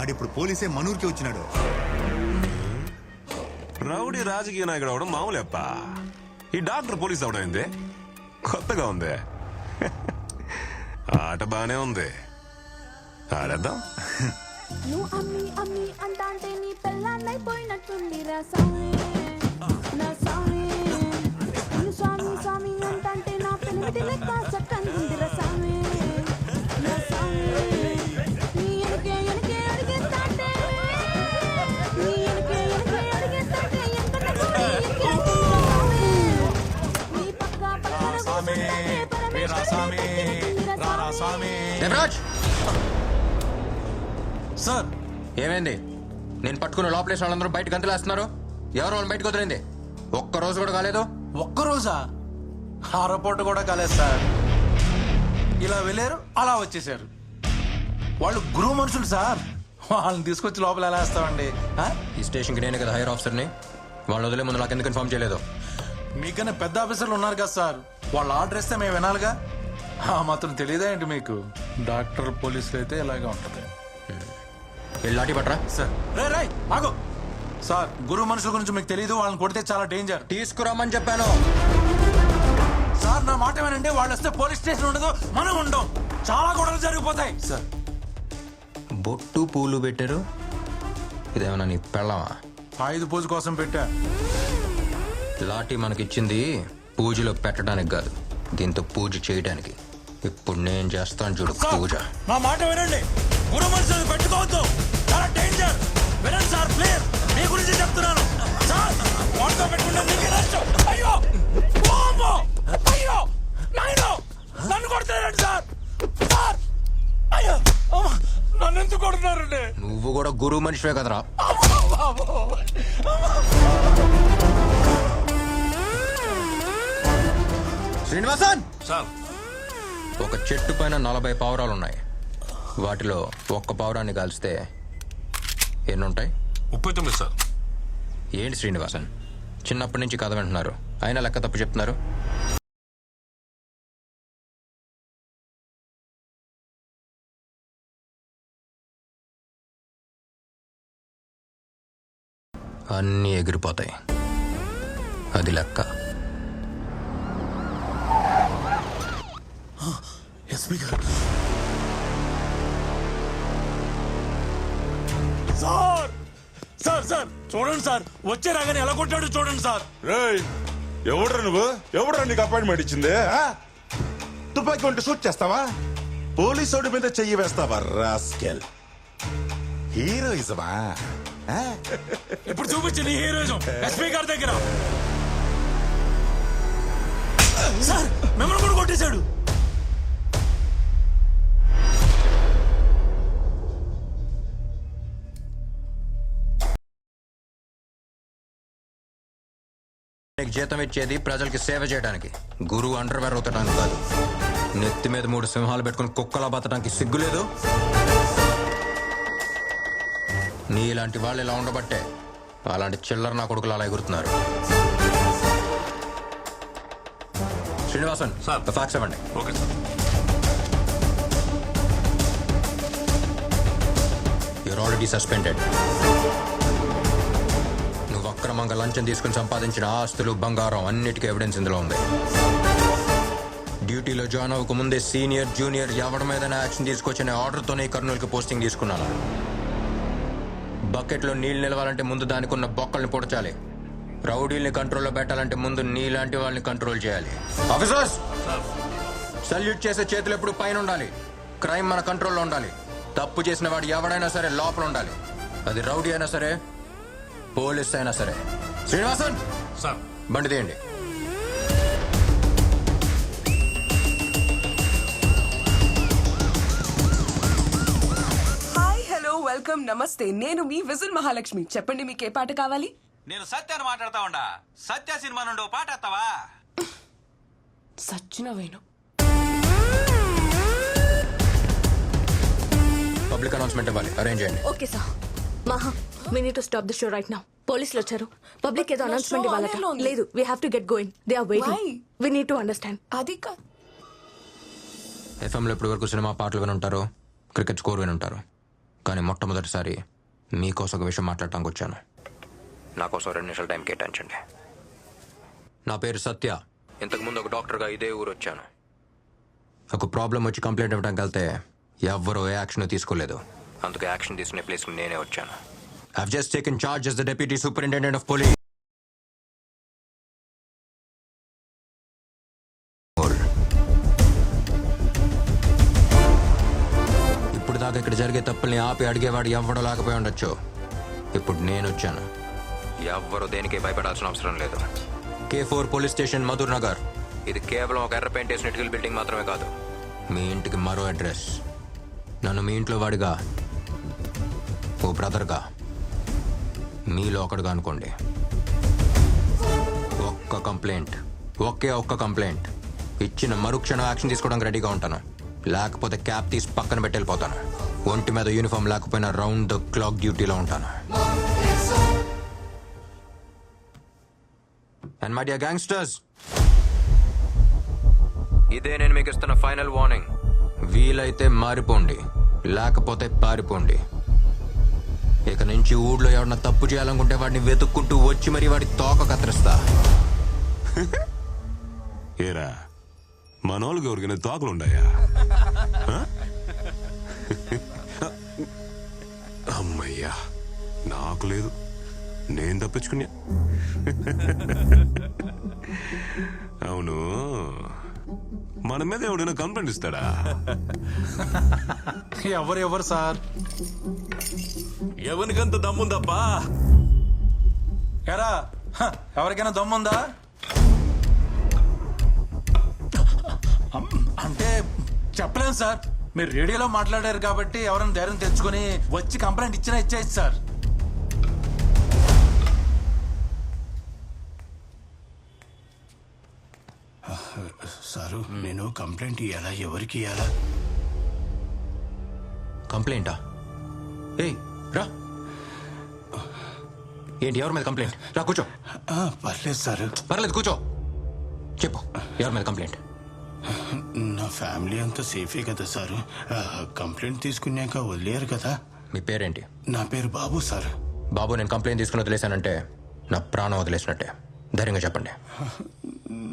ఆడిప్పుడు పోలీసే మనూరికి వచ్చినాడు. రౌడీ రాజకీయ నాయకుడు అవడం మామూలేప్ప. ఈ డాక్టర్ పోలీస్ అవడం ఏంది? కొత్తగా ఉంది. ఆట బానే ఉంది, ఆడేద్దాం. నువ్వు అమ్మి అమ్మి అంటాంటే నీ పెళ్ళాన్నైపోయినట్టుంది రా స్వామి, నా స్వామి. నువ్వు స్వామి స్వామి అంటాంటే నా పెళ్ళి లెక్క చక్కంది రా స్వామి, నా స్వామి. నీ ఎనకే ఎనకే అడిగేస్తాంటే, నీ ఎనకే ఎనకే అడిగేస్తాంటే ఎంకన్న గుడి ఎనకే అవుతుంది రా స్వామి. నీ పక్క పక్కన దేవరాజ్ సార్, ఏమైంది? నేను పట్టుకున్న లోపలేసి వాళ్ళందరూ బయట గంతులేస్తున్నారు. ఎవరు వాళ్ళని బయటకు వదిలింది? ఒక్క రోజు కూడా కాలేదు. ఒక్కరోజా? అరపూట కూడా కాలేదు సార్. ఇలా వెళ్ళారు, అలా వచ్చేసారు. వాళ్ళు గురువు మనుషులు సార్, వాళ్ళని తీసుకొచ్చి లోపల ఎలా వేస్తామండి? ఈ స్టేషన్కి నేనే కదా హైయర్ ఆఫీసర్ని. వాళ్ళు వదిలే ముందు నాకు ఎందుకు ఇన్ఫార్మ్ చేయలేదు? మీకన్నా పెద్ద ఆఫీసర్లు ఉన్నారు కదా సార్, వాళ్ళు ఆర్డర్ ఇస్తే మేము వినాలిగా. మాత్రం తెలియదా ఏంటి మీకు? డాక్టర్ పోలీసులు అయితే ఇలాగే ఉంటది. లాఠీ పట్రా. సార్ రే రే ఆగు సార్, గురువు మనుషుల గురించి మీకు తెలియదు, వాళ్ళని కొడితే చాలా డేంజర్. తీసుకురామని చెప్పాను సార్. నా మాట ఏమనంటే వాళ్ళు వస్తే పోలీస్ స్టేషన్ ఉండదు, మనం ఉండం, చాలా గొడవలు జరిగిపోతాయి సార్. బొట్టు పూలు పెట్టారు, ఇదేమన్నా నీ పెళ్ళమా? ఆయుధ పూజ కోసం పెట్టా. లాఠీ మనకిచ్చింది పూజలో పెట్టడానికి కాదు, దీంతో పూజ చేయడానికి. ఇప్పుడు నేను చేస్తాను చూడు పూజ. నా మాట వినండి, గురు మనుషులు పెట్టుకోవద్దు, చాలా డేంజర్. వినండి సార్ ప్లీజ్, మీ గురించి చెప్తున్నాను సార్. వాళ్ళతో పెట్టుకుంటే మీకే నష్టం. అయ్యో వామ్మో! అయ్యో నాయనో, నన్ను కొడుతున్నారండి సార్. సార్ అయ్యో అమ్మ, నన్ను ఎందుకు కొడుతున్నారండి? నువ్వు కూడా గురువు మనిషివే కదరా. శ్రీనివాసన్ సార్, ఒక చెట్టు పైన 40 పావురాలు ఉన్నాయి. వాటిలో ఒక్క పావురాన్ని కాల్స్తే ఎన్ని ఉంటాయి? 39 సార్. ఏంటి శ్రీనివాసన్, చిన్నప్పటి నుంచి కథ వింటున్నారు, అయినా లెక్క తప్పు చెప్తున్నారు. అన్నీ ఎగిరిపోతాయి, అది లెక్క. ఎస్పీ గారు. సార్ సార్ సార్ చూడండి సార్, వచ్చే రాగానే ఎలా కొట్టాడు చూడండి సార్. ఎవడ్రా నువ్వు? ఎవడ్రా నీకు అపాయింట్మెంట్ ఇచ్చింది? తుపాకీ ఉంటే షూట్ చేస్తావా? పోలీసోడి మీద చెయ్యి వేస్తావా రాస్కెల్? హీరోయిజమా? ఇప్పుడు చూపించింది హీరోయిజం ఎస్పీ గారి దగ్గర. సార్ మిమ్మల్ని కూడా కొట్టేశాడు. నీకు జీతం ఇచ్చేది ప్రజలకి సేవ చేయడానికి, గురువు అండర్వేర్ అవుతాడానికి కాదు. నెత్తి మీద 3 సింహాలు పెట్టుకుని కుక్కలా బతడానికి సిగ్గులేదు? నీలాంటి వాళ్ళు ఇలా ఉండబట్టే అలాంటి చిల్లర నా కొడుకులు అలా ఎగురుతున్నారు. శ్రీనివాసన్ సార్. ఫ్యాక్స్ ఇవ్వండి. Okay sir. Your already suspended. నువ్వు అక్రమంగా లంచం తీసుకుని సంపాదించిన ఆస్తులు, బంగారం అన్నిటికీ ఎవిడెన్స్ ఇందులో ఉంది. డ్యూటీలో జాయిన్ అవ్వక ముందే సీనియర్ జూనియర్ ఎవరి మీద యాక్షన్ తీసుకొచ్చిన ఆర్డర్తోనే కర్నూలుకి పోస్టింగ్ తీసుకున్నాను. బకెట్లో నీళ్లు నిలవాలంటే ముందు దానికి ఉన్న బొక్కల్ని పొడచాలి. రౌడీల్ని కంట్రోల్లో పెట్టాలంటే ముందు నీలాంటి వాళ్ళని కంట్రోల్ చేయాలి. ఆఫీసర్స్, సల్యూట్ చేసే చేతులు ఎప్పుడు పైన ఉండాలి. క్రైమ్ మన కంట్రోల్లో ఉండాలి. తప్పు చేసిన వాడు ఎవడైనా సరే లోపల ఉండాలి. అది రౌడీ అయినా సరే, పోలీస్ అయినా సరే. శ్రీనివాసన్ సార్. బండి తీయండి. హాయ్, హలో, వెల్కమ్, నమస్తే. నేను మీ విజిల్ మహాలక్ష్మి. చెప్పండి, మీకు ఏ పాట కావాలి? నేను సత్యాన్ని మాట్లాడతా ఉండా. సత్య సినిమా నుండి ఓ పాట ఎత్తావా? సచ్చిన వేణు. పబ్లిక్ అనౌన్స్మెంట్ ఇవ్వాలి, అరేంజ్ చేయండి. Okay sir. మహా, we need to stop the show right now. పోలీసులు వచ్చారు. పబ్లిక్ ఏదో అనౌన్స్మెంట్ ఇవ్వాలట. లేదు, we have to get going. They are waiting. Why? We need to understand. అది కాదు. ఎఫ్ఎంలో ఇప్పటి వరకు సినిమా పాటలు వినుంటారు, క్రికెట్ స్కోర్ వినుంటారు. కానీ మొట్టమొదటిసారి మీకోసం ఒక విషయం మాట్లాడటానికి వచ్చాను. నా కోసం 2 నిమిషాలు టైం కేటాయించండి. నా పేరు సత్య. ఇంతకుముందు ఒక డాక్టర్గా ఇదే ఊరు వచ్చాను. ఒక ప్రాబ్లం వచ్చి కంప్లైంట్ ఇవ్వడానికి వెళ్తే ఎవ్వరూ ఏ యాక్షన్ తీసుకోలేదు. అందుకే యాక్షన్ తీసుకునే ప్లేస్కి నేనే వచ్చాను. I've just taken charge as the Deputy Superintendent of Police. ఇప్పుడు దాకా ఇక్కడ జరిగే తప్పుల్ని ఆపి అడిగేవాడు ఎవ్వడో లేకపోయి ఉండొచ్చు. ఇప్పుడు నేను వచ్చాను. ఎవ్వరూ దేనికి భయపడాల్సిన అవసరం లేదు. K4 police station, Madhur Nagar. ఇది కేవలం ఒక ఎర్ర పెయింట్ వేసిన ఇటుకల బిల్డింగ్ మాత్రమే కాదు, మీ ఇంటికి మరో అడ్రస్. నన్ను మీ ఇంట్లో వాడిగా, ఓ బ్రదర్గా, మీలో ఒకడుగా అనుకోండి. ఒక్క కంప్లైంట్, ఒక్క కంప్లైంట్ ఇచ్చిన మరుక్షణం యాక్షన్ తీసుకోవడానికి రెడీగా ఉంటాను. లేకపోతే క్యాప్ తీసి పక్కన పెట్టి వెళ్ళిపోతాను. ఒంటి మీద యూనిఫామ్ లేకపోయినా రౌండ్ ద క్లాక్ డ్యూటీలో ఉంటాను. అండ్ మై డియర్ గ్యాంగ్స్టర్స్, ఇదే నేను మీకు ఇస్తున్న ఫైనల్ వార్నింగ్. వీలైతే మారిపోండి, లేకపోతే పారిపోండి. ఇక నుంచి ఊళ్ళో ఎవరన్నా తప్పు చేయాలనుకుంటే వాడిని వెతుక్కుంటూ వచ్చి మరి వాడి తోక కత్తిరిస్తా. ఏరా, మనోళ్ళకి ఎవరికైనా తోకలుండాయా? అమ్మయ్యా, నాకు లేదు, నేను తప్పించుకున్నా. అవును, మన మీద ఎవడైనా కంప్లైంట్ ఇస్తాడా? ఎవరు సార్? ఎవరికంత దమ్ముందబ్బా? ఎరా, ఎవరికైనా దమ్ముందా? అంటే చెప్పలేను సార్. మీరు రేడియోలో మాట్లాడారు కాబట్టి ఎవరైనా ధైర్యం తెచ్చుకొని వచ్చి కంప్లైంట్ ఇచ్చినా ఇచ్చేయచ్చు సార్. సారు నేను కంప్లైంట్ ఇవ్వాలా ఎవరికి ఇవ్వాలా? కంప్లైంటా? ఏయ్ రా. ఏంటి ఎవరి మీద కంప్లైంట్? రా కూర్చో. పర్లేదు సారు. పర్లేదు కూర్చో. చెప్పు ఎవరి మీద కంప్లైంట్? నా ఫ్యామిలీ అంతా సేఫే కదా సారు. కంప్లైంట్ తీసుకున్నాక వదిలేరు కదా. మీ పేరేంటి? నా పేరు బాబు సార్. బాబు, నేను కంప్లైంట్ తీసుకుని వదిలేశానంటే నా ప్రాణం వదిలేసినట్టే. ధైర్యంగా చెప్పండి.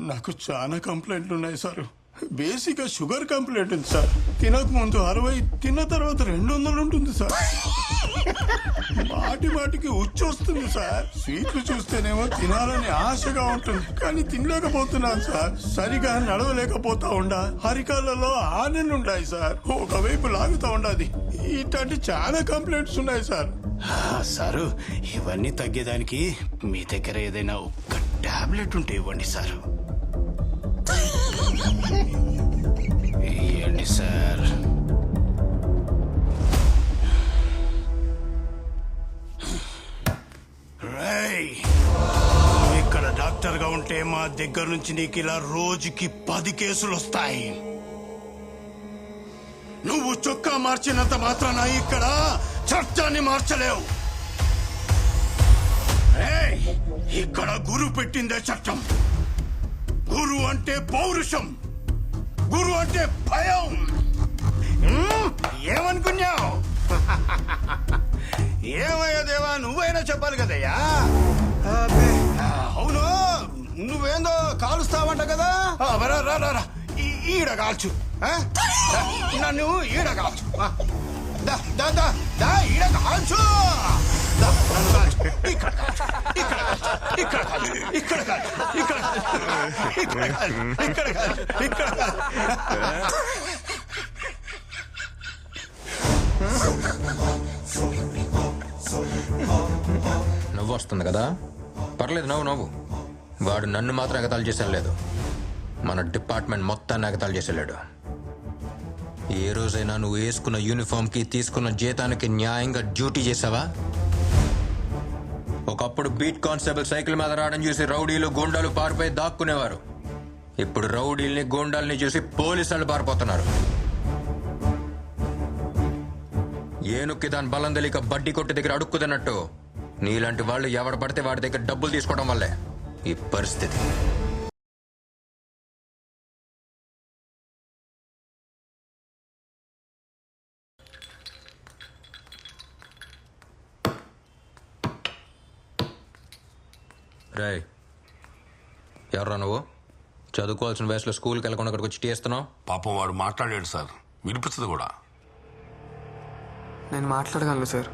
నాకు చాలా కంప్లైంట్లు ఉన్నాయి సార్. బేసిక్ గా షుగర్ కంప్లైంట్ ఉంది సార్. తినక ముందు 60, తిన్న తర్వాత 200 ఉంటుంది సార్. మాటి మాటికి ఉచ్చొస్తుంది సార్. స్వీట్లు చూస్తేనేమో తినాలని ఆశగా ఉంటుంది, కానీ తినలేకపోతున్నాను సార్. సరిగా నడవలేకపోతా ఉండా. అరికాళ్ళలో ఆనెలుంటాయి సార్. ఒకవైపు లాగుతా ఉండాది. ఇట్లాంటి చాలా కంప్లైంట్స్ ఉన్నాయి సార్. సారు, ఇవన్నీ తగ్గేదానికి మీ దగ్గర ఏదైనా ఒక్క టాబ్లెట్ ఉంటే ఇవ్వండి సార్. ఇవ్వండి సార్. ఇక్కడ డాక్టర్ గా ఉంటే మా దగ్గర నుంచి నీకు ఇలా రోజుకి 10 కేసులు వస్తాయి. నువ్వు చొక్కా మార్చినంత మాత్రాన ఇక్కడ చట్టాన్ని మార్చలేవు. ఇక్కడ గురు పెట్టిందే చట్టం. గురు అంటే పౌరుషం, గురు అంటే భయం. ఏమనుకున్నావు? ఏమయ్యా దేవా, నువ్వైనా చెప్పాలి కదయ్యా. అవును, నువ్వేందో కాలుస్తావంట కదా. రా ఈడ కాల్చు. నన్ను ఈడ కాల్చు. ఈడ కాల్చు. ఇక్కడ కాల్చు. ఇక్కడ కాల్చు. ఇక్కడ కాల్చు. ఇక్కడ కాల్చు. ఇక్కడ కాల్చు. ఇక్కడ కాల్చు. ఇక్కడ కాల్చు. నవ్వు వస్తుంది కదా, పర్లేదు నవ్వు. వాడు నన్ను మాత్రం ఎగతాళి చేసేలేదు, మన డిపార్ట్మెంట్ మొత్తాన్ని ఎగతాళి చేసేలేడు. ఏ రోజైనా నువ్వు వేసుకున్న యూనిఫామ్కి తీసుకున్న జీతానికి న్యాయంగా డ్యూటీ చేసావా? ఒకప్పుడు బీట్ కానిస్టేబుల్ సైకిల్ మీద రావడం చూసి రౌడీలు గూండాలు పారిపోయి దాక్కునేవారు. ఇప్పుడు రౌడీల్ని గూండాల్ని చూసి పోలీసులు పారిపోతున్నారు. ఏనుక్కి దాని బలం తెలియక బడ్డీ కొట్టి దగ్గర అడుక్కుతున్నట్టు నీలాంటి వాళ్ళు ఎవడ పడితే వాడి దగ్గర డబ్బులు తీసుకోవడం వల్లే ఈ పరిస్థితి. రే, ఎవర్రా నువ్వు? చదువుకోవాల్సిన వయసులో స్కూల్కి వెళ్ళకుండా ఇక్కడికి వచ్చి టీ చేస్తున్నావు? పాపం వాడు మాట్లాడాడు సార్, వినిపిస్తుంది కూడా. నేను మాట్లాడగలను సార్.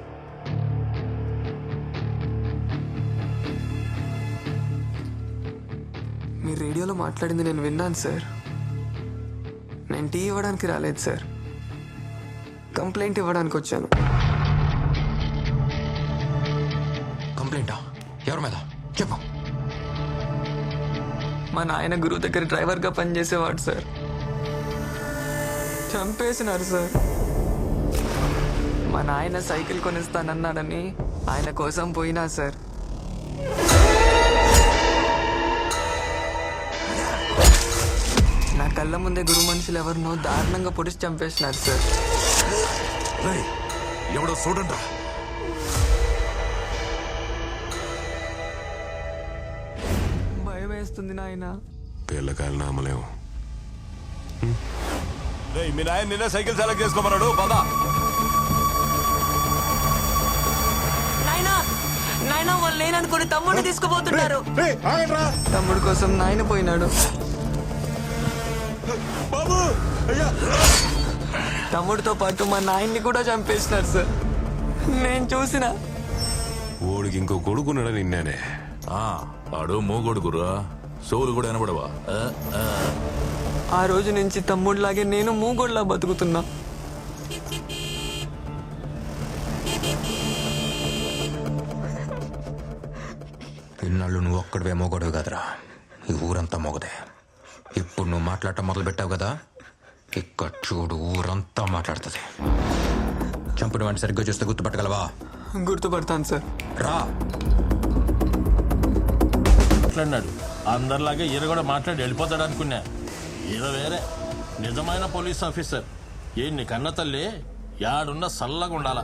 మీరు రేడియోలో మాట్లాడింది నేను విన్నాను సార్. నేను టీ ఇవ్వడానికి రాలేదు సార్, కంప్లైంట్ ఇవ్వడానికి వచ్చాను. కంప్లైంటా? ఎవరి మీద చెప్పు. మా నాయన గురువు దగ్గర డ్రైవర్గా పనిచేసేవాడు సార్. చంపేసినారు సార్. మా నాయన సైకిల్ కొనిస్తానన్నాడని ఆయన కోసం పోయినా సార్. నా కళ్ళ ముందే గురు మనుషులు ఎవరినో దారుణంగా పొడిచి చంపేసినారు సార్. ఎవడో చూడండి. భయం వేస్తుంది నాయన. పిల్లకాయలు నామలేము. మీ నాయన నిన్న సైకిల్ సెలెక్ట్ చేసుకోమన్నాడు. పదా నాయన వాళ్ళు లేననుకుని తమ్ముడిని తీసుకుపోతున్నారు. తమ్ముడు కోసం నాయన పోయినాడు. బాబు, తమ్ముడితో పాటు మా నాయన్ని కూడా చంపేసినారు సార్. నేను చూసిన. ఓడికి ఇంకో కొడుకున్నాడు నిన్నేనే. ఆడు మూగొడుకురా, సోలు కూడా వినబడవా? ఆ రోజు నుంచి తమ్ముడిలాగే నేను మూగోడ్లా బతుకుతున్నా. ఇన్నాళ్ళు నువ్వు ఒక్కడివే మొగడు కదరా, ఈ ఊరంతా మొగదే. ఇప్పుడు నువ్వు మాట్లాడటం మొదలు పెట్టావు కదా, ఇక్కడ చూడు ఊరంతా మాట్లాడుతుంది. చంపిన వాడిని సరిగ్గా చూస్తే గుర్తుపట్టగలవా? గుర్తుపడతాను సార్. రా. మాట్లాడినాడు. అందరిలాగే ఈయన కూడా మాట్లాడి వెళ్ళిపోతాడు అనుకున్నా. ఈయన వేరే నిజమైన పోలీస్ ఆఫీసర్. నీ కన్న తల్లి యాడున్న సల్లగా ఉండాలా.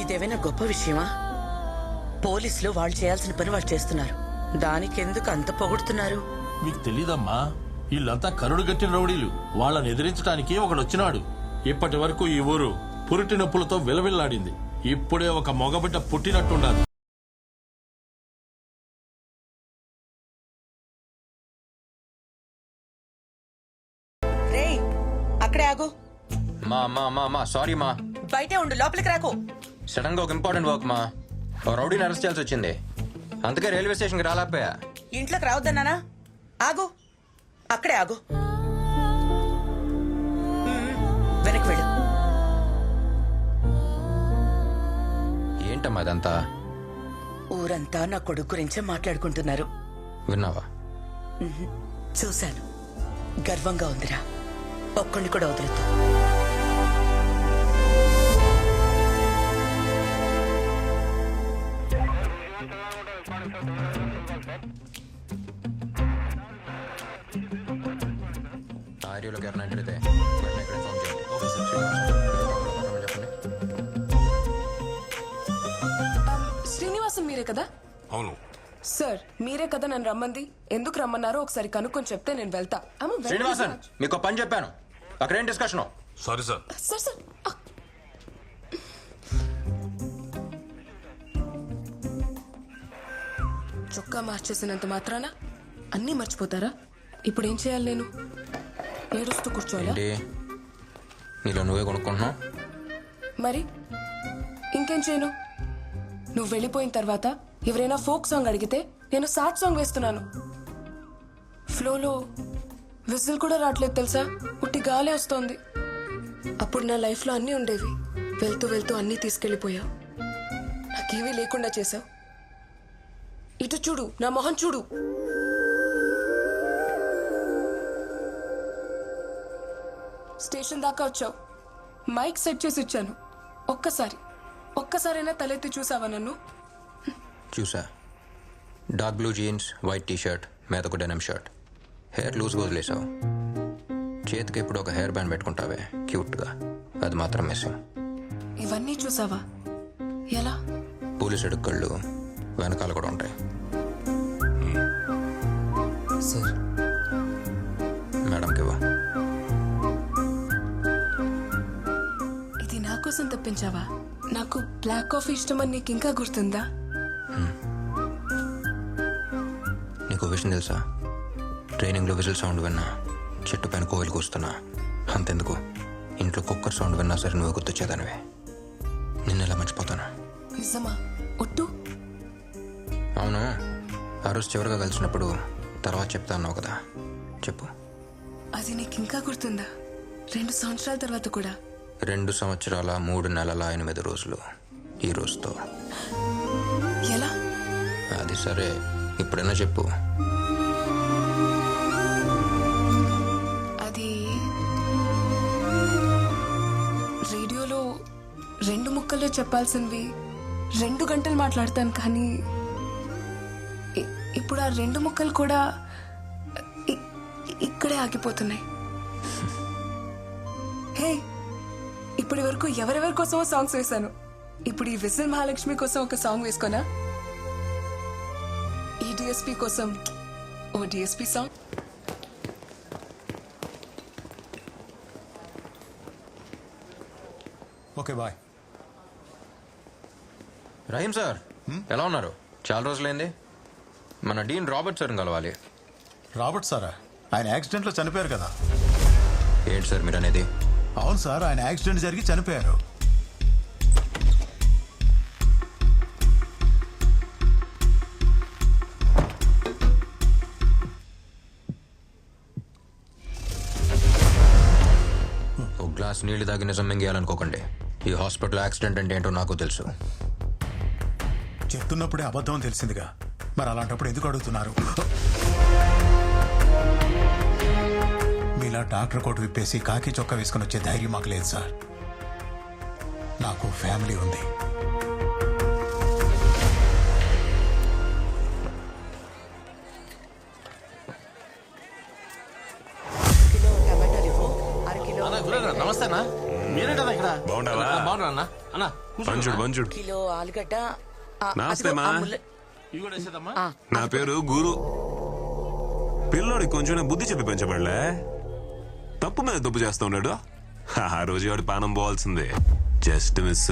ఇదేమైనా గొప్ప విషయమా? పోలీసులు వాళ్ళు చేయాల్సిన పని వాళ్ళు చేస్తున్నారు. దానికి ఎందుకు అంత పొగుడుతున్నారు? మీకు తెలీదమ్మా, వీళ్ళంతా కరుడు గట్టిన రౌడీలు. వాళ్ళని ఎదిరించడానికి ఒకడొచ్చినాడు. ఇప్పటి వరకు ఈ ఊరు పురిటి నొప్పులతో విలవిల్లాడింది. ఇప్పుడే ఒక మగబిడ్డ పుట్టినట్టుండాలి. రేయ్, అక్కడే ఆగు. మా సారీ మా. బయటే ఉండు, లోపలికి రాకు. సడన్ గా ఒక ఇంపార్టెంట్ వర్క్ మా. రౌడీని అరెస్ట్ చేయాల్సి వచ్చింది. అందుకే రైల్వే స్టేషన్కి రాలేకపోయా. ఇంట్లోకి రావద్దన్నానా? ఆగు, అక్కడే ఆగు. వెనక్కి వెళ్ళు. ఏంటమ్మా అదంతా? ఊరంతా నా కొడుకు గురించే మాట్లాడుకుంటున్నారు. విన్నావా? చూశాను. గర్వంగా ఉందిరా. ఒక్కడిని కూడా వదలొద్దు. ఆర్యూలోకి ఎవరైనా ఎంటర్ అయితే ఇక్కడ ఫోన్ చేయండి. చెప్పండి. శ్రీనివాసం మీరే కదా? అవును సార్, మీరే కదా నన్ను రమ్మంది. ఎందుకు రమ్మన్నారో ఒకసారి కనుక్కొని చెప్తే నేను వెళ్తా. శ్రీనివాసన్, మీకు పని చెప్పాను. అక్కడ ఏం discussion? Sorry sir. Sir sir చొక్కా మార్చేసినంత మాత్రాన అన్నీ మర్చిపోతారా? ఇప్పుడు ఏం చేయాలి? నేను ఏడుస్తూ కూర్చోవాలా? నీలో నువ్వే కొనుక్కుంటున్నావు. మరి ఇంకేం చేయను? నువ్వు వెళ్ళిపోయిన తర్వాత ఎవరైనా ఫోక్ సాంగ్ అడిగితే నేను సాడ్ సాంగ్ వేస్తున్నాను. ఫ్లోలో విజిల్ కూడా రావట్లేదు తెలుసా? ఉట్టి గాలే వస్తోంది. అప్పుడు నా లైఫ్లో అన్నీ ఉండేవి. వెళ్తూ వెళ్తూ అన్నీ తీసుకెళ్ళిపోయా. నాకేమీ లేకుండా చేసావు. ఇటు చూడు, నా మొహం చూడు. స్టేషన్ దాకా వచ్చావు. మైక్ సెట్ చేసి ఇచ్చాను. ఒక్కసారైనా తలెత్తి చూసావా నన్ను? చూసా. Dark blue jeans, white T shirt, మీదకు డెనిమ్ షర్ట్. హెయిర్ లూజ్ వదిలేసావు. చేతికి ఇప్పుడు ఒక హెయిర్ బ్యాండ్ పెట్టుకుంటావే క్యూట్గా, అది మాత్రం మిస్సింగ్. ఇవన్నీ చూసావా? ఎలా? పోలీసు అడుక్కళ్ళు వెనకాల కూడా ఉంటాయి. సార్, మేడంకి ఇవ్వ. ఇది నా కోసం తెప్పించావా? నాకు బ్లాక్ కాఫీ ఇష్టమని నీకు ఇంకా గుర్తుందా? నీకు విషయం తెలుసా? ట్రైనింగ్లో విజిల్ సౌండ్ విన్నా చెట్టు పైన కోయిలు కూస్తున్నా. అంతెందుకు, ఇంట్లో కుక్కర్ సౌండ్ విన్నా సరే నువ్వు గుర్తొచ్చేదానివే. నిన్నెలా మర్చిపోతాను? నిజమా? ఒట్టు. అవును, ఆ రోజు చివరిగా కలిసినప్పుడు తర్వాత చెప్తా అన్నావు కదా, చెప్పు. అది నీకు ఇంకా గుర్తుందా? 2 సంవత్సరాల తర్వాత కూడా. 2 సంవత్సరాల 3 నెలల 8 రోజులు ఈ రోజుతో. ఎలా? అది సరే, ఇప్పుడైనా చెప్పు. అది రేడియోలో 2 ముక్కల్లో చెప్పాల్సినవి 2 గంటలు మాట్లాడతాను, కానీ ఇప్పుడు ఆ 2 ముక్కలు కూడా ఇక్కడే ఆగిపోతున్నాయి. హే, ఇప్పటి వరకు ఎవరెవరి కోసమో సాంగ్స్ వేశాను. ఇప్పుడు ఈ విజిల్ మహాలక్ష్మి కోసం ఒక సాంగ్ వేసుకోనా? ఈ డిఎస్పీ కోసం ఓ DSP song. Okay, bye. Rahim sir, ఎలా ఉన్నారు? చాలా రోజులైంది. మన డీన్ రాబర్ట్ సార్ని కలవాలి. రాబర్ట్ సారా? ఆయన యాక్సిడెంట్లో చనిపోయారు కదా. ఏంటి సార్ మీరు అనేది? అవును సార్, ఆయన యాక్సిడెంట్ జరిగి చనిపోయారు. ఒక గ్లాస్ నీళ్లు తాగి నిజం మింగేయాలనుకోకండి. ఈ హాస్పిటల్ యాక్సిడెంట్ అంటే ఏంటో నాకు తెలుసు. చెప్తున్నప్పుడే అబద్ధం తెలిసిందిగా, మరి అలాంటప్పుడు ఎందుకు అడుగుతున్నారు? మీలా డాక్టర్ కోట్ విప్పేసి కాకి చొక్కా వేసుకుని వచ్చే ధైర్యం మాకు లేదు సార్. నాకు ఫ్యామిలీ ఉంది. నమస్తే అన్న, మీరే కదా ఇక్కడ? బాగుంటావా? బాగున్నా అన్న. అన్న పంచుడు పంచుడు. కిలో ఆలుగడ్డ నమస్తే మా. ఇవి కూడా వేసేదమ్మా. నా పేరు గురు. పిల్లోడికి కొంచెం బుద్ధి చెప్పి పెంచబడలే. తప్పు మీద తప్పు చేస్తా ఉన్నాడు. ఆ రోజు వాడి పానం పోవాల్సిందే, జస్ట్ మిస్.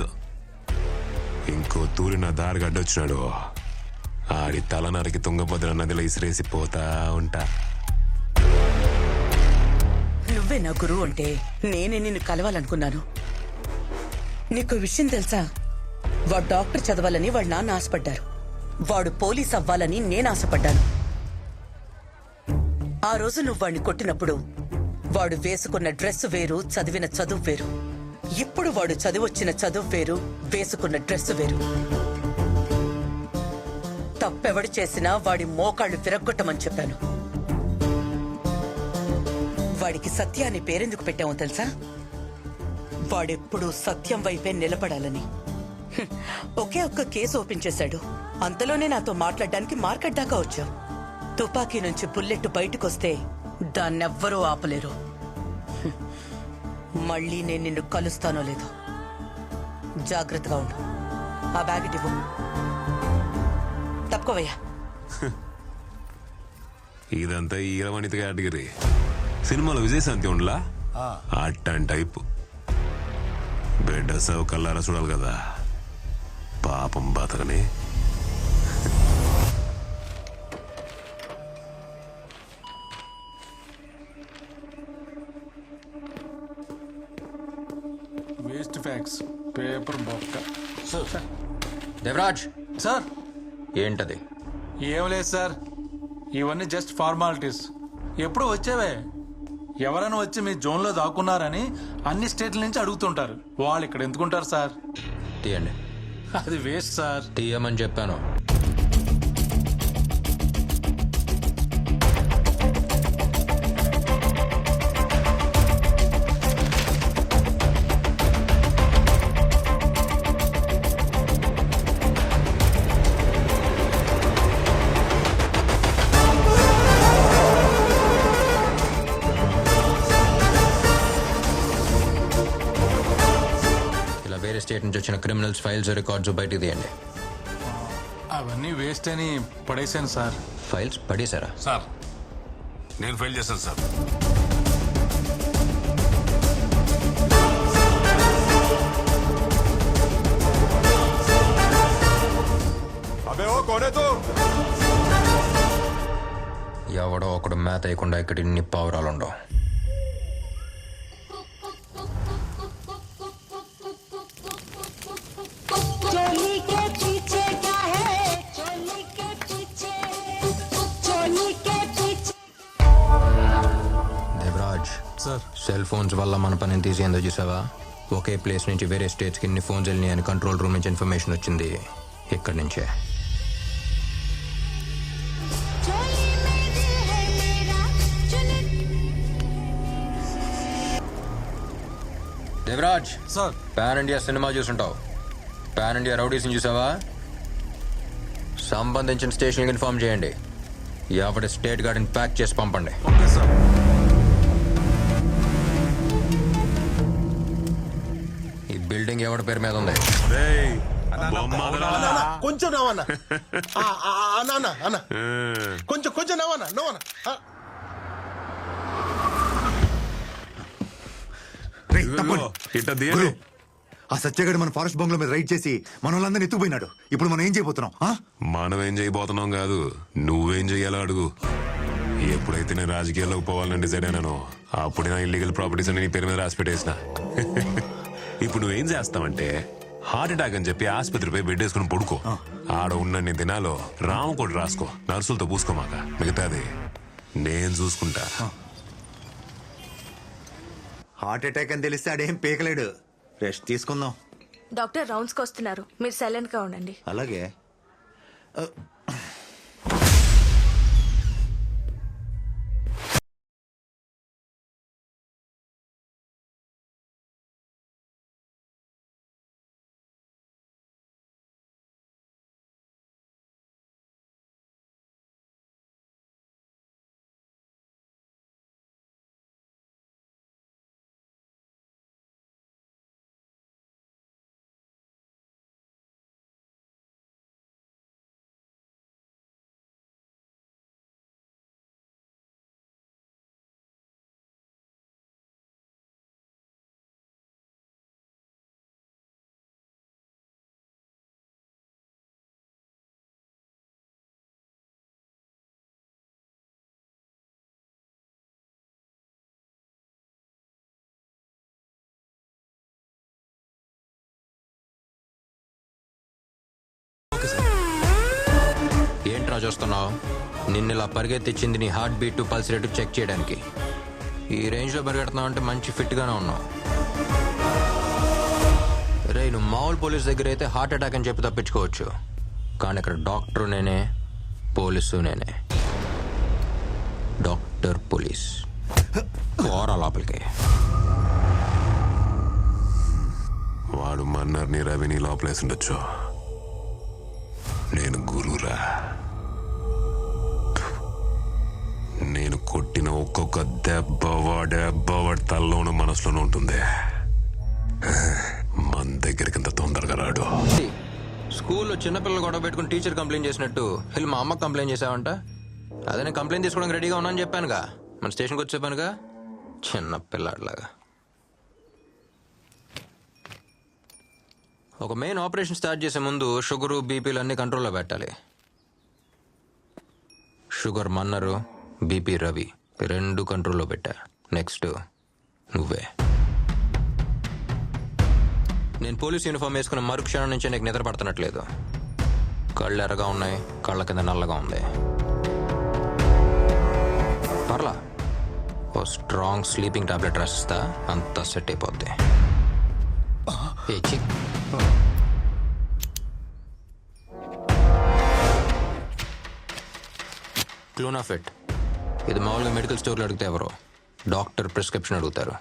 ఇంకో తూరి నా దారి గడ్డొచ్చినాడు. ఆడి తలనరికి తుంగభద్ర నదిలో ఇసిరేసి పోతా ఉంటా. నువ్వే నా గురువు అంటే నేనే నిన్ను కలవాలనుకున్నాను. నీకు విషయం తెలుసా? వాడు డాక్టర్ చదవాలని వాళ్ళ నాన్న ఆశపడ్డారు. వాడు పోలీస్ అవ్వాలని నేను ఆశపడ్డాను. ఆ రోజు నువ్వు వాడిని కొట్టినప్పుడు వాడు వేసుకున్న డ్రెస్ వేరు, చదివిన చదువు వేరు. ఇప్పుడు వాడు చదివొచ్చిన చదువు వేరు, వేసుకున్న డ్రెస్ వేరు. తప్పెవడు చేసినా వాడి మోకాళ్ళు విరగ్గొట్టమని చెప్పాను. వాడికి సత్య అని పేరెందుకు పెట్టామో తెలుసా? వాడెప్పుడు సత్యం వైపే నిలబడాలని. ఒకే ఒక్క కేసు ఓపెన్ చేశాడు. అంతలోనే నాతో మాట్లాడడానికి మార్కెట్ దాకా వచ్చావు. తుపాకీ నుంచి బుల్లెట్ బయటకొస్తే దాన్నెవ్వరూ ఆపలేరు. మళ్ళీ నేను నిన్ను కలుస్తానో లేదో జాగ్రత్తగా ఉండు. ఆ బ్యాగ్ ఇవ్వు. తప్పుకోవయ్యా. ఇదంతా ఈ ఇరవణిత కేటగిరీ. సినిమాలో విజయశాంతి ఉండలా అట్టని టైపు. బిడ్డ సవ్ కల్లారా చూడాలి కదా, పాపం బతకని. వేస్ట్ ఫ్యాక్స్, పేపర్ బొక్క. సార్ దేవరాజ్ సార్ ఏంటది? ఏం లేదు సార్, ఇవన్నీ జస్ట్ ఫార్మాలిటీస్. ఎప్పుడు వచ్చేవే. ఎవరైనా వచ్చి మీ జోన్లో దాక్కున్నారని అన్ని స్టేట్ల నుంచి అడుగుతుంటారు. వాళ్ళు ఇక్కడ ఎందుకుంటారు సార్? తీయండి. అది వేస్ట్ సార్. తీయమని చెప్పాను. వేరే స్టేట్ నుంచి వచ్చిన క్రిమినల్స్ ఫైల్స్ రికార్డ్స్ బయటికి తీయండి. అవన్నీ వేస్ట్ అని పడేశాను సార్. ఫైల్స్ పడేశారా? సార్ నేను ఫైల్ చేశాను సార్. అబే ఓ కోనేతో ఎవడో ఒకడు మేత వేయకుండా ఇక్కడ ఇన్ని పావురాలుండవు. దేవరాజ్ సార్, సెల్ ఫోన్స్ వల్ల మన పనిని తీసేందో చూసావా? ఒకే ప్లేస్ నుంచి వేరే స్టేట్స్కి ఇన్ని ఫోన్స్ వెళ్ళినాయి అని కంట్రోల్ రూమ్ నుంచి ఇన్ఫర్మేషన్ వచ్చింది. ఇక్కడి నుంచే. Devaraj sir, pan India cinema చూసుంటావు. పాన్ ఇండియా రౌడీస్ని చూసావా? సంబంధించిన స్టేషన్కి ఇన్ఫార్మ్ చేయండి. ఎవరి స్టేట్ గార్డెన్ ప్యాక్ చేసి పంపండి. Okay sir. ఈ బిల్డింగ్ ఎవరి పేరు మీద ఉంది? కొంచెం నవ్వన్నా అన్న కొంచెం కొంచెం నవ్వన్నా నవ్వన్నా. ఆ సత్యగాడు మన ఫారెస్ట్ బంగ్లా మీద రైడ్ చేసి మన వాళ్ళందరినీ ఎత్తుకుపోయినాడు. ఇప్పుడు మనం ఏం చేయబోతున్నాం? మనం ఏం చేయబోతున్నాం కాదు, నువ్వేం చెయ్యాలో అడుగు. ఎప్పుడైతే నేను రాజకీయాల్లోకి పోవాలని డిసైడ్ అయినానో అప్పుడే నా ఇల్లీగల్ ప్రాపర్టీస్ అని నీ పేరు మీద రాసి పెట్టేసిన. ఇప్పుడు నువ్వేం చేస్తావంటే హార్ట్ అటాక్ అని చెప్పి ఆసుపత్రిపై బెడ్ వేసుకుని పడుకో. ఆడ ఉన్న దినాలో రామకోటి రాసుకో, నర్సులతో పూసుకోమాక. మిగతాది నేను చూసుకుంటా. హార్ట్ అటాక్ అని తెలిస్తే ఆడేం పీకలేడు. రెస్ట్ తీసుకుందాం. డాక్టర్ రౌండ్స్కి వస్తున్నారు, మీరు సైలెంట్గా ఉండండి. అలాగే. ఏంట్రా చూస్తున్నావు? నిన్ను ఇలా పరిగెత్తిచ్చింది నీ heart beat pulse rate check చేయడానికి. ఈ రేంజ్లో పరిగెడుతున్నావు అంటే మంచి ఫిట్గానే ఉన్నావు. రే, నువ్వు మామూలు పోలీస్ దగ్గర అయితే హార్ట్ అటాక్ అని చెప్పి తప్పించుకోవచ్చు, కానీ ఇక్కడ డాక్టర్ నేనే, పోలీసు నేనే. డాక్టర్ పోలీస్ పోరా లోపలికి. వాడు మన్నర్ని రవిని లోపలేసి ఉండొచ్చు, నేను గురురా. నేను కొట్టిన ఒక్కొక్క దెబ్బ వాడి తల్లో ఉన్న మనసులోనే ఉంటుంది. మన దగ్గరికి ఇంత తొందరగా రాడు. స్కూల్లో చిన్నపిల్లలు గొడవ పెట్టుకుని టీచర్ కంప్లైంట్ చేసినట్టు వెళ్ళి మా అమ్మకి కంప్లైంట్ చేసావంట. అదే నేను కంప్లైంట్ తీసుకోవడానికి రెడీగా ఉన్నాను చెప్పానుగా, మన స్టేషన్కి వచ్చి చెప్పానుగా, చిన్న పిల్లాడిలాగా. ఒక మెయిన్ ఆపరేషన్ స్టార్ట్ చేసే ముందు షుగరు బీపీలు అన్నీ కంట్రోల్లో పెట్టాలి. షుగర్ మన్నరు, బీపీ రవి 2 కంట్రోల్లో పెట్టా. నెక్స్ట్ నువ్వే. నేను పోలీస్ యూనిఫామ్ వేసుకున్న మరుక్షణం నుంచి నీకు నిద్ర పడుతున్నట్లేదు. కళ్ళు ఎర్రగా ఉన్నాయి, కళ్ళ కింద నల్లగా ఉంది. పర్లా, ఓ స్ట్రాంగ్ స్లీపింగ్ టాబ్లెట్ రాసిస్తా, అంతా సెట్ అయిపోద్ది. ఏ చిక్ క్లూనాఫిట్. ఇది మామూలుగా మెడికల్ స్టోర్లో అడిగితే ఎవరో, డాక్టర్ ప్రిస్క్రిప్షన్ అడుగుతారు.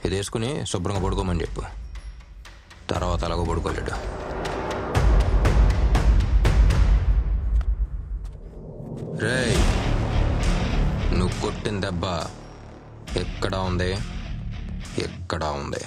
ఇది వేసుకుని శుభ్రంగా పడుకోమని చెప్పు. తర్వాత అలాగో పడుకోలేడు. రేయ్, నువ్వు కొట్టిన దెబ్బ ఎక్కడ ఉంది? ఎక్కడ ఉంది?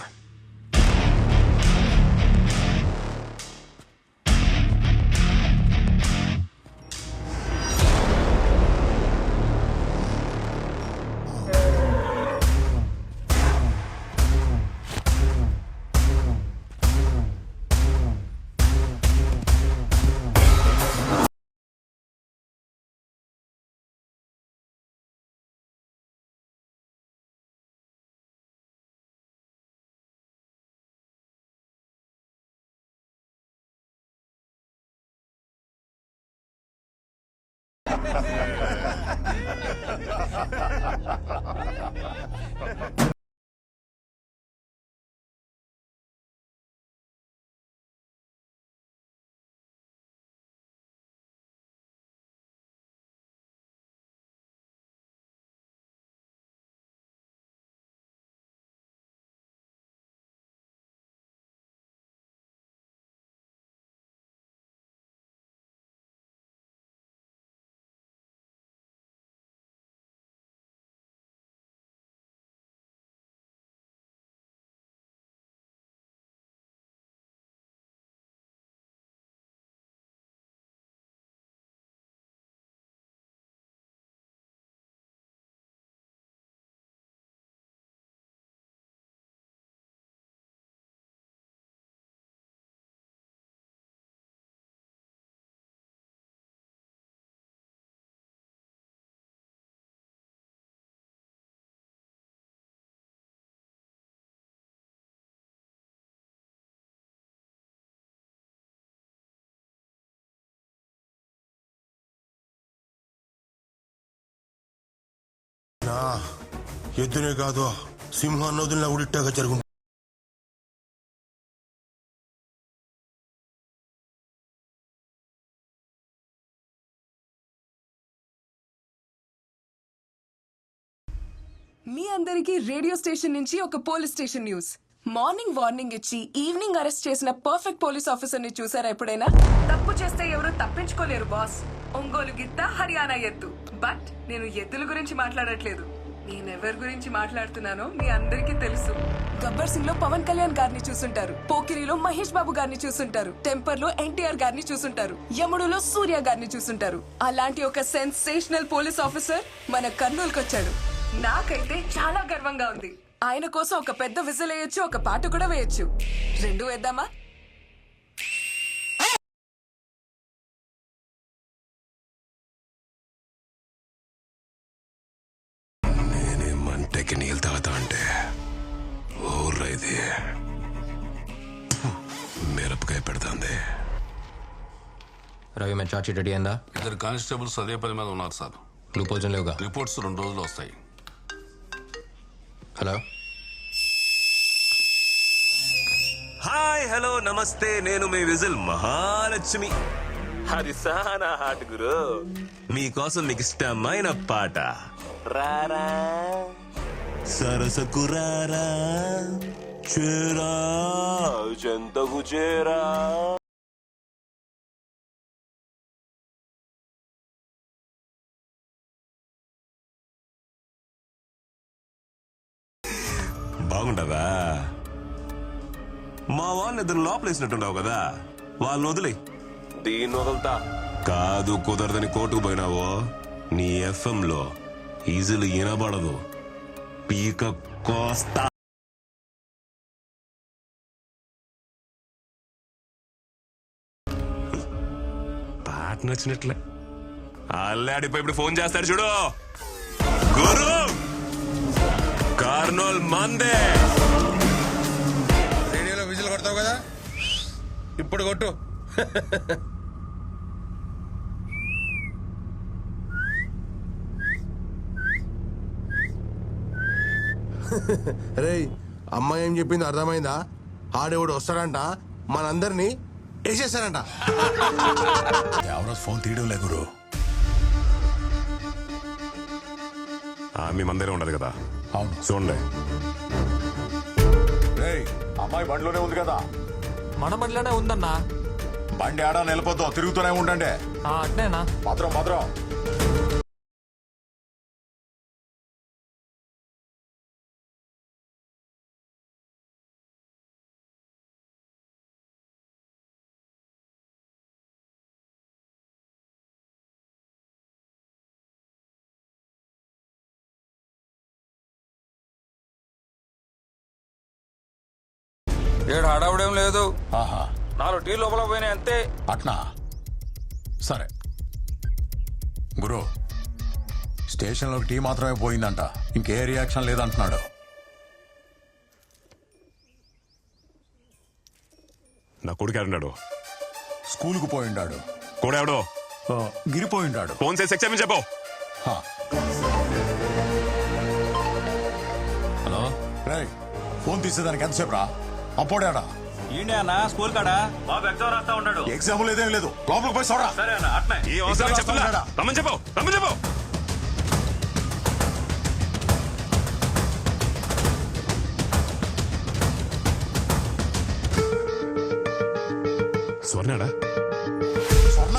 ఎద్దునే కాదు, సింహాన్ని వదిలిన ఉడిట్టాగా జరుగుతుంది. మీ అందరికీ రేడియో స్టేషన్ నుంచి ఒక police station news. Morning warning ఇచ్చి ఈవినింగ్ అరెస్ట్ చేసిన పర్ఫెక్ట్ పోలీస్ ఆఫీసర్ ని చూసారా ఎప్పుడైనా? తప్పు చేస్తే ఎవరు తప్పించుకోలేరు బాస్. ఒంగోలు గిత్త, హర్యానా ఎద్దు. బట్ నేను ఎద్దుల గురించి మాట్లాడట్లేదు. నేనెవరి గురించి మాట్లాడుతున్నానో మీ అందరికీ తెలుసు. గబ్బర్ సింగ్ లో పవన్ కళ్యాణ్ గారిని చూసుంటారు, పోకిరిలో మహేష్ బాబు గారిని చూసుంటారు, టెంపర్ లో ఎన్టీఆర్ గారిని చూసుంటారు, యముడులో సూర్య గారిని చూసుంటారు. అలాంటి ఒక సెన్సేషనల్ పోలీస్ ఆఫీసర్ మన కర్నూలుకి వచ్చాడు. నాకైతే చాలా గర్వంగా ఉంది. ఆయన కోసం ఒక పెద్ద విజిల్ వేయొచ్చు, ఒక పాట కూడా వేయొచ్చు. 2 వేద్దామా? నేనేమంటకి నీళ్ళు తాగుతా అంటే ఊర్రా ఇది మిరపకాయ పెడతాంది. రవి మీద చార్జ్ షీట్ రెడీ అయిందా? 2 కానిస్టేబుల్స్ అదే పని మీద ఉన్నారు సార్. లూప్ హోల్స్ ఏం లేవుగా? రిపోర్ట్స్ 2 రోజులు వస్తాయి. హలో, హాయ్, హలో, నమస్తే. నేను మీ విజిల్ మహాలక్ష్మి. అది సానా హాట్ గురు. మీకోసం మీకు ఇష్టమైన పాట. రారా సరసకు రారా, చేరా చెంతకు చేరా. బాగుండదా? మా వాళ్ళని ఇద్దరు లోపలేసినట్టున్నావు కదా, వాళ్ళని వదిలే. దీన్ని వదులుతా కాదు, కుదరదని కోర్టుకు పోయినావో నీ FM లో ఈజీలు వినబడదు. పీక కోస్తా. పాట నచ్చినట్లే అల్లాడిపోయి ఇప్పుడు ఫోన్ చేస్తాడు చూడు. గురు కార్నోల్ మందే. రేడియోలో విజిల్ కొడతావు కదా, ఇప్పుడు కొట్టు. రేయ్, అమ్మాయి ఏం చెప్పింది అర్థమైందా? ఆడేవాడు వస్తాడంట, మనందరినీ వేసేస్తాడంట. ఎవరో ఫోన్ తీయడం లే గురు. మీ మందిరం ఉండదు కదా? అవును, చూడండి. రేయ్, అమ్మాయి బండిలోనే ఉంది కదా? మన బండిలోనే ఉందన్నా. బండి ఆడా నిలబొద్దు, తిరుగుతూనే ఉండండి. అట్నేనా? భద్రం భద్రం. ఏడు హడావుడేం లేదు. ఆహా, 4 టీ లోపల పోయినాయి అంతే. అట్నా? సరే గురు, స్టేషన్లోకి టీ మాత్రమే పోయిందంట, ఇంకే రియాక్షన్ లేదంటున్నాడు. నా కొడుకు ఎవడున్నాడు? స్కూల్కు పోయిండాడు. కూడా ఎవడో గిరిపోయిండాడు. ఫోన్ చేసి ఎక్స్ప్లెయిన్ చెప్పు. హలో రేయ్, ఫోన్ తీసేదానికి ఎంతసేపు రా? అప్పుడేడా ఈయనే అన్న స్కూల్ కాడా బాబు ఎగ్జామ్ రాస్తా ఉన్నాడు. ఎగ్జామ్ లేదేం లేదు, లోపలికి పోయి చూడరా. సరే అన్న, అట్నే. ఏ అవసరం చెప్తున్నా? రమ్మని చెప్పు, రమ్మని చెప్పు. స్వర్ణాడా?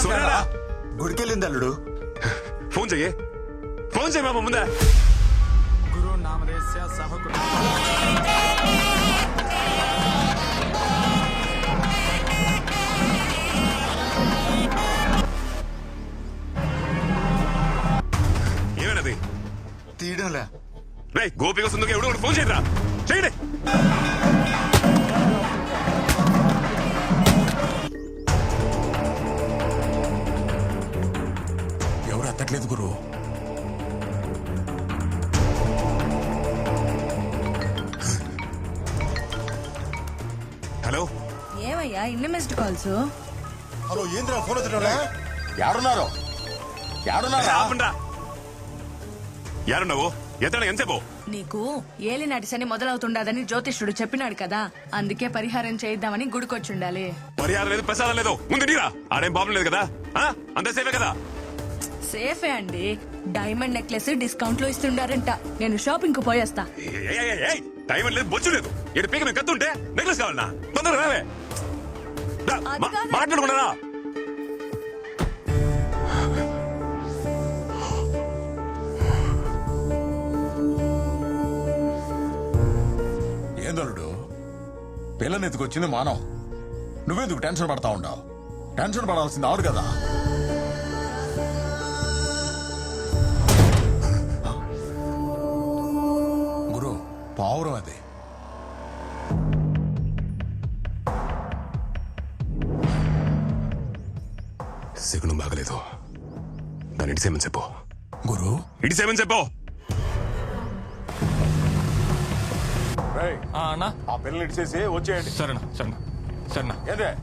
స్వర్ణాడా? గుడికెళ్ళింది అల్లుడు. ఫోన్ చెయ్యి, ఫోన్ చెయ్యి బాబు ముందే. గురు నామదేశ్య సహకు. ఏమైనది? తీయడంలే. రే గోపిక సుందరికి ఎవడో ఫోన్ చేయరా, చేయండి. ఎవరు ఎత్తట్లేదు గురు. హలో, ఏమయ్యా ఇన్ని మిస్డ్ కాల్స్? హలో, ఏంద్రా ఫోన్ ఎత్తడంలే? యాడున్నారు? యాడున్నారా? యారున్నావు? ఎత్తడా? ఎంతసేపు? నీకు ఏలినాటి శని మొదలవుతుండదని జ్యోతిష్యుడు చెప్పినాడు కదా, అందుకే పరిహారం చేయిద్దామని గుడికొచ్చుండాలి. పరిహారం లేదు, ప్రసాదం లేదు, ముందు నీరా. ఆడేం ప్రాబ్లం లేదు కదా? అంతే సేఫే కదా? సేఫే అండి. డైమండ్ నెక్లెస్ డిస్కౌంట్ లో ఇస్తుండారంట. నేను షాపింగ్ కు పోయేస్తా. టైం లేదు, బొచ్చు లేదు. ఏడు పీక మేము కత్తుంటే నెక్లెస్ కావాలన్నా? తొందరగా రావే. మాట్లాడుకున్నారా? ఏందలుడు, పిల్లని ఎత్తుకొచ్చింది మానవ్, నువ్వెందుకు టెన్షన్ పడతా ఉండవు? టెన్షన్ పడాల్సింది ఆవిడ కదా. గురు, పావురం అది. సిగ్గును బాగలేదు, దాన్ని ఇడిసేమని చెప్పు. గురు, ఇడిసేమని చెప్పు. అన్నా ఆ పిల్లని ఇచ్చేసి వచ్చేయండి. సరేనా? సరేనా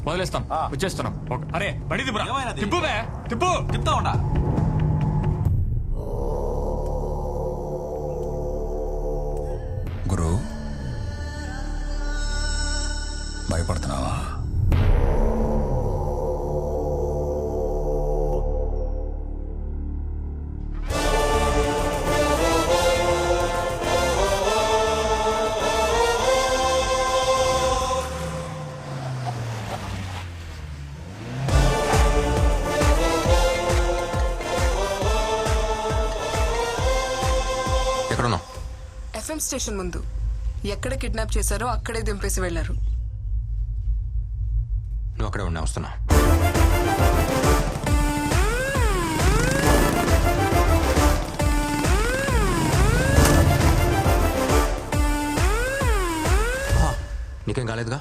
వదిలేస్తాం వచ్చేస్తున్నాం అరే బడి తిప్పురా తిప్పువే తిప్పు తిప్పుతా ఉండా గురు భయపడుతున్నావా? ఎక్కడున్నావు? ఎఫ్ఎం స్టేషన్ ముందు. ఎక్కడ కిడ్నాప్ చేశారో అక్కడే దింపేసి వెళ్లారు. నువ్వు అక్కడే ఉన్నా, వస్తున్నా. నీకేం కాలేదుగా?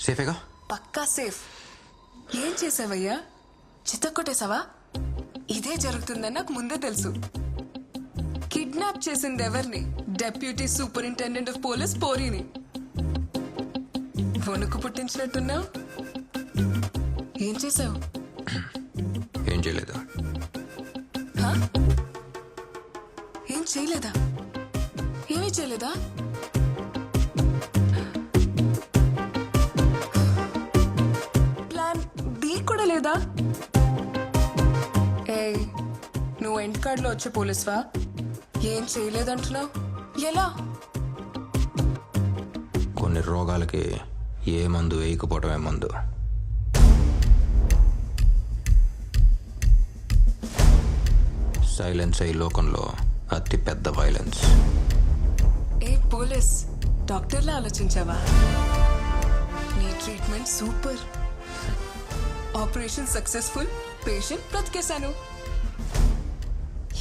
సేఫేగా? పక్కా సేఫ్. ఏం చేసావయ్యా? చిత్తకొట్టేశావా? ఇదే జరుగుతుందని నాకు ముందే తెలుసు. కిడ్నాప్ చేసింది ఎవరిని? డెప్యూటీ సూపరింటెండెంట్ ఆఫ్ పోలీస్ పోరీని. వణుకు పుట్టించినట్టున్నావు. ఏం చేసావు? ఏం చేయలేదు. ఏం చేయలేదా? ఏమీ చేయలేదా? ప్లాన్ బి కూడా లేదా? ఏయ్, నువ్వు ఎండ్ కార్డ్ లో వచ్చే పోలీస్వా? ఏం చేయలేదంటున్నావు. ఎలా? కొన్ని రోగాలకి ఏ మందు వేయకపోవటమే మందు. సైలెన్స్ ఈ లోకంలో అతి పెద్ద వైలెన్స్. ఏ పోలీస్, డాక్టర్లా ఆలోచించావా? నీ treatment super. Operation successful. Patient బ్రతికేశాను.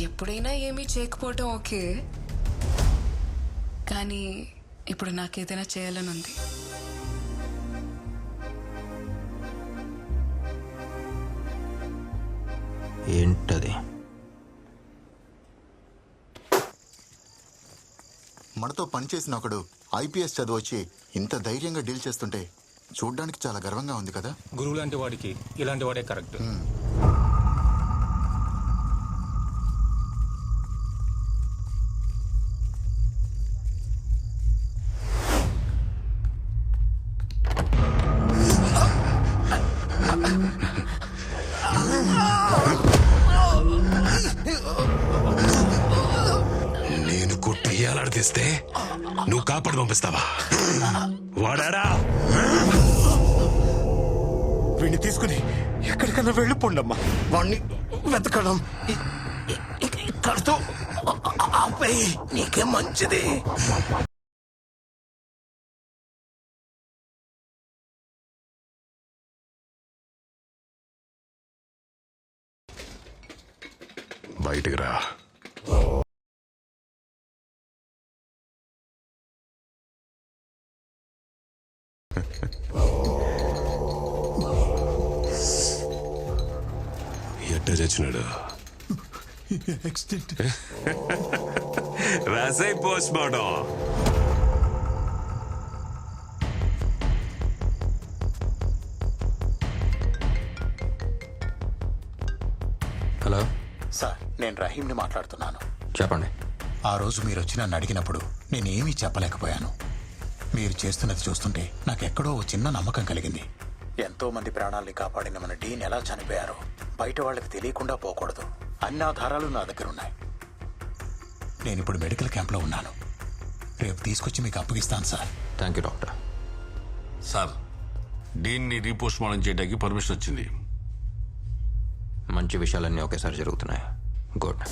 ఎప్పుడైనా ఏమీ చేయకపోవటం ఓకే, కానీ ఇప్పుడు నాకేదైనా చేయాలని ఉంది. ఏంటది? మనతో పనిచేసిన ఒకడు ఐపీఎస్ చదివొచ్చి ఇంత ధైర్యంగా డీల్ చేస్తుంటే చూడ్డానికి చాలా గర్వంగా ఉంది కదా. గురువు లాంటి వాడికి ఇలాంటి వాడే కరెక్ట్. నేను కొట్టి ఏలాడితే నువ్వు కాపాడు పంపిస్తావా? వాడాడా? వీడిని తీసుకుని ఎక్కడికన్నా వెళ్ళిపోండమ్మా. వాడిని వెతకడం ఇక్కడితో ఆపేయి, నీకే మంచిది. బయటికి రా. ఎట్ట చచ్చినాడు? రాసై పోస్ట్ మార్టం. హలో సార్, నేను రహీంని మాట్లాడుతున్నాను. చెప్పండి. ఆ రోజు మీరు వచ్చి నన్ను అడిగినప్పుడు నేనేమీ చెప్పలేకపోయాను. మీరు చేస్తున్నది చూస్తుంటే నాకెక్కడో ఓ చిన్న నమ్మకం కలిగింది. ఎంతో మంది ప్రాణాల్ని కాపాడిన మన డీన్ ఎలా చనిపోయారో బయట వాళ్ళకి తెలియకుండా పోకూడదు. అన్ని ఆధారాలు నా దగ్గర ఉన్నాయి. నేను ఇప్పుడు మెడికల్ క్యాంప్లో ఉన్నాను. రేపు తీసుకొచ్చి మీకు అప్పగిస్తాను సార్. Thank you doctor. సార్, డీన్ని రీపోస్ట్ మార్టం చేయడానికి పర్మిషన్ వచ్చింది. మంచి విషయాలన్నీ ఒకేసారి జరుగుతున్నాయి. గుడ్.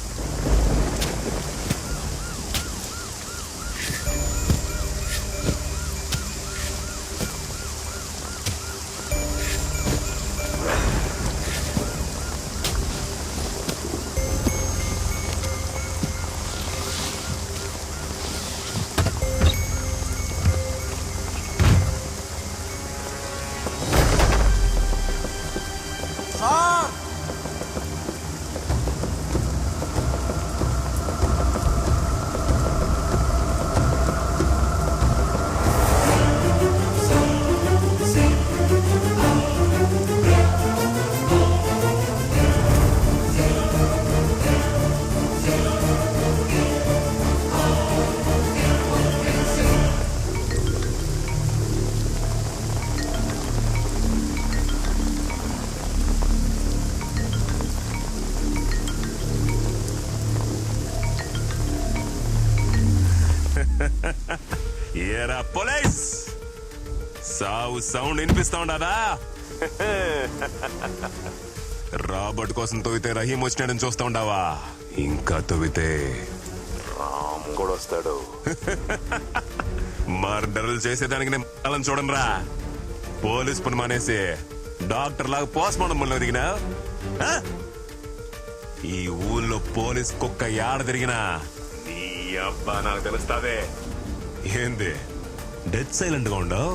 ఏరా పోలీస్ సావు సౌండ్ వినిపిస్తా ఉండదా? రాబర్ట్ కోసం తవ్వితే రహీం వచ్చినాడని చూస్తా ఉండవా? ఇంకా తవ్వితే రామ్ కూడా వస్తాడు. మర్డర్లు చేసేదానికి నేను అలా చూడండి రా. పోలీస్ పని మానేసి డాక్టర్ లాగా పోస్ట్ మార్టం పనులు దిగినా? ఈ ఊళ్ళో పోలీస్ కుక్క యాడ తిరిగినా నీ అబ్బా నాకు తెలుస్తాదే. ఏంది డెత్ సైలెంట్ గా ఉండవు?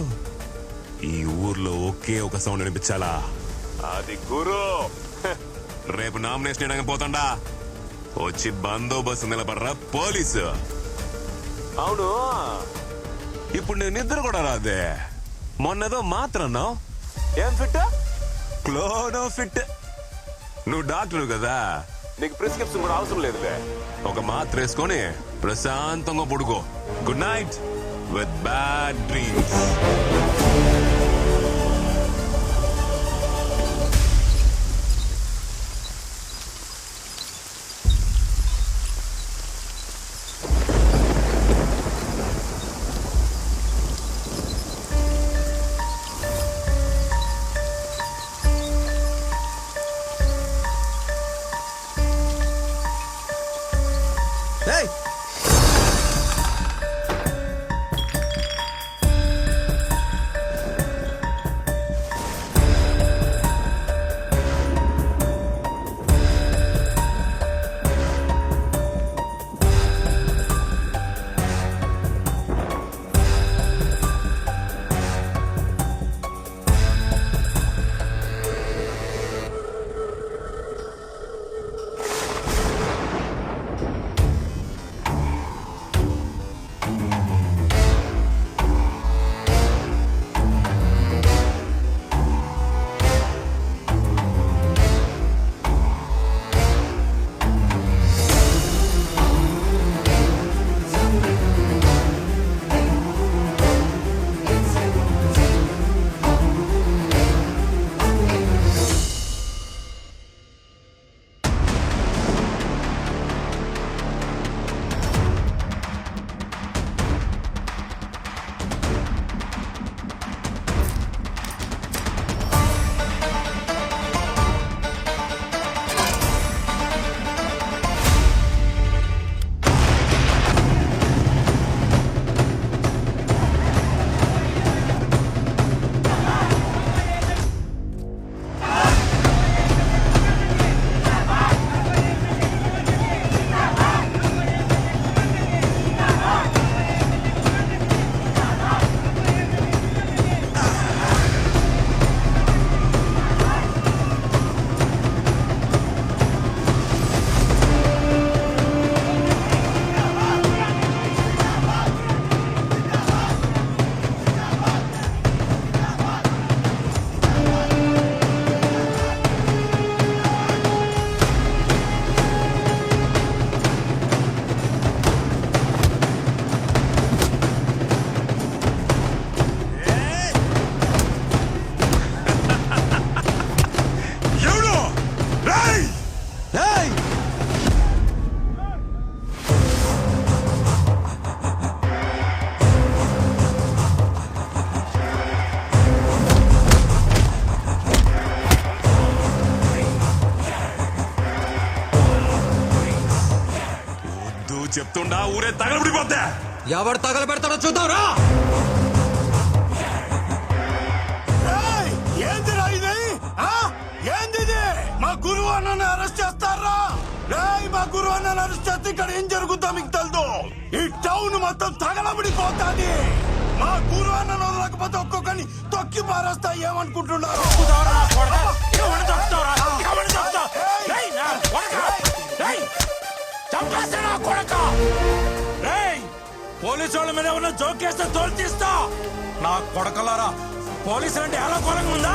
ఈ ఊర్లో ఒకే ఒక సౌండ్ వినిపించాలా, అది గురు. రేపు నామినేషన్ వేయడానికి పోతాండా, వచ్చి బందోబస్తు నిలబడరా పోలీసు. అవును, ఇప్పుడు నేను నిద్ర కూడా రాదే. మొన్నదో మాత్రం ఏం ఫిట్, క్లోనో ఫిట్. నువ్వు డాక్టర్ కదా, నీకు ప్రిస్క్రిప్షన్ కూడా అవసరం లేదులే. ఒక మాత్ర వేసుకొని ప్రశాంతంగా పడుకో. Good night with bad dreams. చెప్తుండా ఊరే తగలబడిపోద్దా. ఎవరు తగల పెడతాడో చూద్దాంరా. ఏందిరా ఇది? ఏంది? మా గురువు అన్నని అరెస్ట్ చేస్తారా? మా గురువు అన్నని అరెస్ట్ చేస్తే ఇక్కడ ఏం జరుగుతుందో మీకు తెలుసు. ఈ టౌన్ మొత్తం తగలబడిపోతాది. మా గురువు అన్నను వదలకపోతే ఒక్కొక్కని తొక్కి పారేస్తా. ఏమనుకుంటున్నారు? పోలీసు వాళ్ళ మీద ఉన్న జోకేస్తే తోలు తీస్తా. నా కొడకలారా, పోలీసులు అంటే ఎలా కొలంగా ఉందా?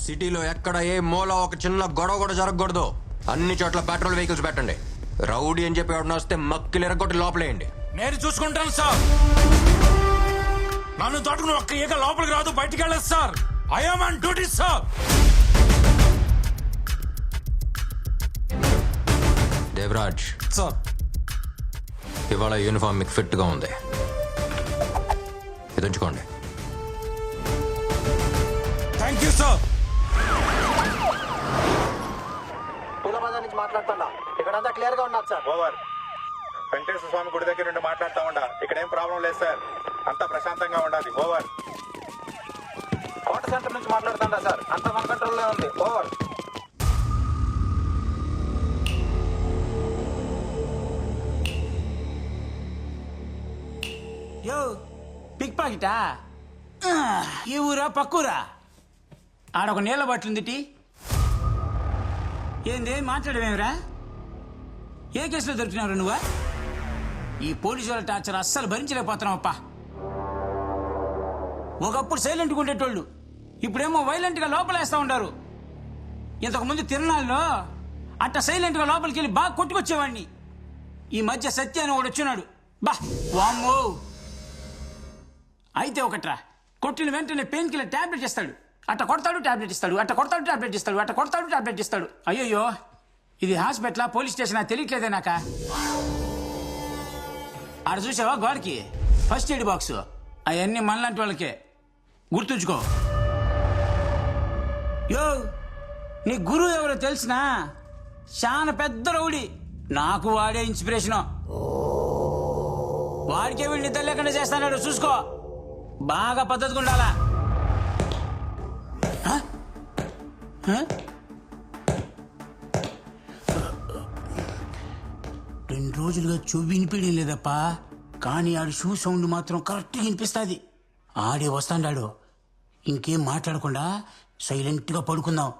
సిటీలో ఎక్కడ ఏ మూల ఒక చిన్న గొడవ కూడా జరగకూడదు. అన్ని చోట్ల పెట్రోల్ వెహికల్స్ పెట్టండి. రౌడీ అని చెప్పి ఎవడన్నా వస్తే మక్కిలిరగొట్టి లోపలేయండి. నేను చూసుకుంటాను సార్. నన్ను తోటకుని ఒక్క ఈగ లోపలికి రాదు, బయటికి వెళ్ళదు sir. I am on duty sir. Devraj sir, ఇవాళ యూనిఫామ్ మీకు ఫిట్ గా ఉంది, ఇది ఉంచుకోండి. Thank you sir. పూలబాజార్ నుంచి మాట్లాడుతున్నా. ఇక్కడంతా క్లియర్ గా ఉన్నారు సార్. ఓవర్. వెంకటేశ్వర స్వామి గుడి దగ్గర నుండి మాట్లాడుతూ ఉండా. ఇక్కడ ఏం ప్రాబ్లం లేదు సార్, అంతా ప్రశాంతంగా ఉండాలి. ఓవర్. కోట సెంటర్ నుంచి మాట్లాడుతుండా సార్. అంతా మన కంట్రోల్లో ఉంది. ఓవర్. యో పిక్ పాకెటా? ఈ ఊరా పక్కూరా? ఆడొక నీళ్ళ బట్లుంది టీ. ఏంది మాట్లాడమేమిరా? ఏ కేసులో దొరికినావు నువ్వా? ఈ పోలీసు వాళ్ళ టార్చర్ అస్సలు భరించలేకపోతున్నావప్ప. ఒకప్పుడు సైలెంట్గా ఉండేటోళ్ళు ఇప్పుడేమో వైలెంట్గా లోపలేస్తా ఉంటారు. ఇంతకుముందు తిరణాల్లో అట్ట సైలెంట్గా లోపలికి వెళ్ళి బాగా కొట్టుకొచ్చేవాడిని. ఈ మధ్య సత్య అని ఒకడు వచ్చినాడు. బా వామ్మో. అయితే ఒకట్రా, కొట్టిన వెంటనే పెయిన్ కిల్లర్ టాబ్లెట్ ఇస్తాడు. అట్ట కొడతాడు టాబ్లెట్ ఇస్తాడు, అట్ట కొడతాడు టాబ్లెట్ ఇస్తాడు, అట్ట కొడతాడు టాబ్లెట్ ఇస్తాడు. అయ్యయ్యో, ఇది హాస్పిటల్ పోలీస్ స్టేషన్ తెలియట్లేదే నాక. ఆడ చూసావా గోడకి ఫస్ట్ ఎయిడ్ బాక్స్? అవన్నీ మనలాంటి వాళ్ళకే, గుర్తుంచుకో. యో, నీ గురువు ఎవరో తెలిసినా? చాలా పెద్ద రౌడీ. నాకు వాడే ఇన్స్పిరేషను. వాడికే వీడిని నిద్ర లేకుండా చేస్తాడు. చూసుకో, బాగా పద్ధతిగా ఉండాలా. 2 రోజులుగా చెవి వినిపించడం లేదప్పా. కానీ ఆడి షూ సౌండ్ మాత్రం కరెక్ట్గా వినిపిస్తుంది. ఆడే వస్తాడాడు. ఇంకేం మాట్లాడకుండా సైలెంట్గా పడుకుందాం.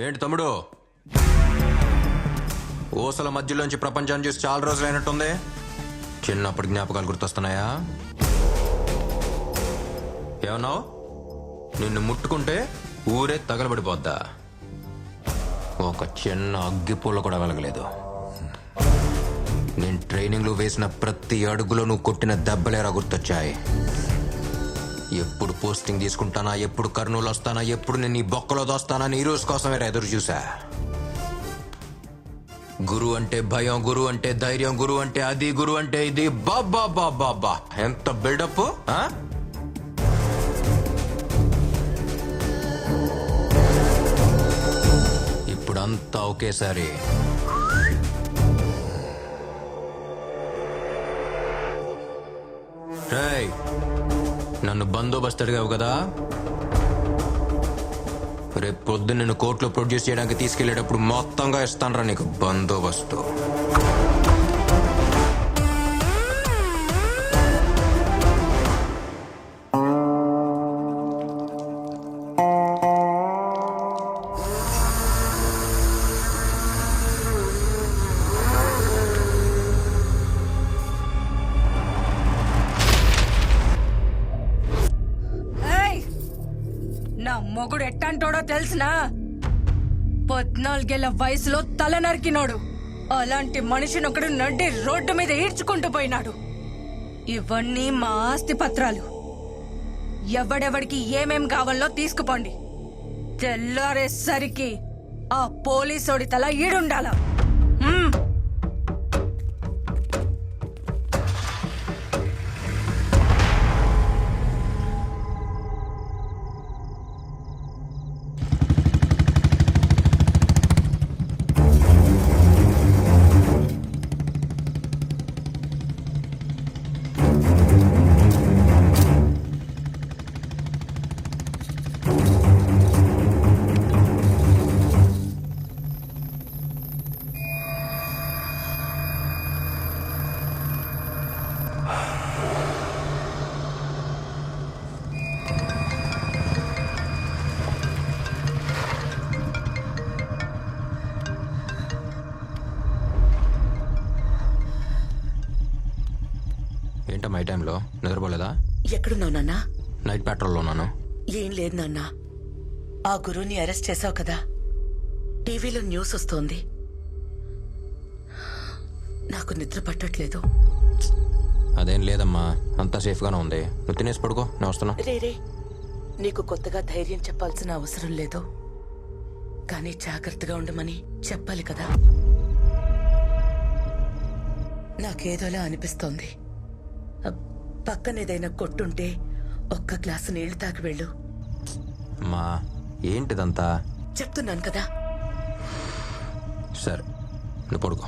ఏంటి తమ్ముడు, ఊసల మధ్యలోంచి ప్రపంచాన్ని చూసి చాలా రోజులైనట్టుంది. చిన్నప్పటి జ్ఞాపకాలు గుర్తొస్తున్నాయా? ఏమన్నావు? నిన్ను ముట్టుకుంటే ఊరే తగలబడిపోద్దా? ఒక చిన్న అగ్గిపూల కూడా వెలగలేదు. నేను ట్రైనింగ్లో వేసిన ప్రతి అడుగులో నువ్వు కొట్టిన దెబ్బలేరా గుర్తొచ్చాయి. ఎప్పుడు పోస్టింగ్ తీసుకుంటానా, ఎప్పుడు కర్నూలు వస్తానా, ఎప్పుడు నేను ఈ బొక్కలో దోస్తానా ఈ రోజు కోసమే ఎదురు చూసా. గురు అంటే భయం, గురు అంటే ధైర్యం, గురు అంటే అది, గురు అంటే ఇది. బాబా బాబా బా, ఎంత బిల్డప్! ఇప్పుడంతా ఒకేసారి రేయ్, నన్ను బందోబస్తు అడిగావు కదా, రేపు పొద్దున్న నిన్ను కోర్టులో ప్రొడ్యూస్ చేయడానికి తీసుకెళ్లేటప్పుడు మొత్తంగా ఇస్తానరా నీకు బందోబస్తు. నా మొగుడు ఎట్టంటోడో తెలిసినా? 14 ఏళ్ల వయసులో తల నరికినోడు. అలాంటి మనిషిని ఒకడు నడ్డి రోడ్డు మీద ఈడ్చుకుంటూ పోయినాడు. ఇవన్నీ మా ఆస్తి పత్రాలు. ఎవడెవడికి ఏమేం కావాలో తీసుకుపోండి. తెల్లారేసరికి ఆ పోలీసోడి తల ఈడుండాల. ఏంటమ్మా ఈ టైంలో నిద్రపోలేదా? ఎక్కడున్నావు నాన్న? నైట్ పెట్రోల్లో ఉన్నాను. ఏం లేదు నాన్న, ఆ గురువుని అరెస్ట్ చేశావు కదా, టీవీలో న్యూస్ వస్తోంది. నాకు నిద్ర పట్టట్లేదు. అదేం లేదమ్మా, అంతా సేఫ్గానే ఉంది. నువ్వు తినేసి పడుకో, నేను వస్తున్నా. రే, నీకు కొత్తగా ధైర్యం చెప్పాల్సిన అవసరం లేదు, కానీ జాగ్రత్తగా ఉండమని చెప్పాలి కదా. నాకేదోలా అనిపిస్తోంది. పక్కనేదైనా కొట్టుంటే ఒక్క గ్లాసు నీళ్లు తాగి వెళ్ళు. అమ్మా ఏంటిదంతా? చెప్తున్నాను కదా. సరే నువ్వు పడుకో.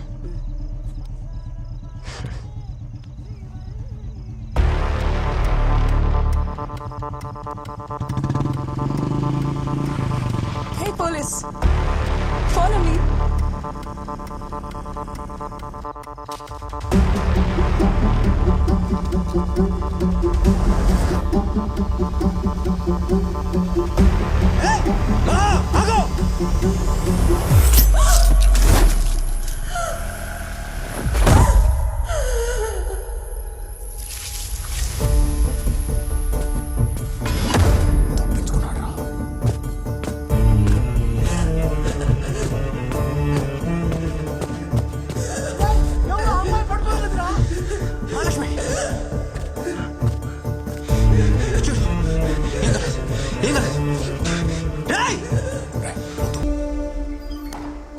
Hey, police! Follow me.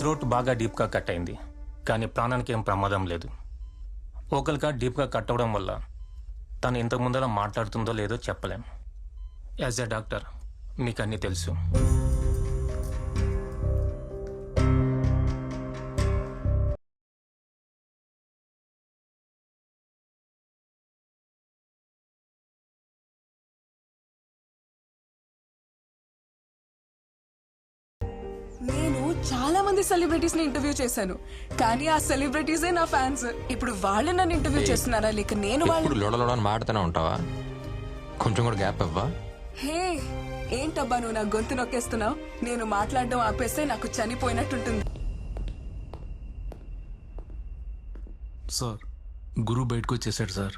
Throat బాగా డీప్గా కట్ అయింది, కానీ ప్రాణానికి ఏం ప్రమాదం లేదు. ఓకల్గా డీప్గా కట్ అవ్వడం వల్ల తను ఇంతకు ముందర మాట్లాడుతుందో లేదో చెప్పలేం. యాజ్ ఎ డాక్టర్ మీకు అన్నీ తెలుసు. నేను చాలా మంది సెలబ్రిటీస్ ని ఇంటర్వ్యూ చేశాను, కానీ ఆ సెలబ్రిటీసే నా ఫ్యాన్స్. ఇప్పుడు వాళ్ళు నన్ను ఇంటర్వ్యూ చేస్తున్నారా, లేక నేను ఇప్పుడు వాళ్ళు? లోడలోడని మాడుతూనే ఉంటావా? కొంచెం కూడా గ్యాప్ ఇవ్వా? హే, ఏంటబ్బా నువ్వు నా గొంతు నొక్కేస్తున్నావు? నేను మాట్లాడడం ఆపేస్తే నాకు చనిపోయినట్టుంటుంది. సార్ గురువు బయటకు వచ్చేసాడు సార్.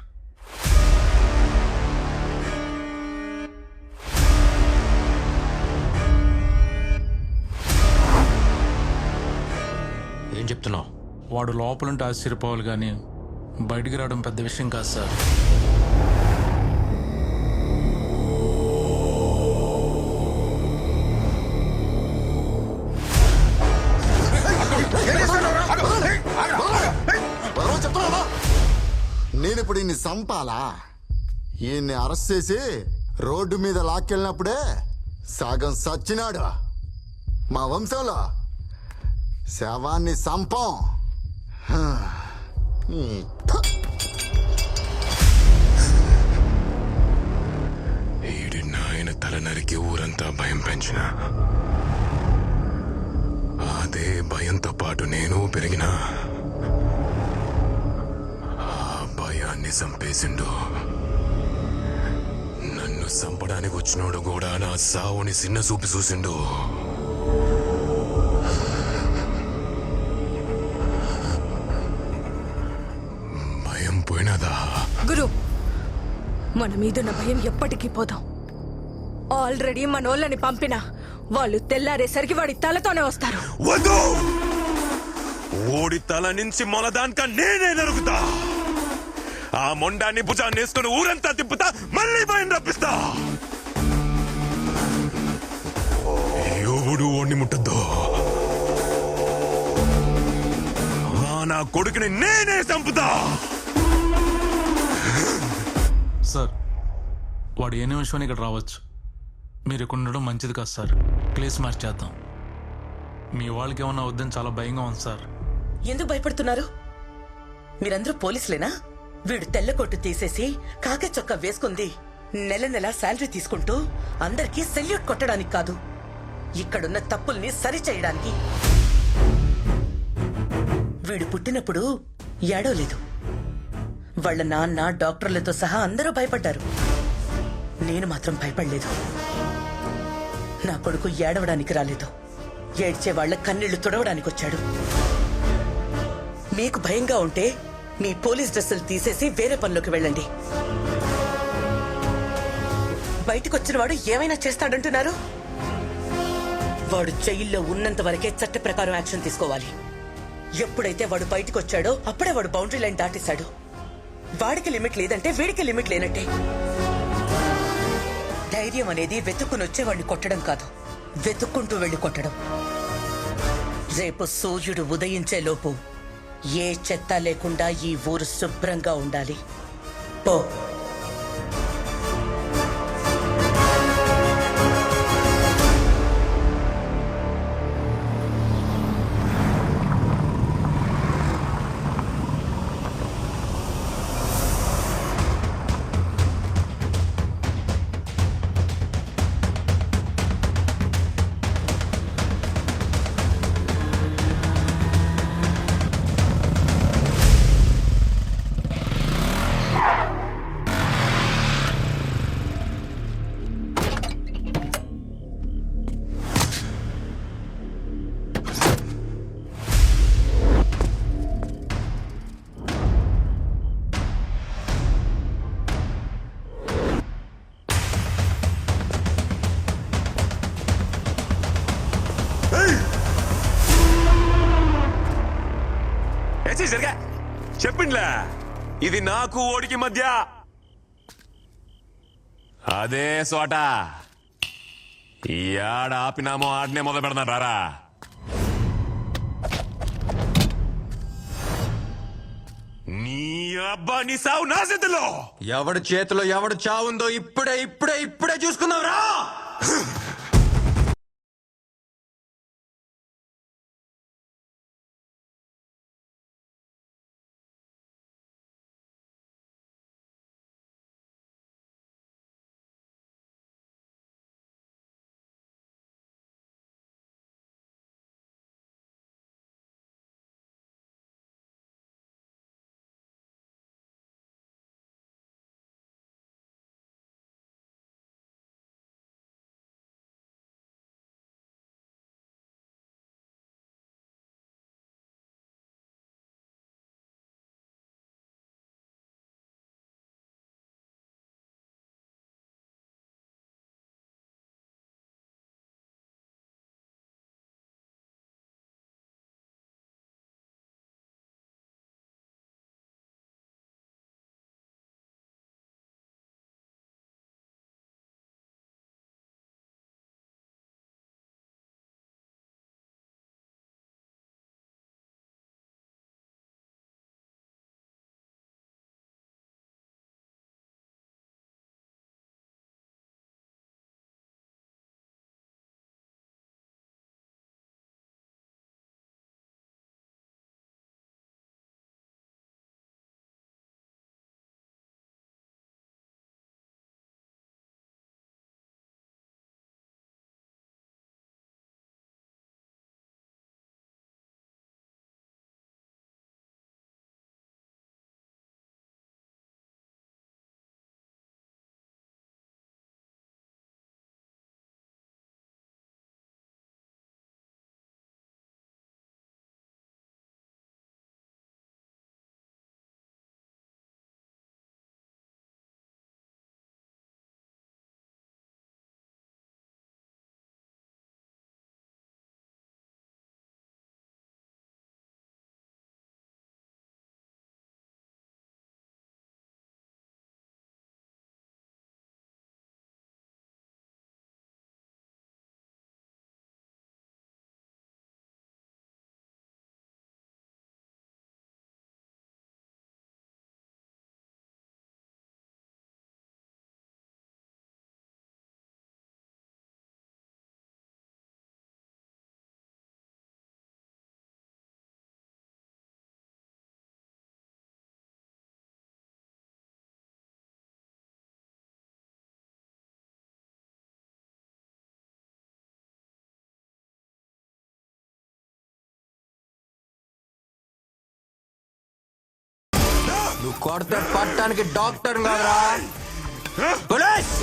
ఏం చెప్తున్నావు? వాడు లోపలుంటే ఆశ్చర్యపోవాలి, కానీ బయటికి రావడం పెద్ద విషయం కాదు సార్. నేనిప్పుడు ఈయన్ని చంపాలా? ఈయన్ని అరెస్ట్ చేసి రోడ్డు మీద లాక్కెళ్ళినప్పుడే సగం సచ్చినాడు. మా వంశంలో శవాన్ని సంపం. ఈడి నాయన తల నరికి ఊరంతా భయం పెంచిన, అదే భయంతో పాటు నేను పెరిగిన. ఆ భయాన్ని చంపేసిండు. నన్ను చంపడానికి వచ్చినోడు కూడా నా సావుని చిన్న చూపి చూసిండు. గురు, మన మీదున్న భయం ఎప్పటికీ పోదాం. ఆల్రెడీ మనోళ్ళని పంపినా వాళ్ళు తెల్లారేసరికి వాడి తలతోనే వస్తారు. వద్దు, ఓడి తల నుంచి మొలదానిక నేనే నరుకుతా. ఆ మొండాన్ని భుజాన్ని వేసుకుని ఊరంతా తిప్పుతా, మళ్ళీ భయం రప్పిస్తా. ఎవడు ఓడిని ముట్టద్దు. నా కొడుకుని నేనే చంపుతా. సార్ వాడు ఏ నిమిషం ఇక్కడ రావచ్చు. మీరు ఇక్కడ ఉండడం మంచిది కాదు సార్. ప్లేస్ మార్చేద్దాం. మీ వాళ్ళకి ఏమన్నా వద్దని చాలా భయంగా ఉంది సార్. ఎందుకు భయపడుతున్నారు? మీరందరూ పోలీసులేనా? వీడు తెల్ల కొట్టు తీసేసి కాకి చొక్కా వేసుకుంది నెల నెల శాలరీ తీసుకుంటూ అందరికీ సెల్యూట్ కొట్టడానికి కాదు, ఇక్కడున్న తప్పుల్ని సరిచేయడానికి. వీడు పుట్టినప్పుడు ఏడవలేదు. వాళ్ళ నాన్న, డాక్టర్లతో సహా అందరూ భయపడ్డారు. నేను మాత్రం భయపడలేదు. నా కొడుకు ఏడవడానికి రాలేదు, ఏడ్చే వాళ్ళ కన్నీళ్లు తుడవడానికి వచ్చాడు. మీకు భయంగా ఉంటే మీ పోలీస్ డ్రెస్సులు తీసేసి వేరే పనిలోకి వెళ్ళండి. బయటకొచ్చిన వాడు ఏమైనా చేస్తాడంటున్నారు? వాడు జైల్లో ఉన్నంత వరకే చట్ట ప్రకారం యాక్షన్ తీసుకోవాలి. ఎప్పుడైతే వాడు బయటకు వచ్చాడో అప్పుడే వాడు బౌండరీ లైన్ దాటేశాడు. వాడికి లిమిట్ లేదంటే వీడికి లిమిట్ లేనట్టే. ధైర్యం అనేది వెతుక్కుని వచ్చేవాడిని కొట్టడం కాదు, వెతుక్కుంటూ వెళ్లి కొట్టడం. రేపు సూర్యుడు ఉదయించే లోపు ఏ చెత్త లేకుండా ఈ ఊరు శుభ్రంగా ఉండాలి. పో. చెప్పిండ్లా, ఇది నాకు ఓడికి మధ్య అదే సోట. ఈ ఆడ ఆపినామో ఆడనే మొదలు పెడతాను రారా. నీ అబ్బా నీ సావు నా చేతిలో. ఎవడి చేతిలో ఎవడు చావుందో ఇప్పుడే ఇప్పుడే ఇప్పుడే చూసుకుందాం రా. నువ్వు కొడితే పట్టానికి డాక్టర్ కాదురా. పోలీస్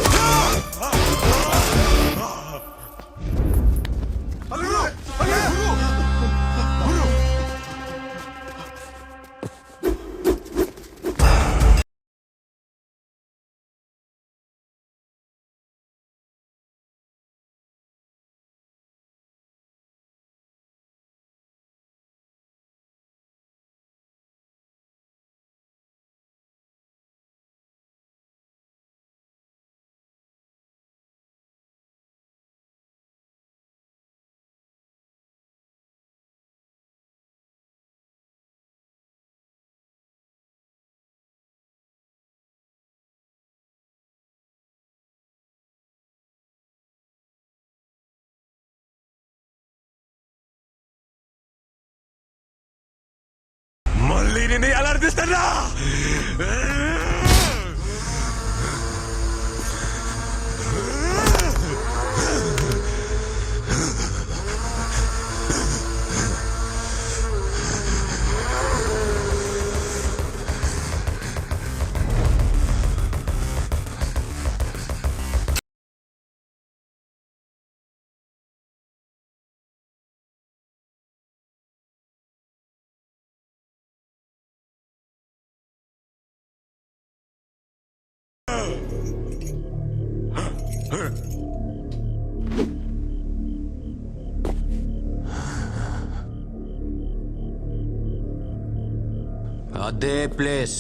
మళ్ళీ నేను ఎలా అర్థిస్తారా? అదే ప్లేస్.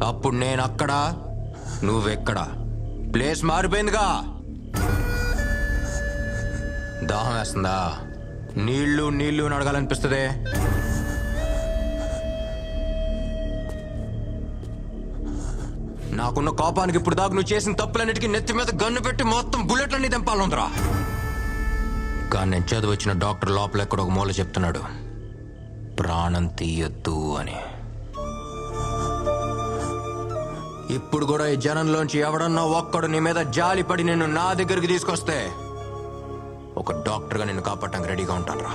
అప్పుడు నేను అక్కడ, నువ్వెక్కడ. ప్లేస్ మారిపోయిందిగా. దాహం వేస్తుందా? నీళ్లు నీళ్లు అని అడగాలనిపిస్తుంది. నాకున్న కోపానికి ఇప్పుడు దాకా నువ్వు చేసిన తప్పులన్నిటికీ నెత్తి మీద గన్ను పెట్టి మొత్తం బుల్లెట్లన్నీ తెంపాలందరా. కానీ నేను చదివచ్చిన డాక్టర్ లోపల ఎక్కడ ఒక మూల చెప్తున్నాడు, ప్రాణం తీయొద్దు అని. ఇప్పుడు కూడా ఈ జనంలోంచి ఎవడన్నా ఒక్కడు నీ మీద జాలిపడి నిన్ను నా దగ్గరికి తీసుకొస్తే ఒక డాక్టర్గా నిన్ను కాపాడటానికి రెడీగా ఉంటాను రా.